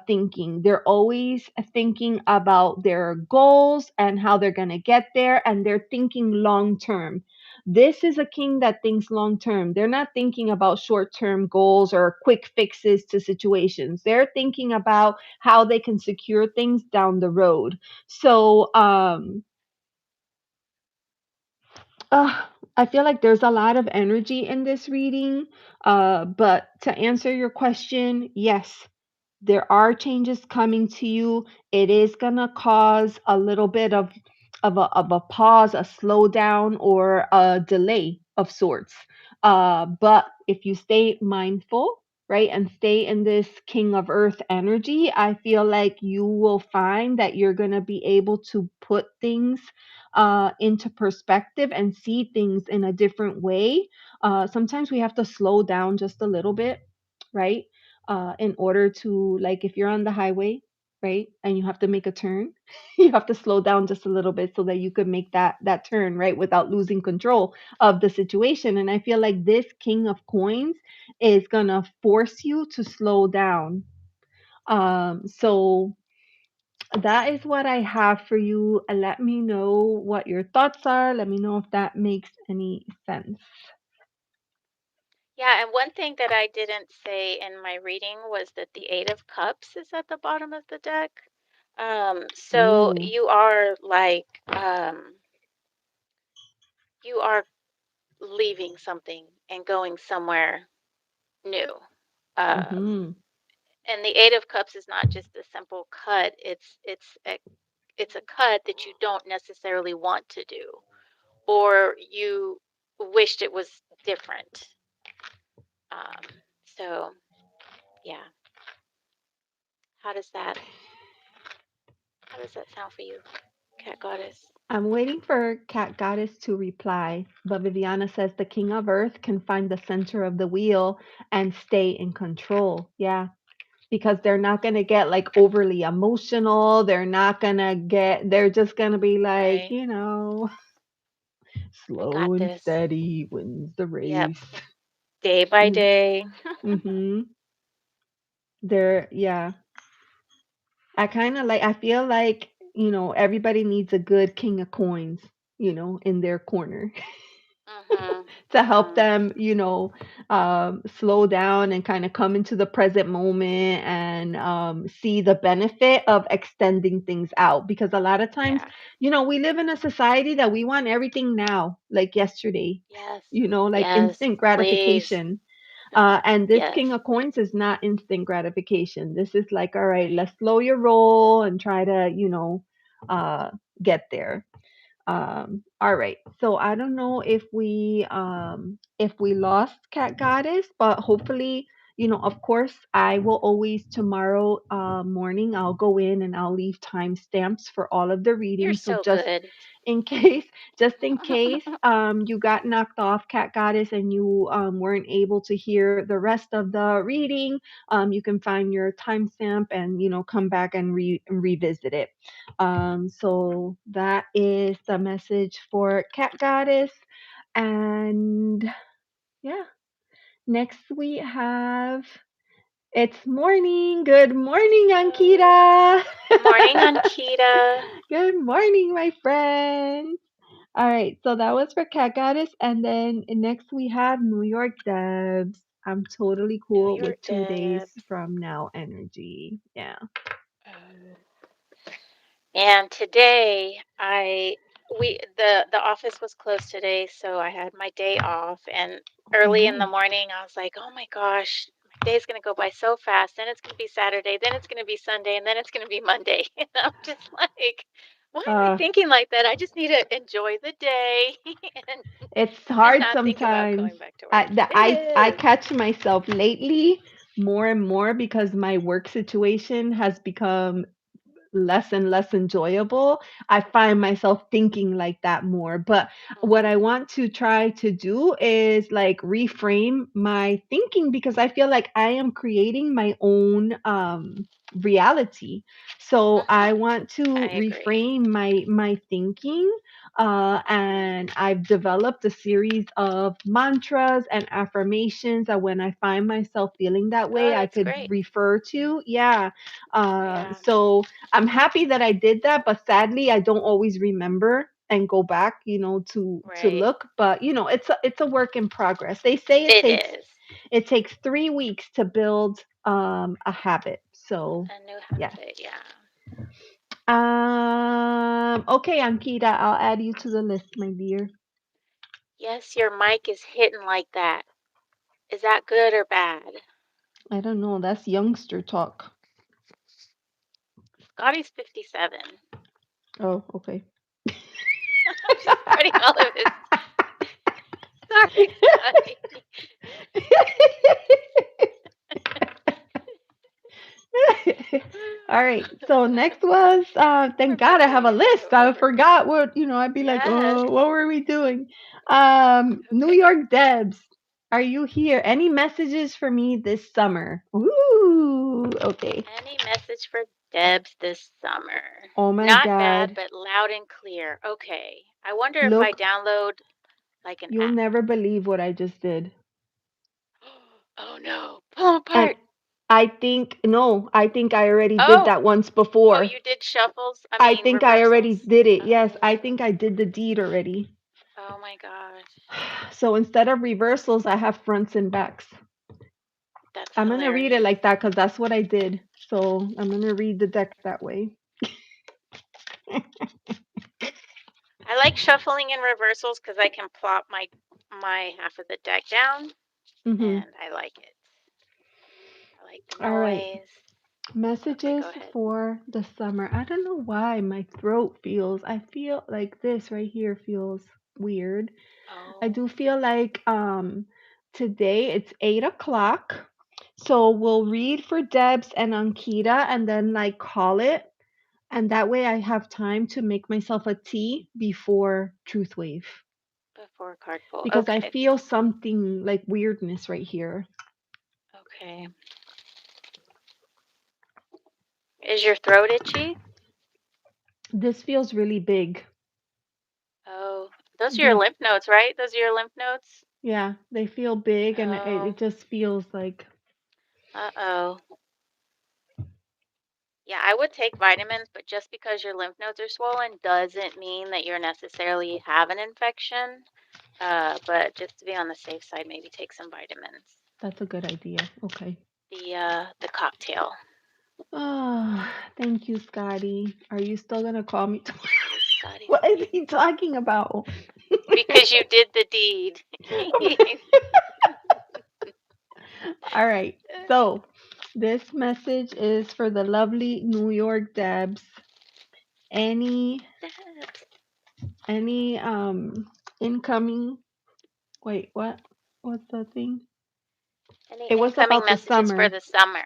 thinking. They're always thinking about their goals and how they're going to get there, and they're thinking long term. This is a king that thinks long term. They're not thinking about short term goals or quick fixes to situations. They're thinking about how they can secure things down the road. So, uh, I feel like there's a lot of energy in this reading. But to answer your question, yes, there are changes coming to you. It is gonna cause a little bit of a pause, a slowdown, or a delay of sorts. But if you stay mindful, right, and stay in this King of Earth energy, I feel like you will find that you're gonna be able to put things into perspective and see things in a different way. Sometimes we have to slow down just a little bit, right? In order to, like, if you're on the highway, right, and you have to make a turn, you have to slow down just a little bit so that you could make that turn, right, without losing control of the situation. And I feel like this King of Coins is gonna force you to slow down. So that is what I have for you. Let me know what your thoughts are. Let me know if that makes any sense. Yeah, and one thing that I didn't say in my reading was that the Eight of Cups is at the bottom of the deck. So Ooh. you are like, you are leaving something and going somewhere new. Mm-hmm. And the Eight of Cups is not just a simple cut. It's a cut that you don't necessarily want to do, or you wished it was different. Um, so yeah, how does that how does that sound for you, Cat Goddess? I'm waiting for Cat Goddess to reply, but Viviana says the King of Earth can find the center of the wheel and stay in control. Yeah, because they're not going to get like overly emotional. They're just going to be like, Right. I slow got and this. steady wins the Yep. race. Day by day. Mm-hmm. Yeah. I feel like, everybody needs a good king of coins, in their corner. Mhm. To help Mhm. them, slow down and kind of come into the present moment and see the benefit of extending things out. Because a lot of times, Yeah. we live in a society that we want everything now, like yesterday, Yes. like Yes. instant Please. gratification. And this Yes. King of Coins is not instant gratification. This is like, all right, let's slow your roll and try to, uh, get there. All right. So I don't know if we lost Cat Goddess, but hopefully, of course, I will always tomorrow morning I'll go in and I'll leave timestamps for all of the You're readings. So so good. in case just in case you got knocked off, Cat Goddess, and you weren't able to hear the rest of the reading, you can find your timestamp and come back and revisit it. So that is the message for Cat Goddess. And yeah, next we have, it's morning. Good morning, Ankita. Morning, Ankita. Good morning, my friend. All right, so that was for Cat Goddess, and then next we have New York Debs. I'm totally New cool York with 2 days Debs. from now energy. Yeah. Um, And today the office was closed today, so I had my day off, and Oh, early in the nice. morning I was like, "Oh my gosh, my day's going to go by so fast. Then it's going to be Saturday, then it's going to be Sunday, and then it's going to be Monday." And I'm just like, "Why am I Uh, thinking like that? I just need to enjoy the day and it's and hard not think about sometimes. going back to I, work." the, It I is. catch myself lately more and more because my work situation has become less and less enjoyable. I find myself thinking like that more. But what I Mhm. want to try to do is like reframe my thinking because I feel like I am creating my own reality. So I Mhm. want to I agree. reframe my thinking. Mhm. And I've developed a series of mantras and affirmations that when I find myself feeling that Oh, way, I that's could great. refer to. Yeah. Yeah. So I'm happy that I did that, but sadly, I don't always remember and go back, to Right. look. But it's a work in progress. They say it It takes is. it takes 3 weeks to build a habit. So A new yes. habit, yeah. Okay, Ankita, I'll add you to the list, my dear. Yes, your mic is hitting like that. Is that good or bad? I don't know. That's youngster talk. Scotty's 57. Oh, okay. I'm just putting all of his. Sorry, Scotty. All right. So next was We're thank God I have a moving list. I over. forgot what, I'd be like, Yes. "Oh, what were we doing?" New Okay. York Debs, are you here? Any messages for me this summer? Ooh, okay. Any message for Debs this summer? Oh my Not bad, God. but loud and clear. Okay. I wonder if I Look, download like an you'll app. never believe what I just did. Oh no. Pull And apart. I think no, I think I already did Oh. that once Oh, before. you did shuffles? I I mean, think I already reversals? did it. Yes, I Oh. think I did the deed already. Oh my gosh. So instead of reversals, I have fronts and backs. That's I'm gonna read it hilarious. like that because that's what I did. So I'm gonna read the deck that way. I like shuffling and reversals because I can plop my half of the deck down, Hmm. and I like it. I like the All right. noise. Okay, Messages go ahead. for the summer. I don't know why my throat feels. I feel like this right here feels weird. I Oh, do feel like today it's 8 o'clock. So we'll read for Debs and Ankita and then like call it. And that way I have time to make myself a tea before Truth Wave. before card pull. Because I Okay, feel something like weirdness right here. okay. Is your throat itchy? This feels really big. Oh, those are your These, lymph nodes, right? Those are your lymph nodes? yeah, they feel big and it Oh, just feels like, uh-oh. Yeah, I would take vitamins, but just because your lymph nodes are swollen doesn't mean that you're necessarily have an infection. But just to be on the safe side, maybe take some vitamins. that's a good idea. Okay. The cocktail. Oh, thank you, Scotty. Are you still gonna call me tomorrow? Yes, Scotty's What is here. he talking about? Because you did the deed. All right. So, this message is for the lovely New York Debs. Any Debs. any incoming, wait, what? What's the thing? Any It was incoming about the messages for summer. the summer?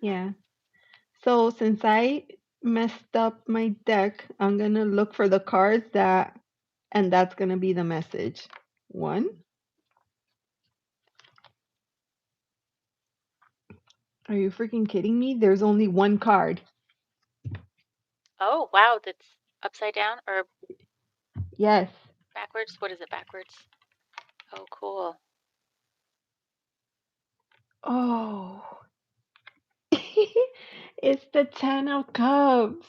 Yeah. So, since I messed up my deck, I'm going to look for the cards and that's going to be the message. One. Are you freaking kidding me? There's only one card. Oh, wow, that's upside down or Yes. backwards? What is it, backwards? Oh, cool. Oh. It's the 10 of cups.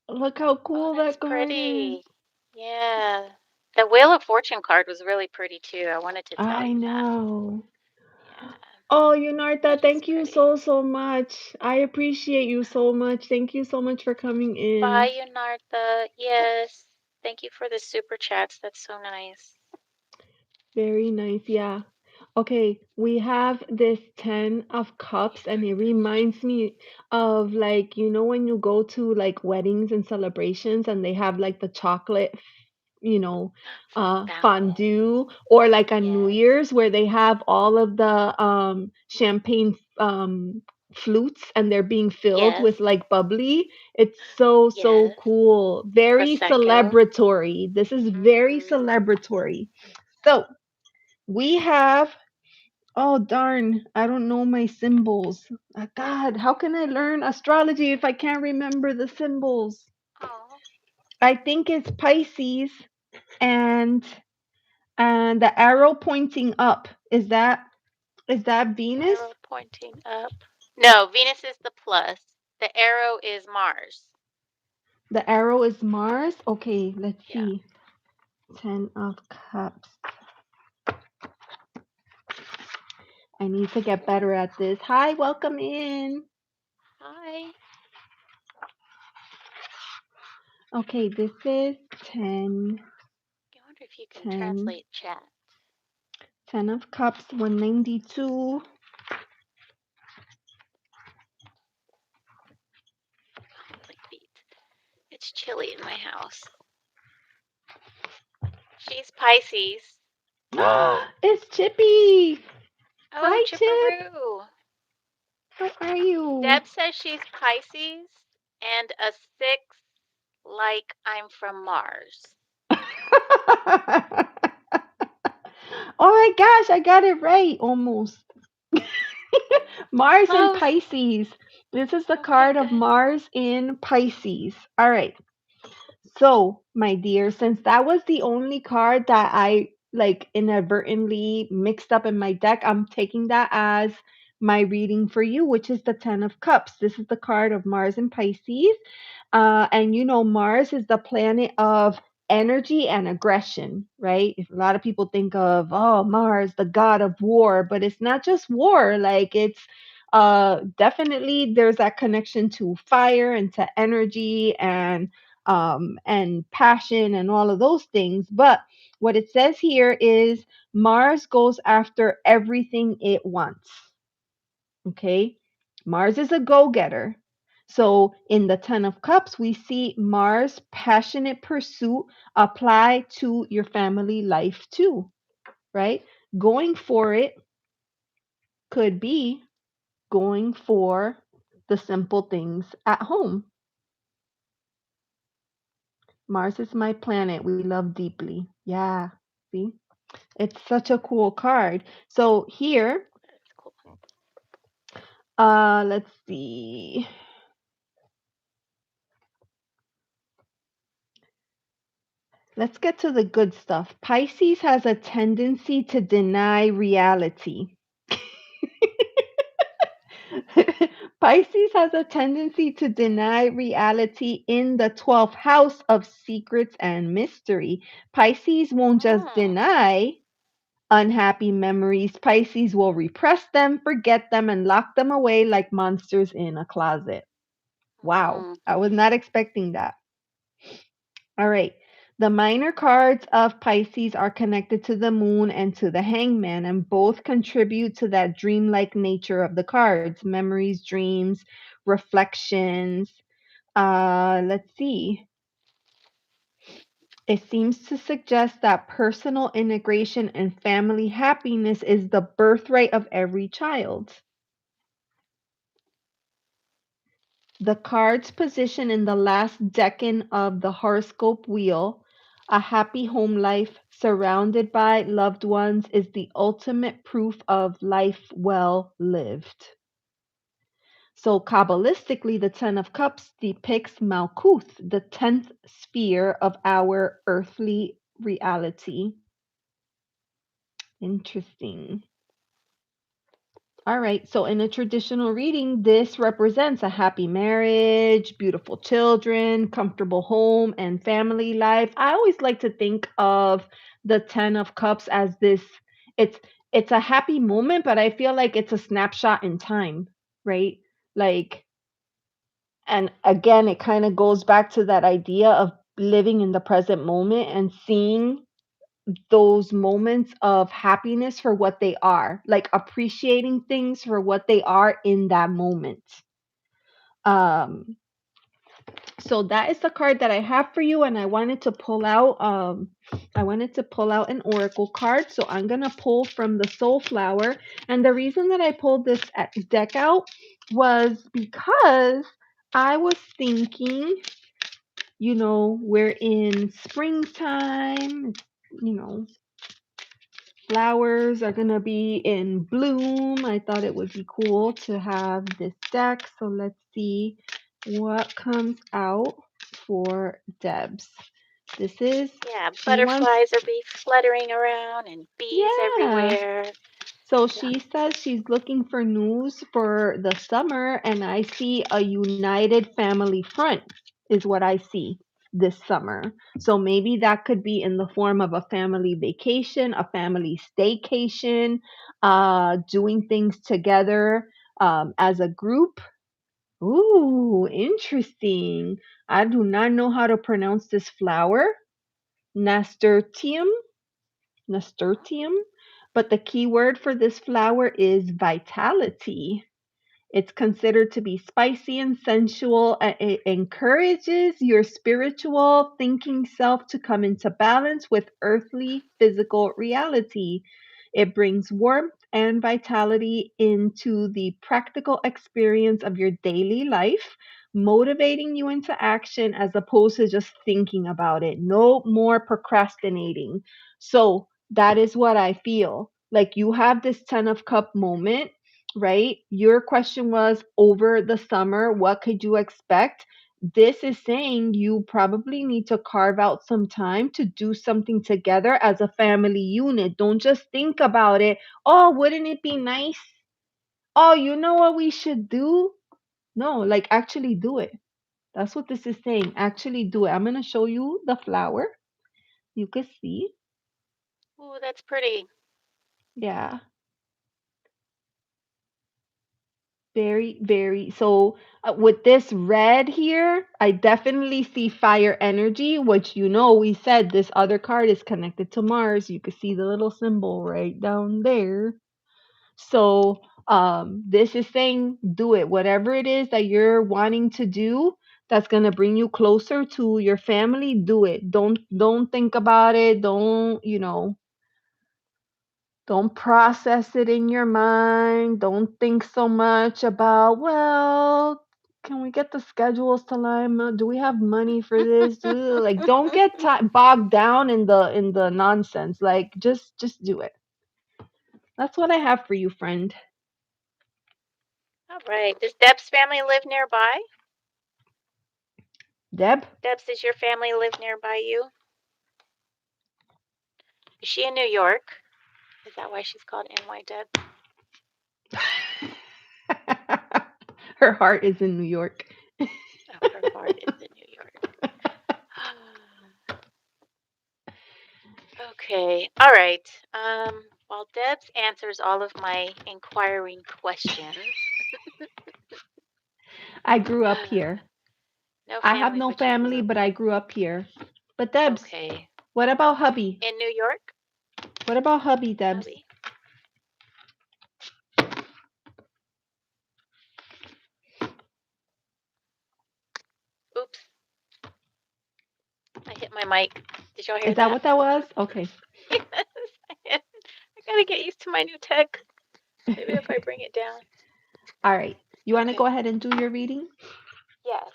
Look how Oh, cool that's that card is. pretty. Yeah. The Wheel of Fortune card was really pretty too. I wanted to tell I you that. know. Yeah, Oh, Eunartha, that is thank you pretty. so, so much. I appreciate you so much. Thank you so much for coming in. Bye, Eunartha. Yes. Thank you for the super chats. That's so nice. Very nice. Yeah. Okay, we have this 10 of cups, and it reminds me of like, when you go to like weddings and celebrations and they have like the chocolate, Fountain. fondue, or like a New Yes. Year's where they have all of the champagne flutes and they're being filled Yes. with like bubbly. It's so, so Yes. cool. Very Prosecco. celebratory. This is very Mm-hmm. celebratory. So, we have, oh darn, I don't know my symbols. God, how can I learn astrology if I can't remember the symbols? Oh, I think it's Pisces and the arrow pointing up. Is that Venus? arrow pointing up. No, Venus is the plus. The arrow is Mars. The arrow is Mars. Okay, let's Yeah. see. 10 of Cups. I need to get better at this. Hi, welcome in. Hi. Okay, this is 10, I wonder if you can 10, translate chat. 10 of Cups, 192. Conflict beat. It's chilly in my house. She's Pisces. It's Chippy. Oh, Hi, Chip. Chipperoo. How are you? Deb says she's Pisces and a 6, like I'm from Mars. Oh my gosh, I got it right almost. Mars in Close. Pisces. This is the Okay, card of good. Mars in Pisces. All right. So, my dear, since that was the only card that I like inadvertently mixed up in my deck, I'm taking that as my reading for you, which is the 10 of Cups. This is the card of Mars in Pisces. And you know, Mars is the planet of energy and aggression, right? If a lot of people think of, oh, Mars, the god of war, but it's not just war. Like it's definitely there's that connection to fire and to energy and passion and all of those things. But what it says here is Mars goes after everything it wants. Okay. Mars is a go getter. So in the 10 of Cups, we see Mars' passionate pursuit apply to your family life too, right? Going for it could be going for the simple things at home. Mars is my planet we love deeply. Yeah, see? It's such a cool card. So here, That's cool. let's see. Let's get to the good stuff. Pisces has a tendency to deny reality. Pisces has a tendency to deny reality in the 12th house of secrets and mystery. Pisces won't just Mm. deny unhappy memories. Pisces will repress them, forget them, and lock them away like monsters in a closet. Wow, Mm. I was not expecting that. All right. The minor cards of Pisces are connected to the moon and to the hangman, and both contribute to that dreamlike nature of the cards memories, dreams, reflections. Let's see. It seems to suggest that personal integration and family happiness is the birthright of every child. The card's position in the last decan of the horoscope wheel, a happy home life surrounded by loved ones, is the ultimate proof of life well lived. So, Kabbalistically, the Ten of Cups depicts Malkuth, the 10th sphere of our earthly reality. Interesting. All right. So in a traditional reading, this represents a happy marriage, beautiful children, comfortable home, and family life. I always like to think of the 10 of cups as this it's it's a happy moment, but I feel like it's a snapshot in time, right? Like and again, it kind of goes back to that idea of living in the present moment and seeing those moments of happiness for what they are, like appreciating things for what they are in that moment. Um, so that is the card that I have for you, and I wanted to pull out an oracle card. So I'm gonna pull from the Soul Flower, and the reason that I pulled this deck out was because I was thinking, you know, we're in springtime, you know, flowers are gonna be in bloom. I thought it would be cool to have this deck. So let's see what comes out for Debs. This is, Yeah, she wants, butterflies are be fluttering around and bees yeah. everywhere. So Yeah. she says she's looking for news for the summer, and I see a united family front. is what I see this summer. So maybe that could be in the form of a family vacation, a family staycation, doing things together as a group. Ooh, interesting. I do not know how to pronounce this flower. Nasturtium, nasturtium. But the key word for this flower is vitality. It's considered to be spicy and sensual. It encourages your spiritual thinking self to come into balance with earthly physical reality. It brings warmth and vitality into the practical experience of your daily life, motivating you into action as opposed to just thinking about it. No more procrastinating. So that is what I feel. Like you have this 10 of cup moment, right? Your question was over the summer, what could you expect? This is saying you probably need to carve out some time to do something together as a family unit. Don't just think about it. Oh, wouldn't it be nice? Oh, you know what we should do? No, like actually do it. That's what this is saying. Actually do it. I'm going to show you the flower. You can see. Ooh, that's pretty. Yeah. Very, very. So with this red here, I definitely see fire energy, which we said this other card is connected to Mars. You can see the little symbol right down there. So this is saying do it. Whatever it is that you're wanting to do that's gonna bring you closer to your family, do it. Don't think about it. Don't process it in your mind. Don't think so much about, well, can we get the schedules to line up? Do we have money for this? Like, don't get bogged down in the nonsense. Like, just do it. That's what I have for you, friend. All right. Does Deb's family live nearby? Deb? Debs, does your family live nearby you? Is she in New York? Is that why she's called NY Deb? Her heart is in New York. Oh, her heart is in New York. Okay. All right. While Debs answers all of my inquiring questions. I grew up here. No I have family, no but you grew family, up but I here. grew up here. But Debs, Okay. what about hubby? In New York? What about hubby, Debs? Hubby? Oops. I hit my mic. Did y'all hear Is that that? what that was? Okay. Yes. I gotta get used to my new tech. Maybe if I bring it down. All right. You want to go Okay. ahead and do your reading? Yes.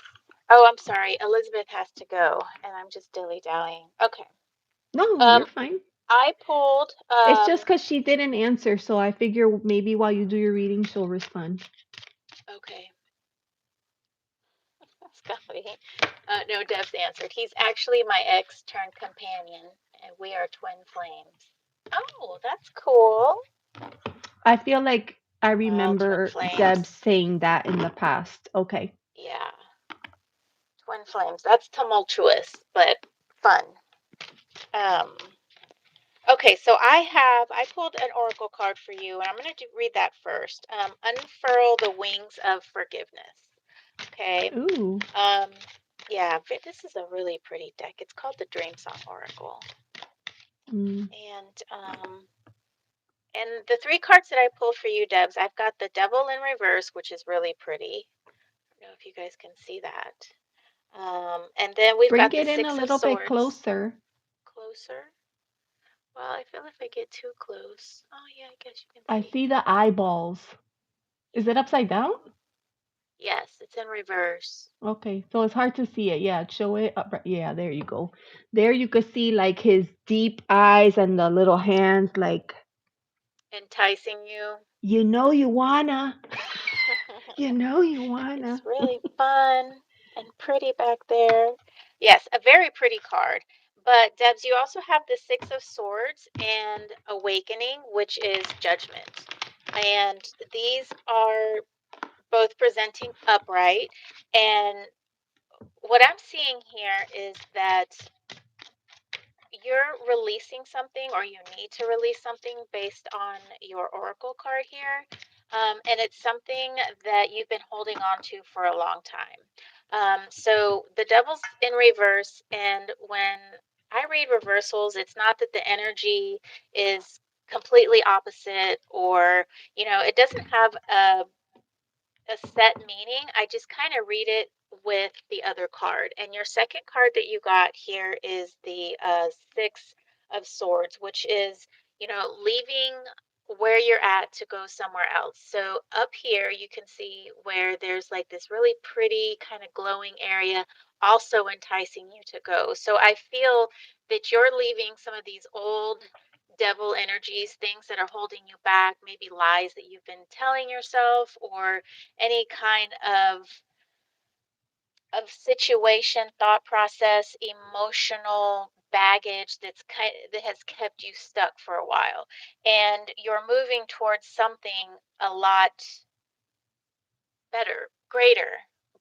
Oh, I'm sorry. Elizabeth has to go, and I'm just dilly-dallying. Okay. No, you're fine. I pulled. It's just because she didn't answer, so I figure maybe while you do your reading, she'll respond. Okay. Scully. No, Deb's answered. He's actually my ex-turned companion, and we are twin flames. Oh, that's cool. I feel like I Well, twin remember flames. Deb saying that in the past. Okay. Yeah. Twin flames. That's tumultuous, but fun. Okay, so I pulled an oracle card for you, and I'm going to read that first. Unfurl the wings of forgiveness. Okay. Ooh. Yeah, this is a really pretty deck. It's called the Dream Song Oracle. Mm. And the three cards that I pulled for you, Debs, I've got the Devil in reverse, which is really pretty. I don't know if you guys can see that. And then we've Bring got the it in a Six of little bit Swords. closer. Closer? Well, I feel if I get too close. Oh, yeah, I guess you can I see. see the eyeballs. Is it upside down? Yes, it's in reverse. Okay, so it's hard to see it. Yeah, show it up. Yeah, there you go. There you could see like his deep eyes and the little hands, like, Enticing you. you wanna. You wanna. It's really fun and pretty back there. Yes, a very pretty card. But Debs, you also have the Six of Swords and Awakening, which is Judgment. And these are both presenting upright. And what I'm seeing here is that you're releasing something, or you need to release something based on your oracle card here. And it's something that you've been holding on to for a long time. So the devil's in reverse, and when I read reversals, it's not that the energy is completely opposite, or it doesn't have a set meaning. I just kind of read it with the other card. And your second card that you got here is the Six of Swords, which is, leaving where you're at to go somewhere else. So up here, you can see where there's like this really pretty kind of glowing area, also enticing you to go. So I feel that you're leaving some of these old devil energies, things that are holding you back, maybe lies that you've been telling yourself, or any kind of situation, thought process, emotional baggage that has kept you stuck for a while, and you're moving towards something a lot better, greater,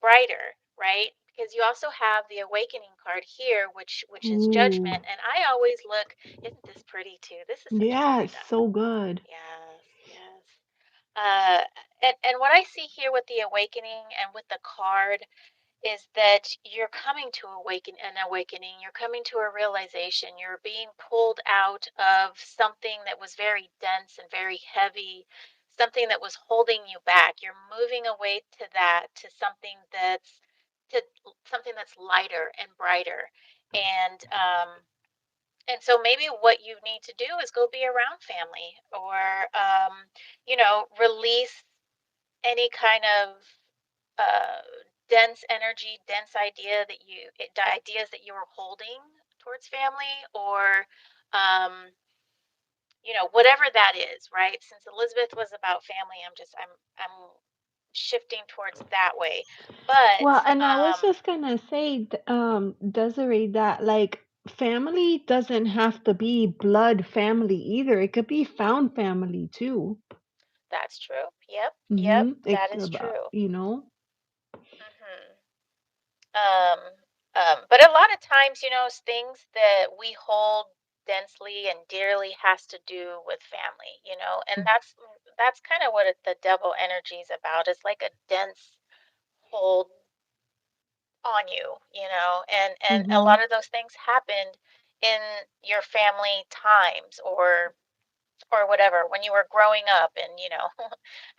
brighter, right? Because you also have the awakening card here, which is Ooh. judgment, and I always look. Isn't this pretty too? This is such a Yeah, pretty it's deck. so good. Yes, yes. uh and what I see here with the awakening and with the card is that you're coming to awakening, you're coming to a realization, you're being pulled out of something that was very dense and very heavy, something that was holding you back. You're moving away to that, to something that's lighter and brighter. And so maybe what you need to do is go be around family, or release any kind of uh, dense energy, dense ideas that you were holding towards family, or um, whatever that is, right? Since Elizabeth was about family, I'm shifting towards that way. But Well, and I was just gonna say, Desiree, that like family doesn't have to be blood family either. It could be found family too. that's true. Yep, yep, Mm-hmm. that is true. Hmm. Um, but a lot of times, things that we hold densely and dearly has to do with family, and that's kind of what the devil energy is about. It's like a dense hold on you, and a Mm-hmm. lot of those things happened in your family times, or whatever, when you were growing up, and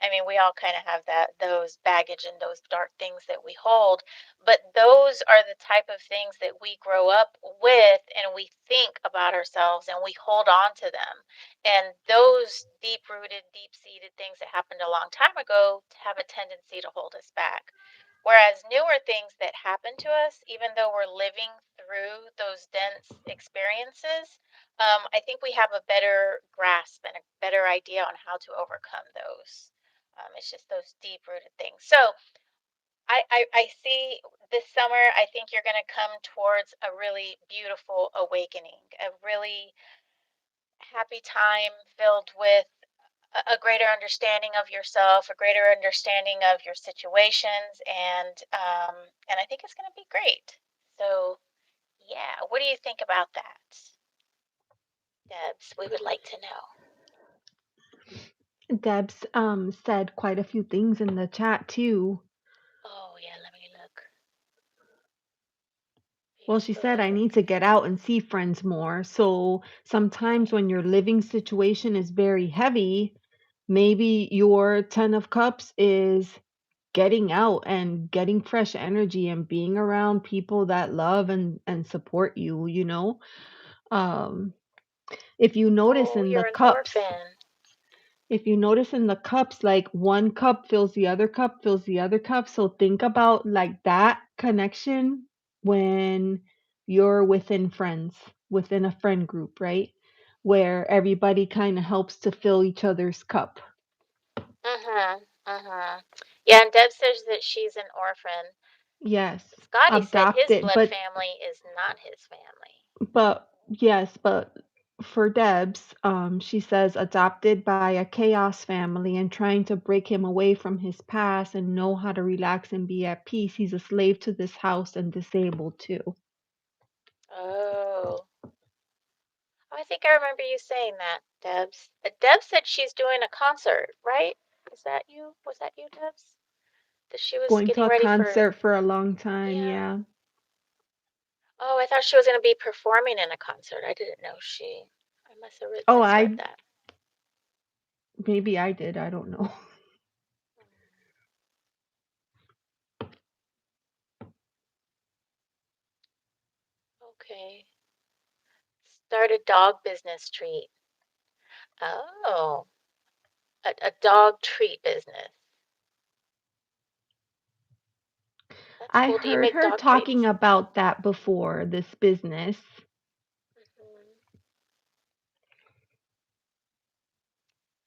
I mean, we all kind of have those baggage and those dark things that we hold, but those are the type of things that we grow up with, and we think about ourselves, and we hold on to them, and those deep rooted, deep seated things that happened a long time ago have a tendency to hold us back. Whereas newer things that happen to us, even though we're living through those dense experiences, I think we have a better grasp and a better idea on how to overcome those. It's just those deep rooted things. So I see this summer, I think you're going to come towards a really beautiful awakening, a really happy time filled with a greater understanding of yourself, a greater understanding of your situations, and I think it's going to be great. So yeah, what do you think about that, Debs? We would like to know. Debs said quite a few things in the chat too. Oh, yeah, let me look. Well, she said, I Facebook. need to get out and see friends more. So sometimes Okay. when your living situation is very heavy, maybe your 10 of cups is getting out and getting fresh energy and being around people that love and support you, um if you notice Oh, in the you're an cups orphan. if you notice in the cups, like one cup fills the other cup, fills the other cup. So think about like that connection when you're within friends, within a friend group, right? Where everybody kind of helps to fill each other's cup. Mm-hmm. Mm-hmm. Yeah, and Deb says that she's an orphan. Yes, Scotty said his adopted, blood family is not his family. but yes, but for Debs, she says adopted by a chaos family and trying to break him away from his past and know how to relax and be at peace. He's a slave to this house and disabled too. Oh. I think I remember you saying that, Debs. Debs said she's doing a concert, right? Is that you? Was that you, Debs? That she was Going to getting a ready for. concert for a long time, Yeah. yeah. Oh, I thought she was going to be performing in a concert. I didn't know she. I must have Oh, misread I that. maybe I did, I don't know. Okay. Start a dog business treat. Oh, a dog treat business. That's I cool. Do you heard make her dog talking treats? about that before, this business.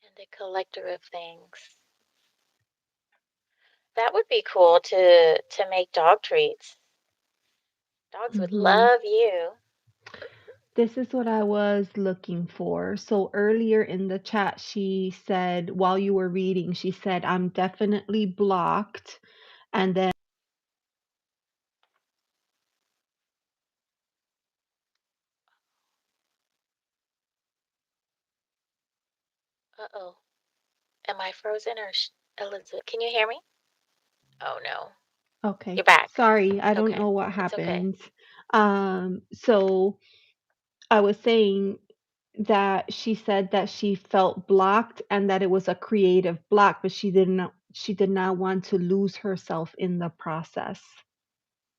And a collector of things. That would be cool to make dog treats. Dogs would Hmm. love you. This is what I was looking for. So earlier in the chat, she said, while you were reading, she said, I'm definitely blocked. And then, Uh-oh. Am I frozen or Elizabeth? Can you hear me? Oh no. okay, You're back. sorry, I don't Okay. know what It's okay. happens. So I was saying that she said that she felt blocked and that it was a creative block, but she did not want to lose herself in the process.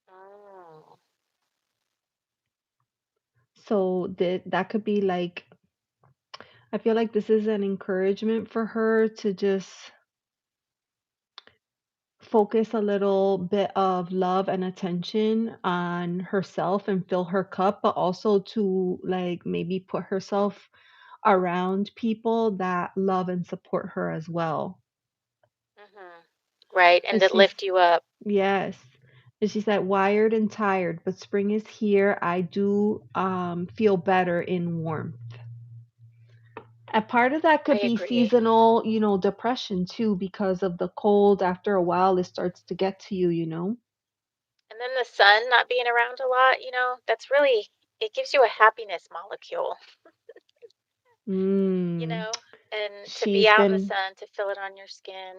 Oh. So that could be like, I feel like this is an encouragement for her to just focus a little bit of love and attention on herself and fill her cup, but also to like maybe put herself around people that love and support her as well. Right, and And to she's, lift you up. yes. And she said, wired and tired, but spring is here. I do feel better in warmth. A part of that I could be agree. seasonal, depression too, because of the cold. After a while, it starts to get to you. And then the sun not being around a lot, that's really, it gives you a happiness molecule, you Mm. know, and to be She's out in the been sun, to feel it on your skin.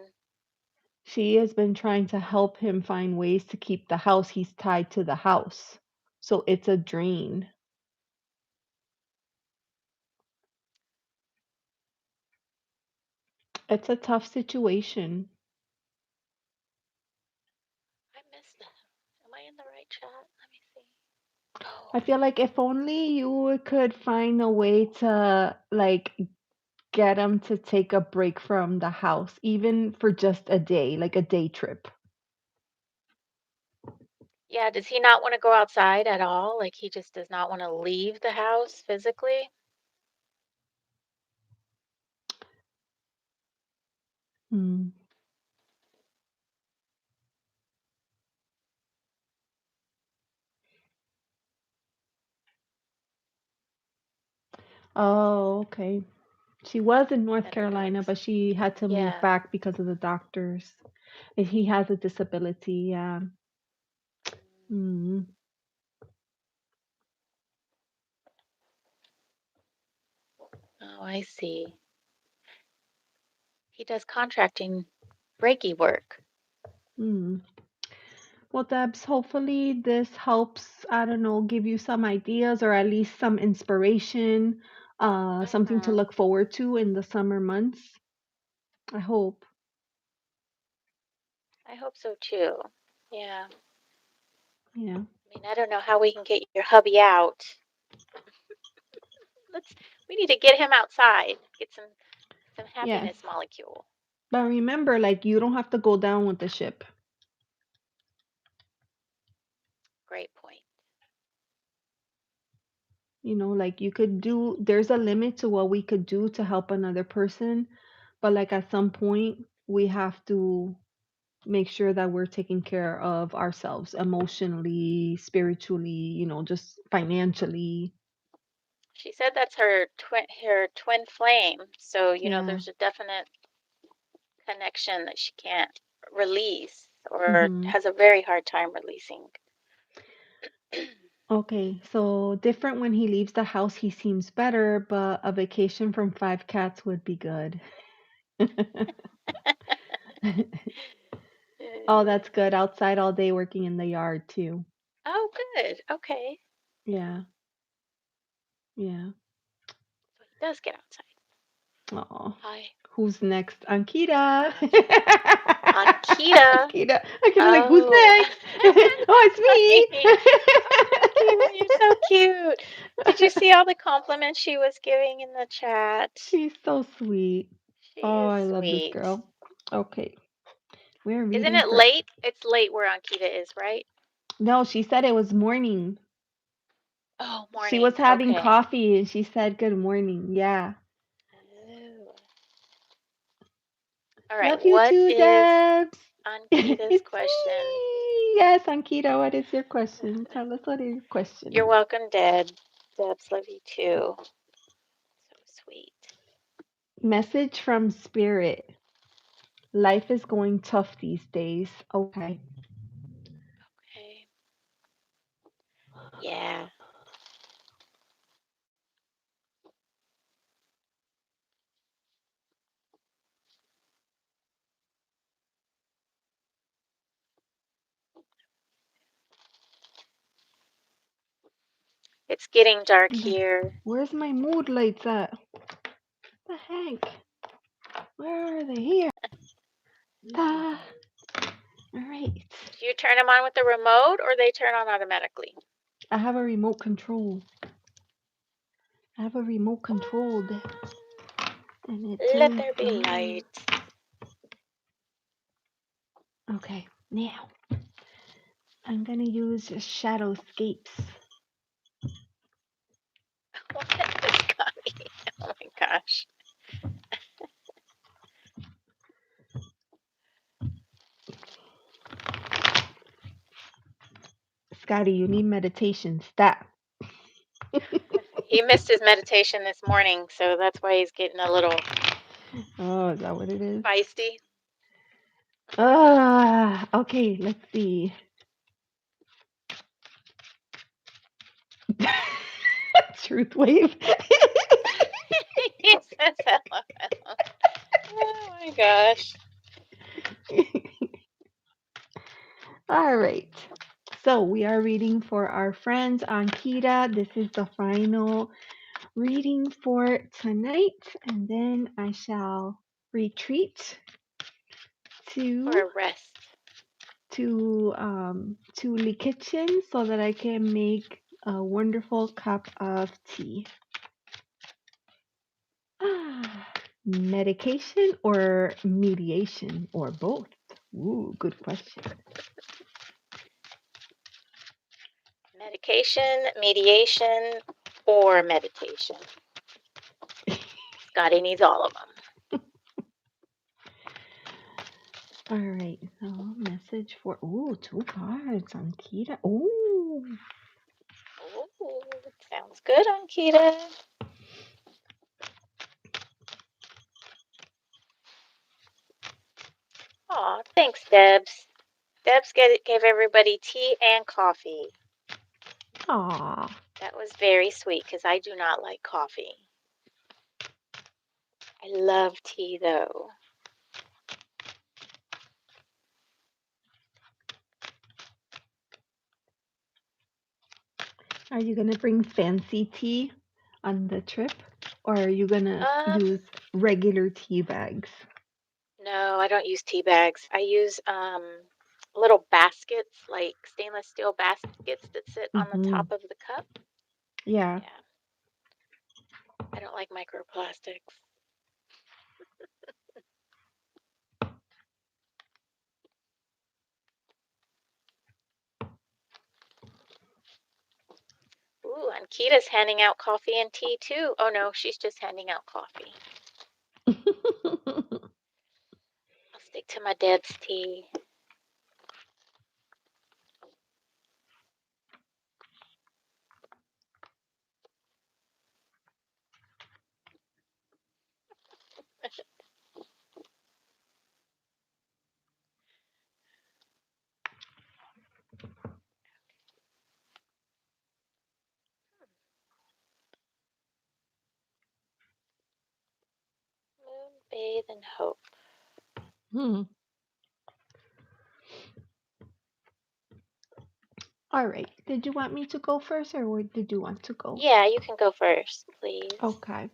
she has been trying to help him find ways to keep the house. He's tied to the house. So it's a drain. It's a tough situation. I missed that. Am I in the right chat? Let me see. Oh, I feel like if only you could find a way to like get him to take a break from the house, even for just a day, like a day trip. yeah. Does he not want to go outside at all? Like he just does not want to leave the house physically? Hmm. Oh, okay. She was in North That Carolina, makes, but she had to move yeah. back because of the doctors. And he has a disability, yeah. Mm. Oh, I see. He does contracting breaky work. Mm. Well, Debs, hopefully this helps, I don't know, give you some ideas or at least some inspiration, something to Hmm. look forward to in the summer months. I hope. I hope so too. Yeah. Yeah. I mean, I don't know how we can get your hubby out. Let's we need to get him outside. Get some Yes. happiness molecule. But remember, like, you don't have to go down with the ship. Great point. Like you could do, there's a limit to what we could do to help another person. But like at some point, we have to make sure that we're taking care of ourselves emotionally, spiritually, just financially. She said that's her twin flame. So, Yeah. there's a definite connection that she can't release or Mm-hmm. has a very hard time releasing. Okay, so different when he leaves the house, he seems better, but a vacation from 5 cats would be good. Oh, that's good. Outside all day working in the yard too. Oh, good. Okay. Yeah, yeah. So he does get outside. Oh, Hi. who's next? Ankita. Ankita. Ankita. Ankita's like, who's Oh. next? Oh, it's me. Ankita, you're so cute. Did you see all the compliments she was giving in the chat? She's so sweet. She Oh, is I love this sweet. girl. Okay, we're Isn't reading it for. late? It's late where Ankita is, right? No, she said it was morning. Oh, She morning. was having Okay. coffee and she said good morning. Yeah. Oh. All right. Love you What too, is Debs. Ankita's It's question? me. Yes, Ankita, what is your question? Tell us what is your question. You're welcome, Debs. Love you too. So sweet. Message from Spirit. Life is going tough these days. Okay. Okay. Yeah. It's getting dark here. Where's my mood lights at? What the heck? Where are they? Here. Ah. All right. Do you turn them on with the remote or they turn on automatically? I have a remote control. I have a remote controlled. And it Let turns there be on. light. Okay, now I'm gonna use Shadowscapes. What is Scotty? Oh my gosh. Scotty, you need meditation. Stop. He missed his meditation this morning, so that's why he's getting a little Oh, is that what it is? feisty. Okay, let's see. Truth wave. He says LOL. Oh my gosh. All right. So we are reading for our friends Ankita. This is the final reading for tonight, and then I shall retreat For to a rest. to the kitchen so that I can make a wonderful cup of tea. Medication or mediation or both? Ooh, good question. Medication, mediation, or meditation. Scotty needs all of them. All right, so message for two cards, Ankita. Ooh, Ooh, sounds good, Ankita. Aw, thanks, Debs. Debs gave everybody tea and coffee. aw. That was very sweet because I do not like coffee. I love tea though. Are you gonna bring fancy tea on the trip, or are you gonna use regular tea bags? No, I don't use tea bags. I use little baskets, like stainless steel baskets that sit on the Mm-hmm. top of the cup. Yeah. Yeah. I don't like microplastics. Ooh, Ankita's handing out coffee and tea too. Oh no, she's just handing out coffee. I'll stick to my Deb's tea. faith and hope. Hmm. All right. Did you want me to go first or did you want to go? Yeah, you can go first, please. Okay.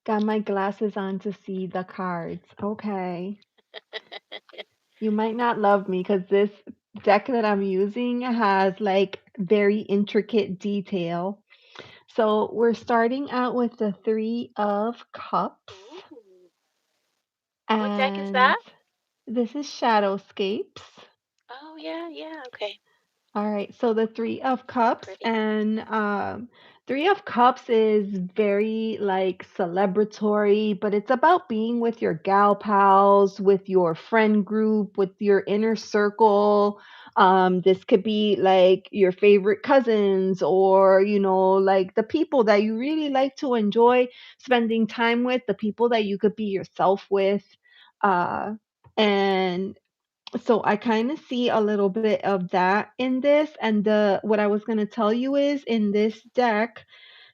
Got my glasses on to see the cards. Okay. You might not love me because this deck that I'm using has like very intricate detail. So we're starting out with the Three of Cups, Ooh. What deck is and that? this is Shadowscapes. Oh, yeah, yeah, okay. All right, so the Three of Cups, Pretty. and Three of Cups is very like celebratory, but it's about being with your gal pals, with your friend group, with your inner circle. This could be like your favorite cousins, or like the people that you really like to enjoy spending time with, the people that you could be yourself with. Uh, and so I kind of see a little bit of that in this, and the what I was going to tell you is in this deck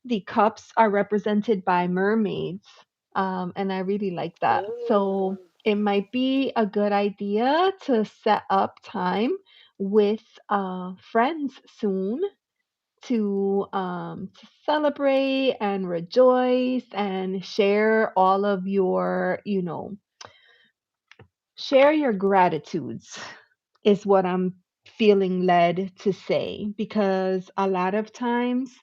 the cups are represented by mermaids, and I really like that. So Ooh. it might be a good idea to set up time with friends soon to celebrate and rejoice and share all of your share your gratitudes is what I'm feeling led to say, because a lot of times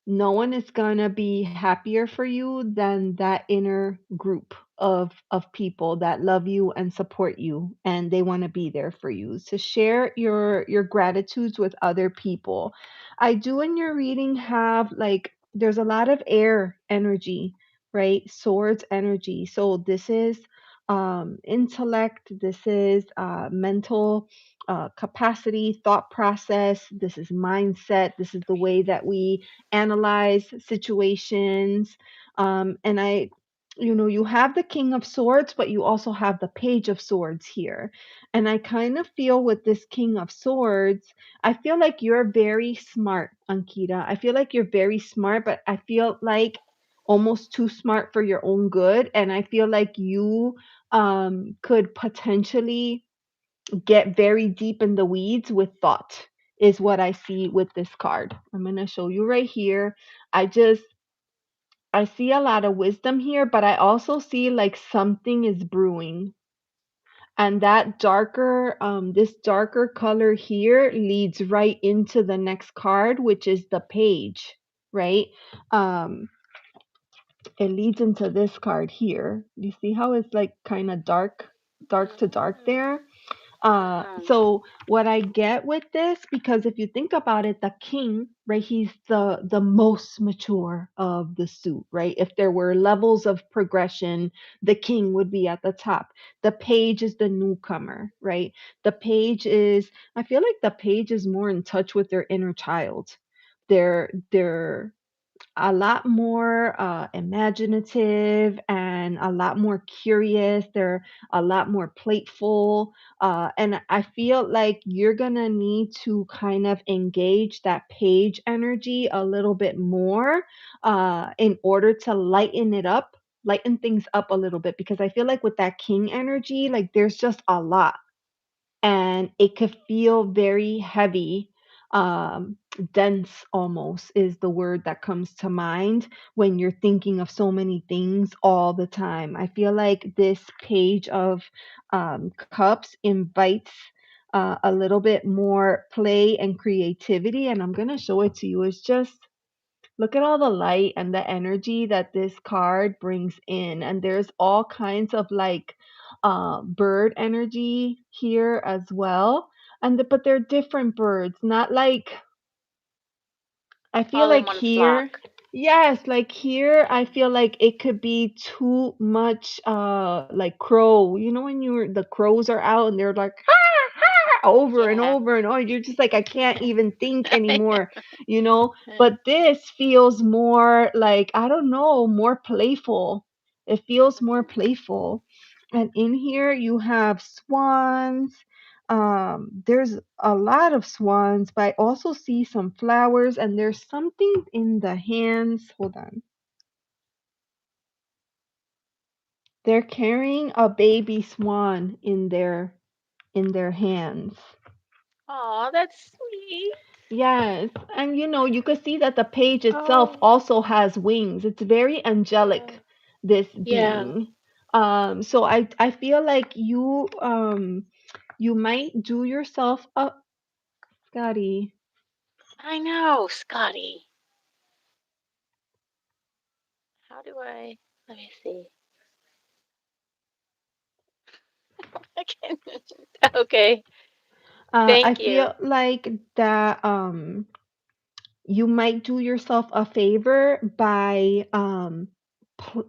no one is gonna be happier for you than that inner group of people that love you and support you, and they want to be there for you. So share your gratitudes with other people. I do in your reading have like there's a lot of air energy, right? Swords energy. So this is intellect, this is mental capacity, thought process, this is mindset, this is the way that we analyze situations. And you have the King of Swords, but you also have the Page of Swords here. And I kind of feel with this King of Swords, I feel like you're very smart, Ankita. I feel like you're very smart, but I feel like almost too smart for your own good. And I feel like you could potentially get very deep in the weeds with thought is what I see with this card. I'm going to show you right here. I see a lot of wisdom here, but I also see like something is brewing. And that this darker color here leads right into the next card, which is the page, right? Um, it leads into this card here. You see how it's like kind of dark to dark Mm. there? Mm-hmm. So what I get with this, because if you think about it, the king, right, he's the most mature of the suit, right? If there were levels of progression, the king would be at the top. The page is the newcomer, right? The page is, I feel like the page is more in touch with their inner child. They're a lot more imaginative and a lot more curious. They're a lot more playful. And I feel like you're going to need to kind of engage that page energy a little bit more in order to lighten things up a little bit. Because I feel like with that king energy, like there's just a lot and it could feel very heavy. Dense almost is the word that comes to mind when you're thinking of so many things all the time. I feel like this page of cups invites a little bit more play and creativity, and I'm going to show it to you. It's just look at all the light and the energy that this card brings in. And there's all kinds of like bird energy here as well. But they're different birds, not like I feel All in like one here, flock. yes, like here, I feel like it could be too much, like crow. You know, when the crows are out and they're like, over and Yeah. over and over. You're just like, I can't even think I anymore, you know? know. But this feels more like, I don't know, more playful. It feels more Mm. playful. And in here, you have swans. There's a lot of swans, but I also see some flowers, and there's something in the hands. Hold on. They're carrying a baby swan in their hands. Oh, that's sweet. Yes, and you can see that the page itself Oh, also has wings. It's very yeah. angelic, this Yeah. being. So I feel like you might do yourself a Scotty. I know, Scotty. How do let me see. I can Okay. I Thank you. feel like that you might do yourself a favor by pl-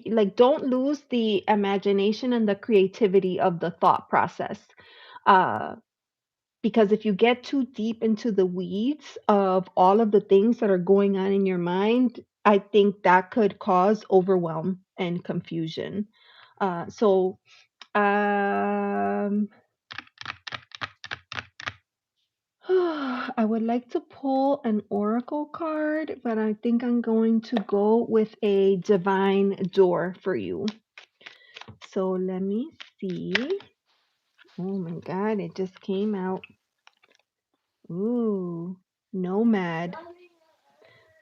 like don't lose the imagination and the creativity of the thought process. Uh because if you get too deep into the weeds of all of the things that are going on in your mind, I think that could cause overwhelm and confusion. So um I would like to pull an oracle card, but I think I'm going to go with a divine door for you. So let me see. Oh my god, it just came out. Ooh, nomad.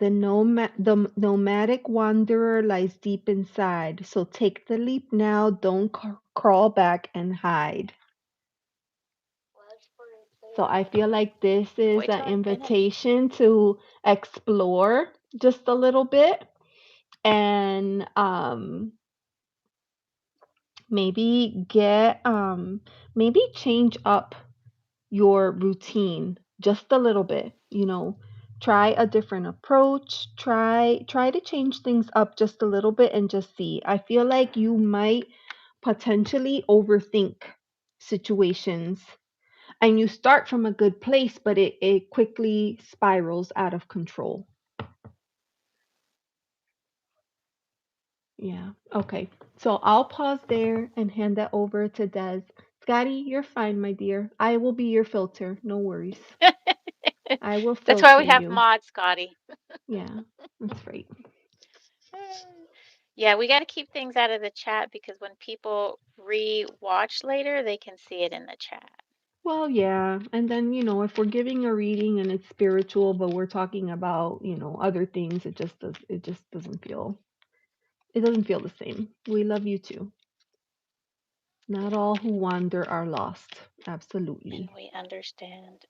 The nomadic wanderer lies deep inside. So take the leap now, don't crawl back and hide. So I feel like this is Wait an till I finish. invitation to explore just a little bit and maybe maybe change up your routine just a little bit, try a different approach, try to change things up just a little bit and just see. I feel like you might potentially overthink situations and you start from a good place, but it quickly spirals out of control. Yeah. Okay. So I'll pause there and hand that over to Des. Scotty, you're fine, my dear. I will be your filter. No worries. I will That's why filter we have you. mods, Scotty. Yeah, that's right. Yeah, we got to keep things out of the chat because when people re-watch later, they can see it in the chat. Well, yeah. And then, if we're giving a reading and it's spiritual, but we're talking about, other things, it doesn't feel the same. We love you too. Not all who wander are lost. And Absolutely. we understand.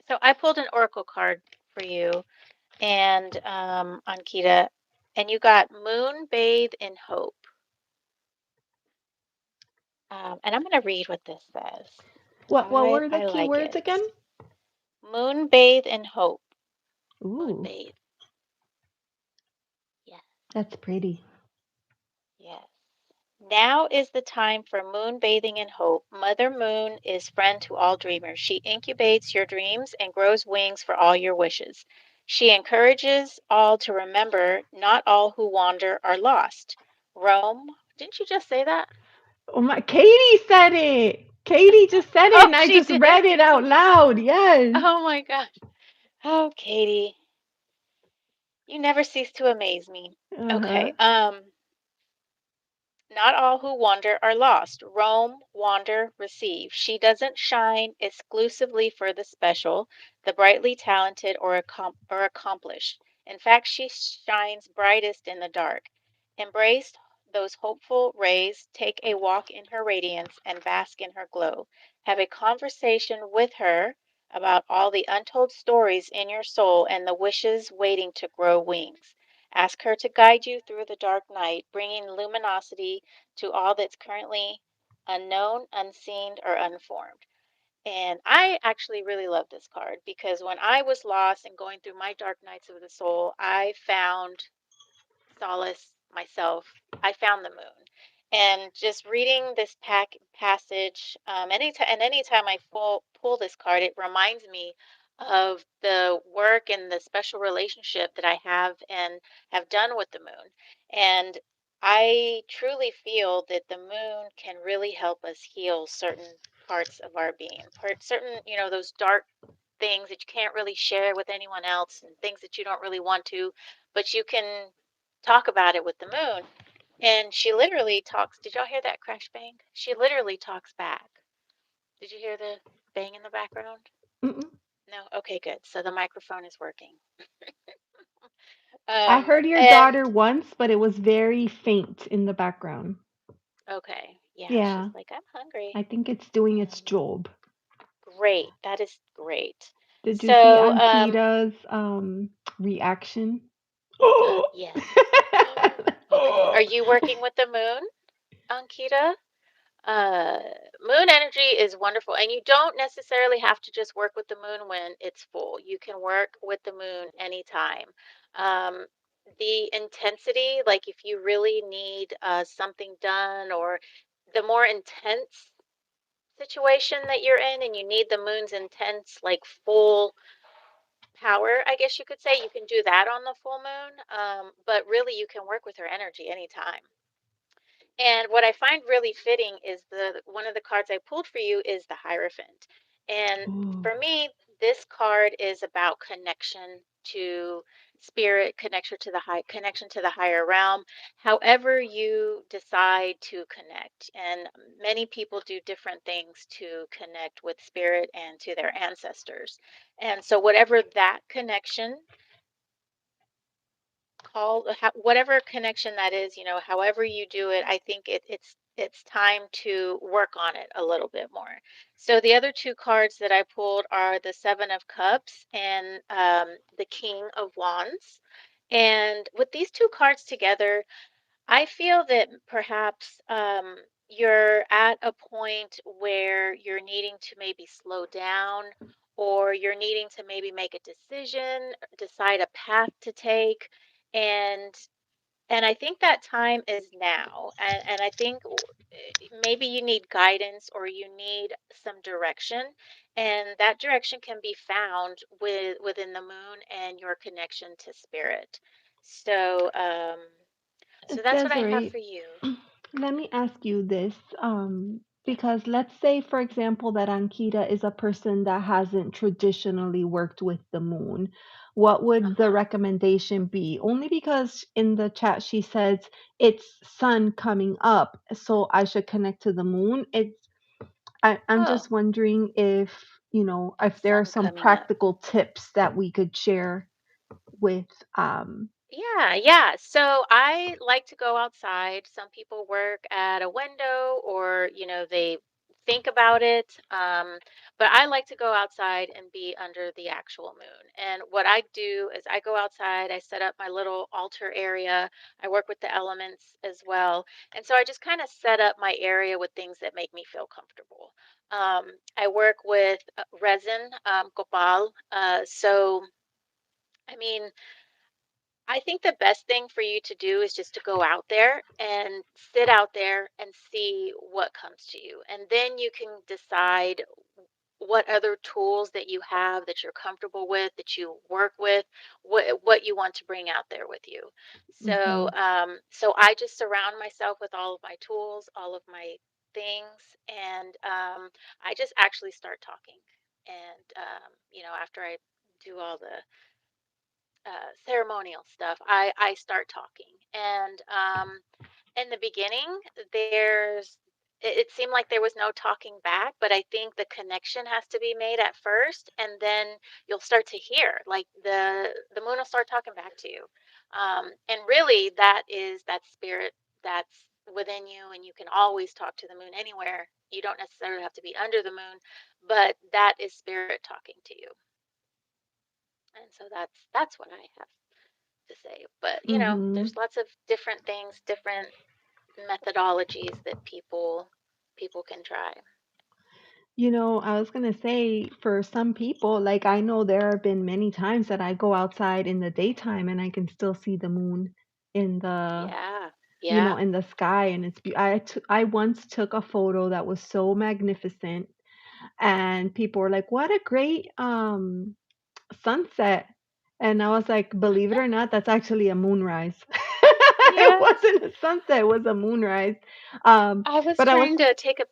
So I pulled an oracle card for you and Ankita, and you got Moon Bathe in Hope. And I'm going to read what this says. What were the I like keywords it. again? Moon Bathe in Hope. Moon Ooh, Bathe. Yeah. that's pretty. Yes. Now is the time for moon bathing in hope. Mother Moon is friend to all dreamers. She incubates your dreams and grows wings for all your wishes. She encourages all to remember not all who wander are lost. Roam. Didn't you just say that? Oh my, Katie said it. Katie just said it Oh, and I she just did. read it out loud. Yes. Oh my gosh. Oh, Katie, you never cease to amaze me. Uh-huh. Okay. Not all who wander are lost. Roam, wander, receive. She doesn't shine exclusively for the special, the brightly talented, or accomplished. In fact, she shines brightest in the dark. Embrace those hopeful rays, take a walk in her radiance, and bask in her glow. Have a conversation with her about all the untold stories in your soul and the wishes waiting to grow wings. Ask her to guide you through the dark night, bringing luminosity to all that's currently unknown, unseen, or unformed. And I actually really love this card because when I was lost and going through my dark nights of the soul, I found solace myself. I found the moon. And just reading this passage, anytime I pull this card, it reminds me of the work and the special relationship that I have and have done with the moon. And I truly feel that the moon can really help us heal certain parts of our being, certain, those dark things that you can't really share with anyone else and things that you don't really want to, but you can talk about it with the moon. And she literally talks. Did y'all hear that crash bang? She literally talks back. Did you hear the bang in the background? Mm-mm. No? Okay, good. So the microphone is working. I heard your And daughter once, but it was very faint in the background. okay, yeah, she's Yeah, like, I'm hungry. I think it's doing its Um, job. great. That is great. Did you see So, Ankita's reaction? yes. Okay. Are you working with the moon, Ankita? Uh, Moon energy is wonderful, and you don't necessarily have to just work with the moon when it's full. You can work with the moon anytime. Um, the intensity, like if you really need something done, or the more intense situation that you're in, and you need the moon's intense, like full power, I guess you could say, you can do that on the full moon. But really, you can work with her energy anytime. And what I find really fitting is the one of the cards I pulled for you is the Hierophant. And Ooh. for me, this card is about connection to spirit, connection to the higher realm, however you decide to connect. And many people do different things to connect with spirit and to their ancestors. And so whatever that connection whatever connection that is, however you do it, I think it's time to work on it a little bit more. So the other two cards that I pulled are the Seven of Cups and the King of Wands. And with these two cards together, I feel that perhaps you're at a point where you're needing to maybe slow down, or you're needing to maybe make a decision, decide a path to take. And I think that time is now. And I think maybe you need guidance, or you need some direction. And that direction can be found within the moon and your connection to spirit. So, so that's what I have Desiree, for you. let me ask you this, because let's say, for example, that Ankita is a person that hasn't traditionally worked with the moon. What would the Uh-huh. recommendation be? Only because in the chat she says it's sun coming up, so I should connect to the moon. I'm Oh, just wondering if, if there are sun some coming up. practical tips that we could share with Yeah, yeah. So I like to go outside. Some people work at a window, or, they think about it. But I like to go outside and be under the actual moon. And what I do is I go outside, I set up my little altar area. I work with the elements as well. And so I just kind of set up my area with things that make me feel comfortable. I work with resin, copal. So, I mean, I think the best thing for you to do is just to go out there and sit out there and see what comes to you. And then you can decide what other tools that you have that you're comfortable with, that you work with, what you want to bring out there with you. So mhm. so I just surround myself with all of my tools, all of my things, and I just actually start talking. And after I do all the ceremonial stuff, I start talking. And in the beginning, it seemed like there was no talking back, but I think the connection has to be made at first, and then you'll start to hear, like the moon will start talking back to you. And really, that is that spirit that's within you, and you can always talk to the moon anywhere. You don't necessarily have to be under the moon, but that is spirit talking to you. And so that's what I have to say. But, Mhm. there's lots of different things, different methodologies that people can try. I was gonna say for some people, like I know there have been many times that I go outside in the daytime and I can still see the moon in the, Yeah. Yeah. in the sky, and I once took a photo that was so magnificent, and people were like, "What a great sunset." And I was like, "Believe it or not, that's actually a moonrise." It Yes. wasn't a sunset, it was a moonrise. Um, I was but I was trying to take a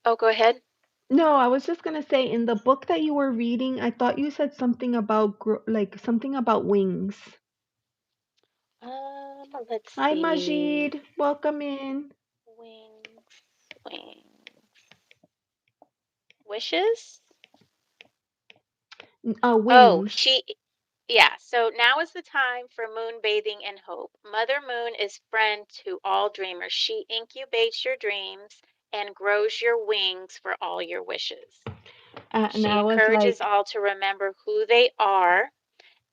Oh, go ahead. No, I was just gonna say in the book that you were reading, I thought you said something about like something about wings. Let's Hi, see. Majid. Welcome in. Wings, wings, wishes. Oh, Wings. yeah. So now is the time for moon bathing and hope. Mother Moon is friend to all dreamers. She incubates your dreams and grows your wings for all your wishes. And She I was encourages like, all to remember who they are,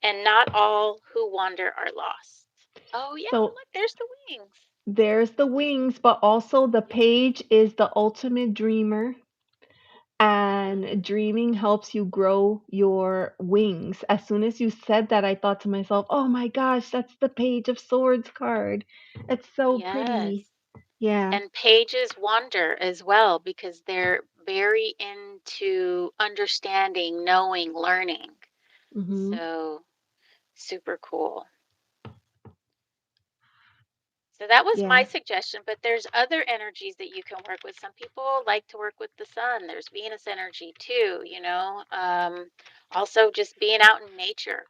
and not all who wander are lost. Oh, yeah, so look, there's the wings. there's the wings, but also the Yeah. page is the ultimate dreamer. And Mm, dreaming helps you grow your wings. As soon as you said that, I thought to myself, oh my gosh, that's the Page of Swords card. It's so pretty. yes. Yeah. And pages wander as well because they're very into understanding, knowing, learning. Mm-hmm. So super cool. So that was my Yeah. suggestion, but there's other energies that you can work with. Some people like to work with the sun. There's Venus energy too, you know. Also just being out in nature,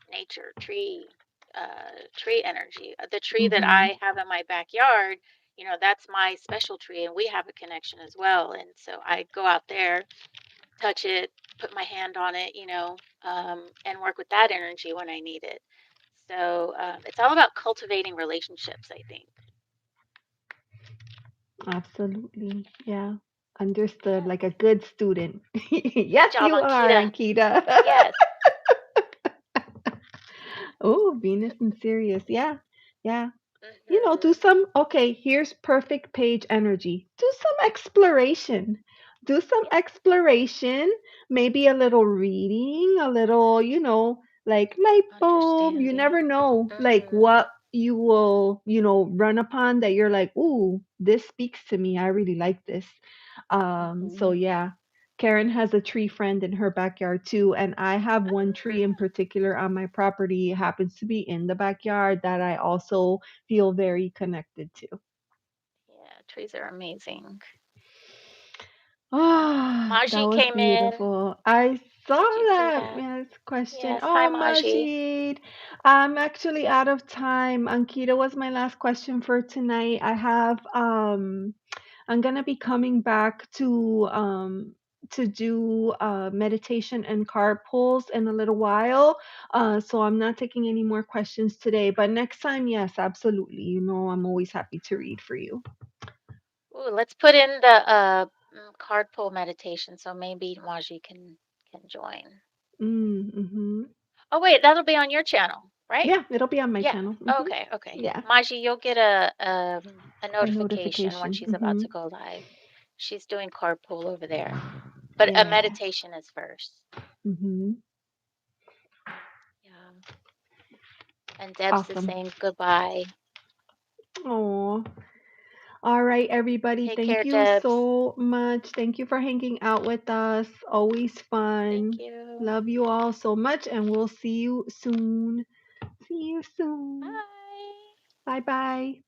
tree energy. The tree that Mm-hmm. I have in my backyard, you know, that's my special tree, and we have a connection as well. And so I go out there, touch it, put my hand on it, you know, and work with that energy when I need it. So it's all about cultivating relationships, I think. Absolutely. Yeah. Understood. Yes. Like a good student. Good Yes, job, you are, Ankita. Ankita. Yes. Oh, Venus and Sirius. Yeah. Yeah. Do Hmm. some, okay, here's perfect page energy. Do some exploration. Do some Yeah. exploration, maybe a little reading, a little, like light bulb. You never Understanding. know, like Hmm. what you will, run upon that you're like, ooh, this speaks to me. I really like this. So Hmm. yeah. Karen has a tree friend in her backyard too, and I have one tree in Ah, particular on my property. It happens to be in the backyard that I also feel very connected to. yeah, trees are amazing. Ah, that Maji was came in. beautiful. I saw Did you see that that? yes question. Yes. Hi, Oh, Maji. Majid. I'm actually out of time. Ankita was my last question for tonight. I'm gonna be coming back to do meditation and card pulls in a little while. So I'm not taking any more questions today. But next time, yes, absolutely. I'm always happy to read for you. Ooh, let's put in the card pull meditation so maybe Maji can join. Mm-hmm. Oh wait, that'll be on your channel, right? Yeah, it'll be on my Yeah. channel. Okay, okay. Yeah, Maji, you'll get a a notification when notification. she's about to go live. She's doing carpool over there. But a Yeah. meditation is first. Mm-hmm. Yeah. And Debs is Awesome. saying goodbye. Oh, all right, everybody. Take Thank care, you Debs. so much. Thank you for hanging out with us. Always Thank fun. you. Love you all so much, and we'll see you soon. See you soon. Bye. Bye bye.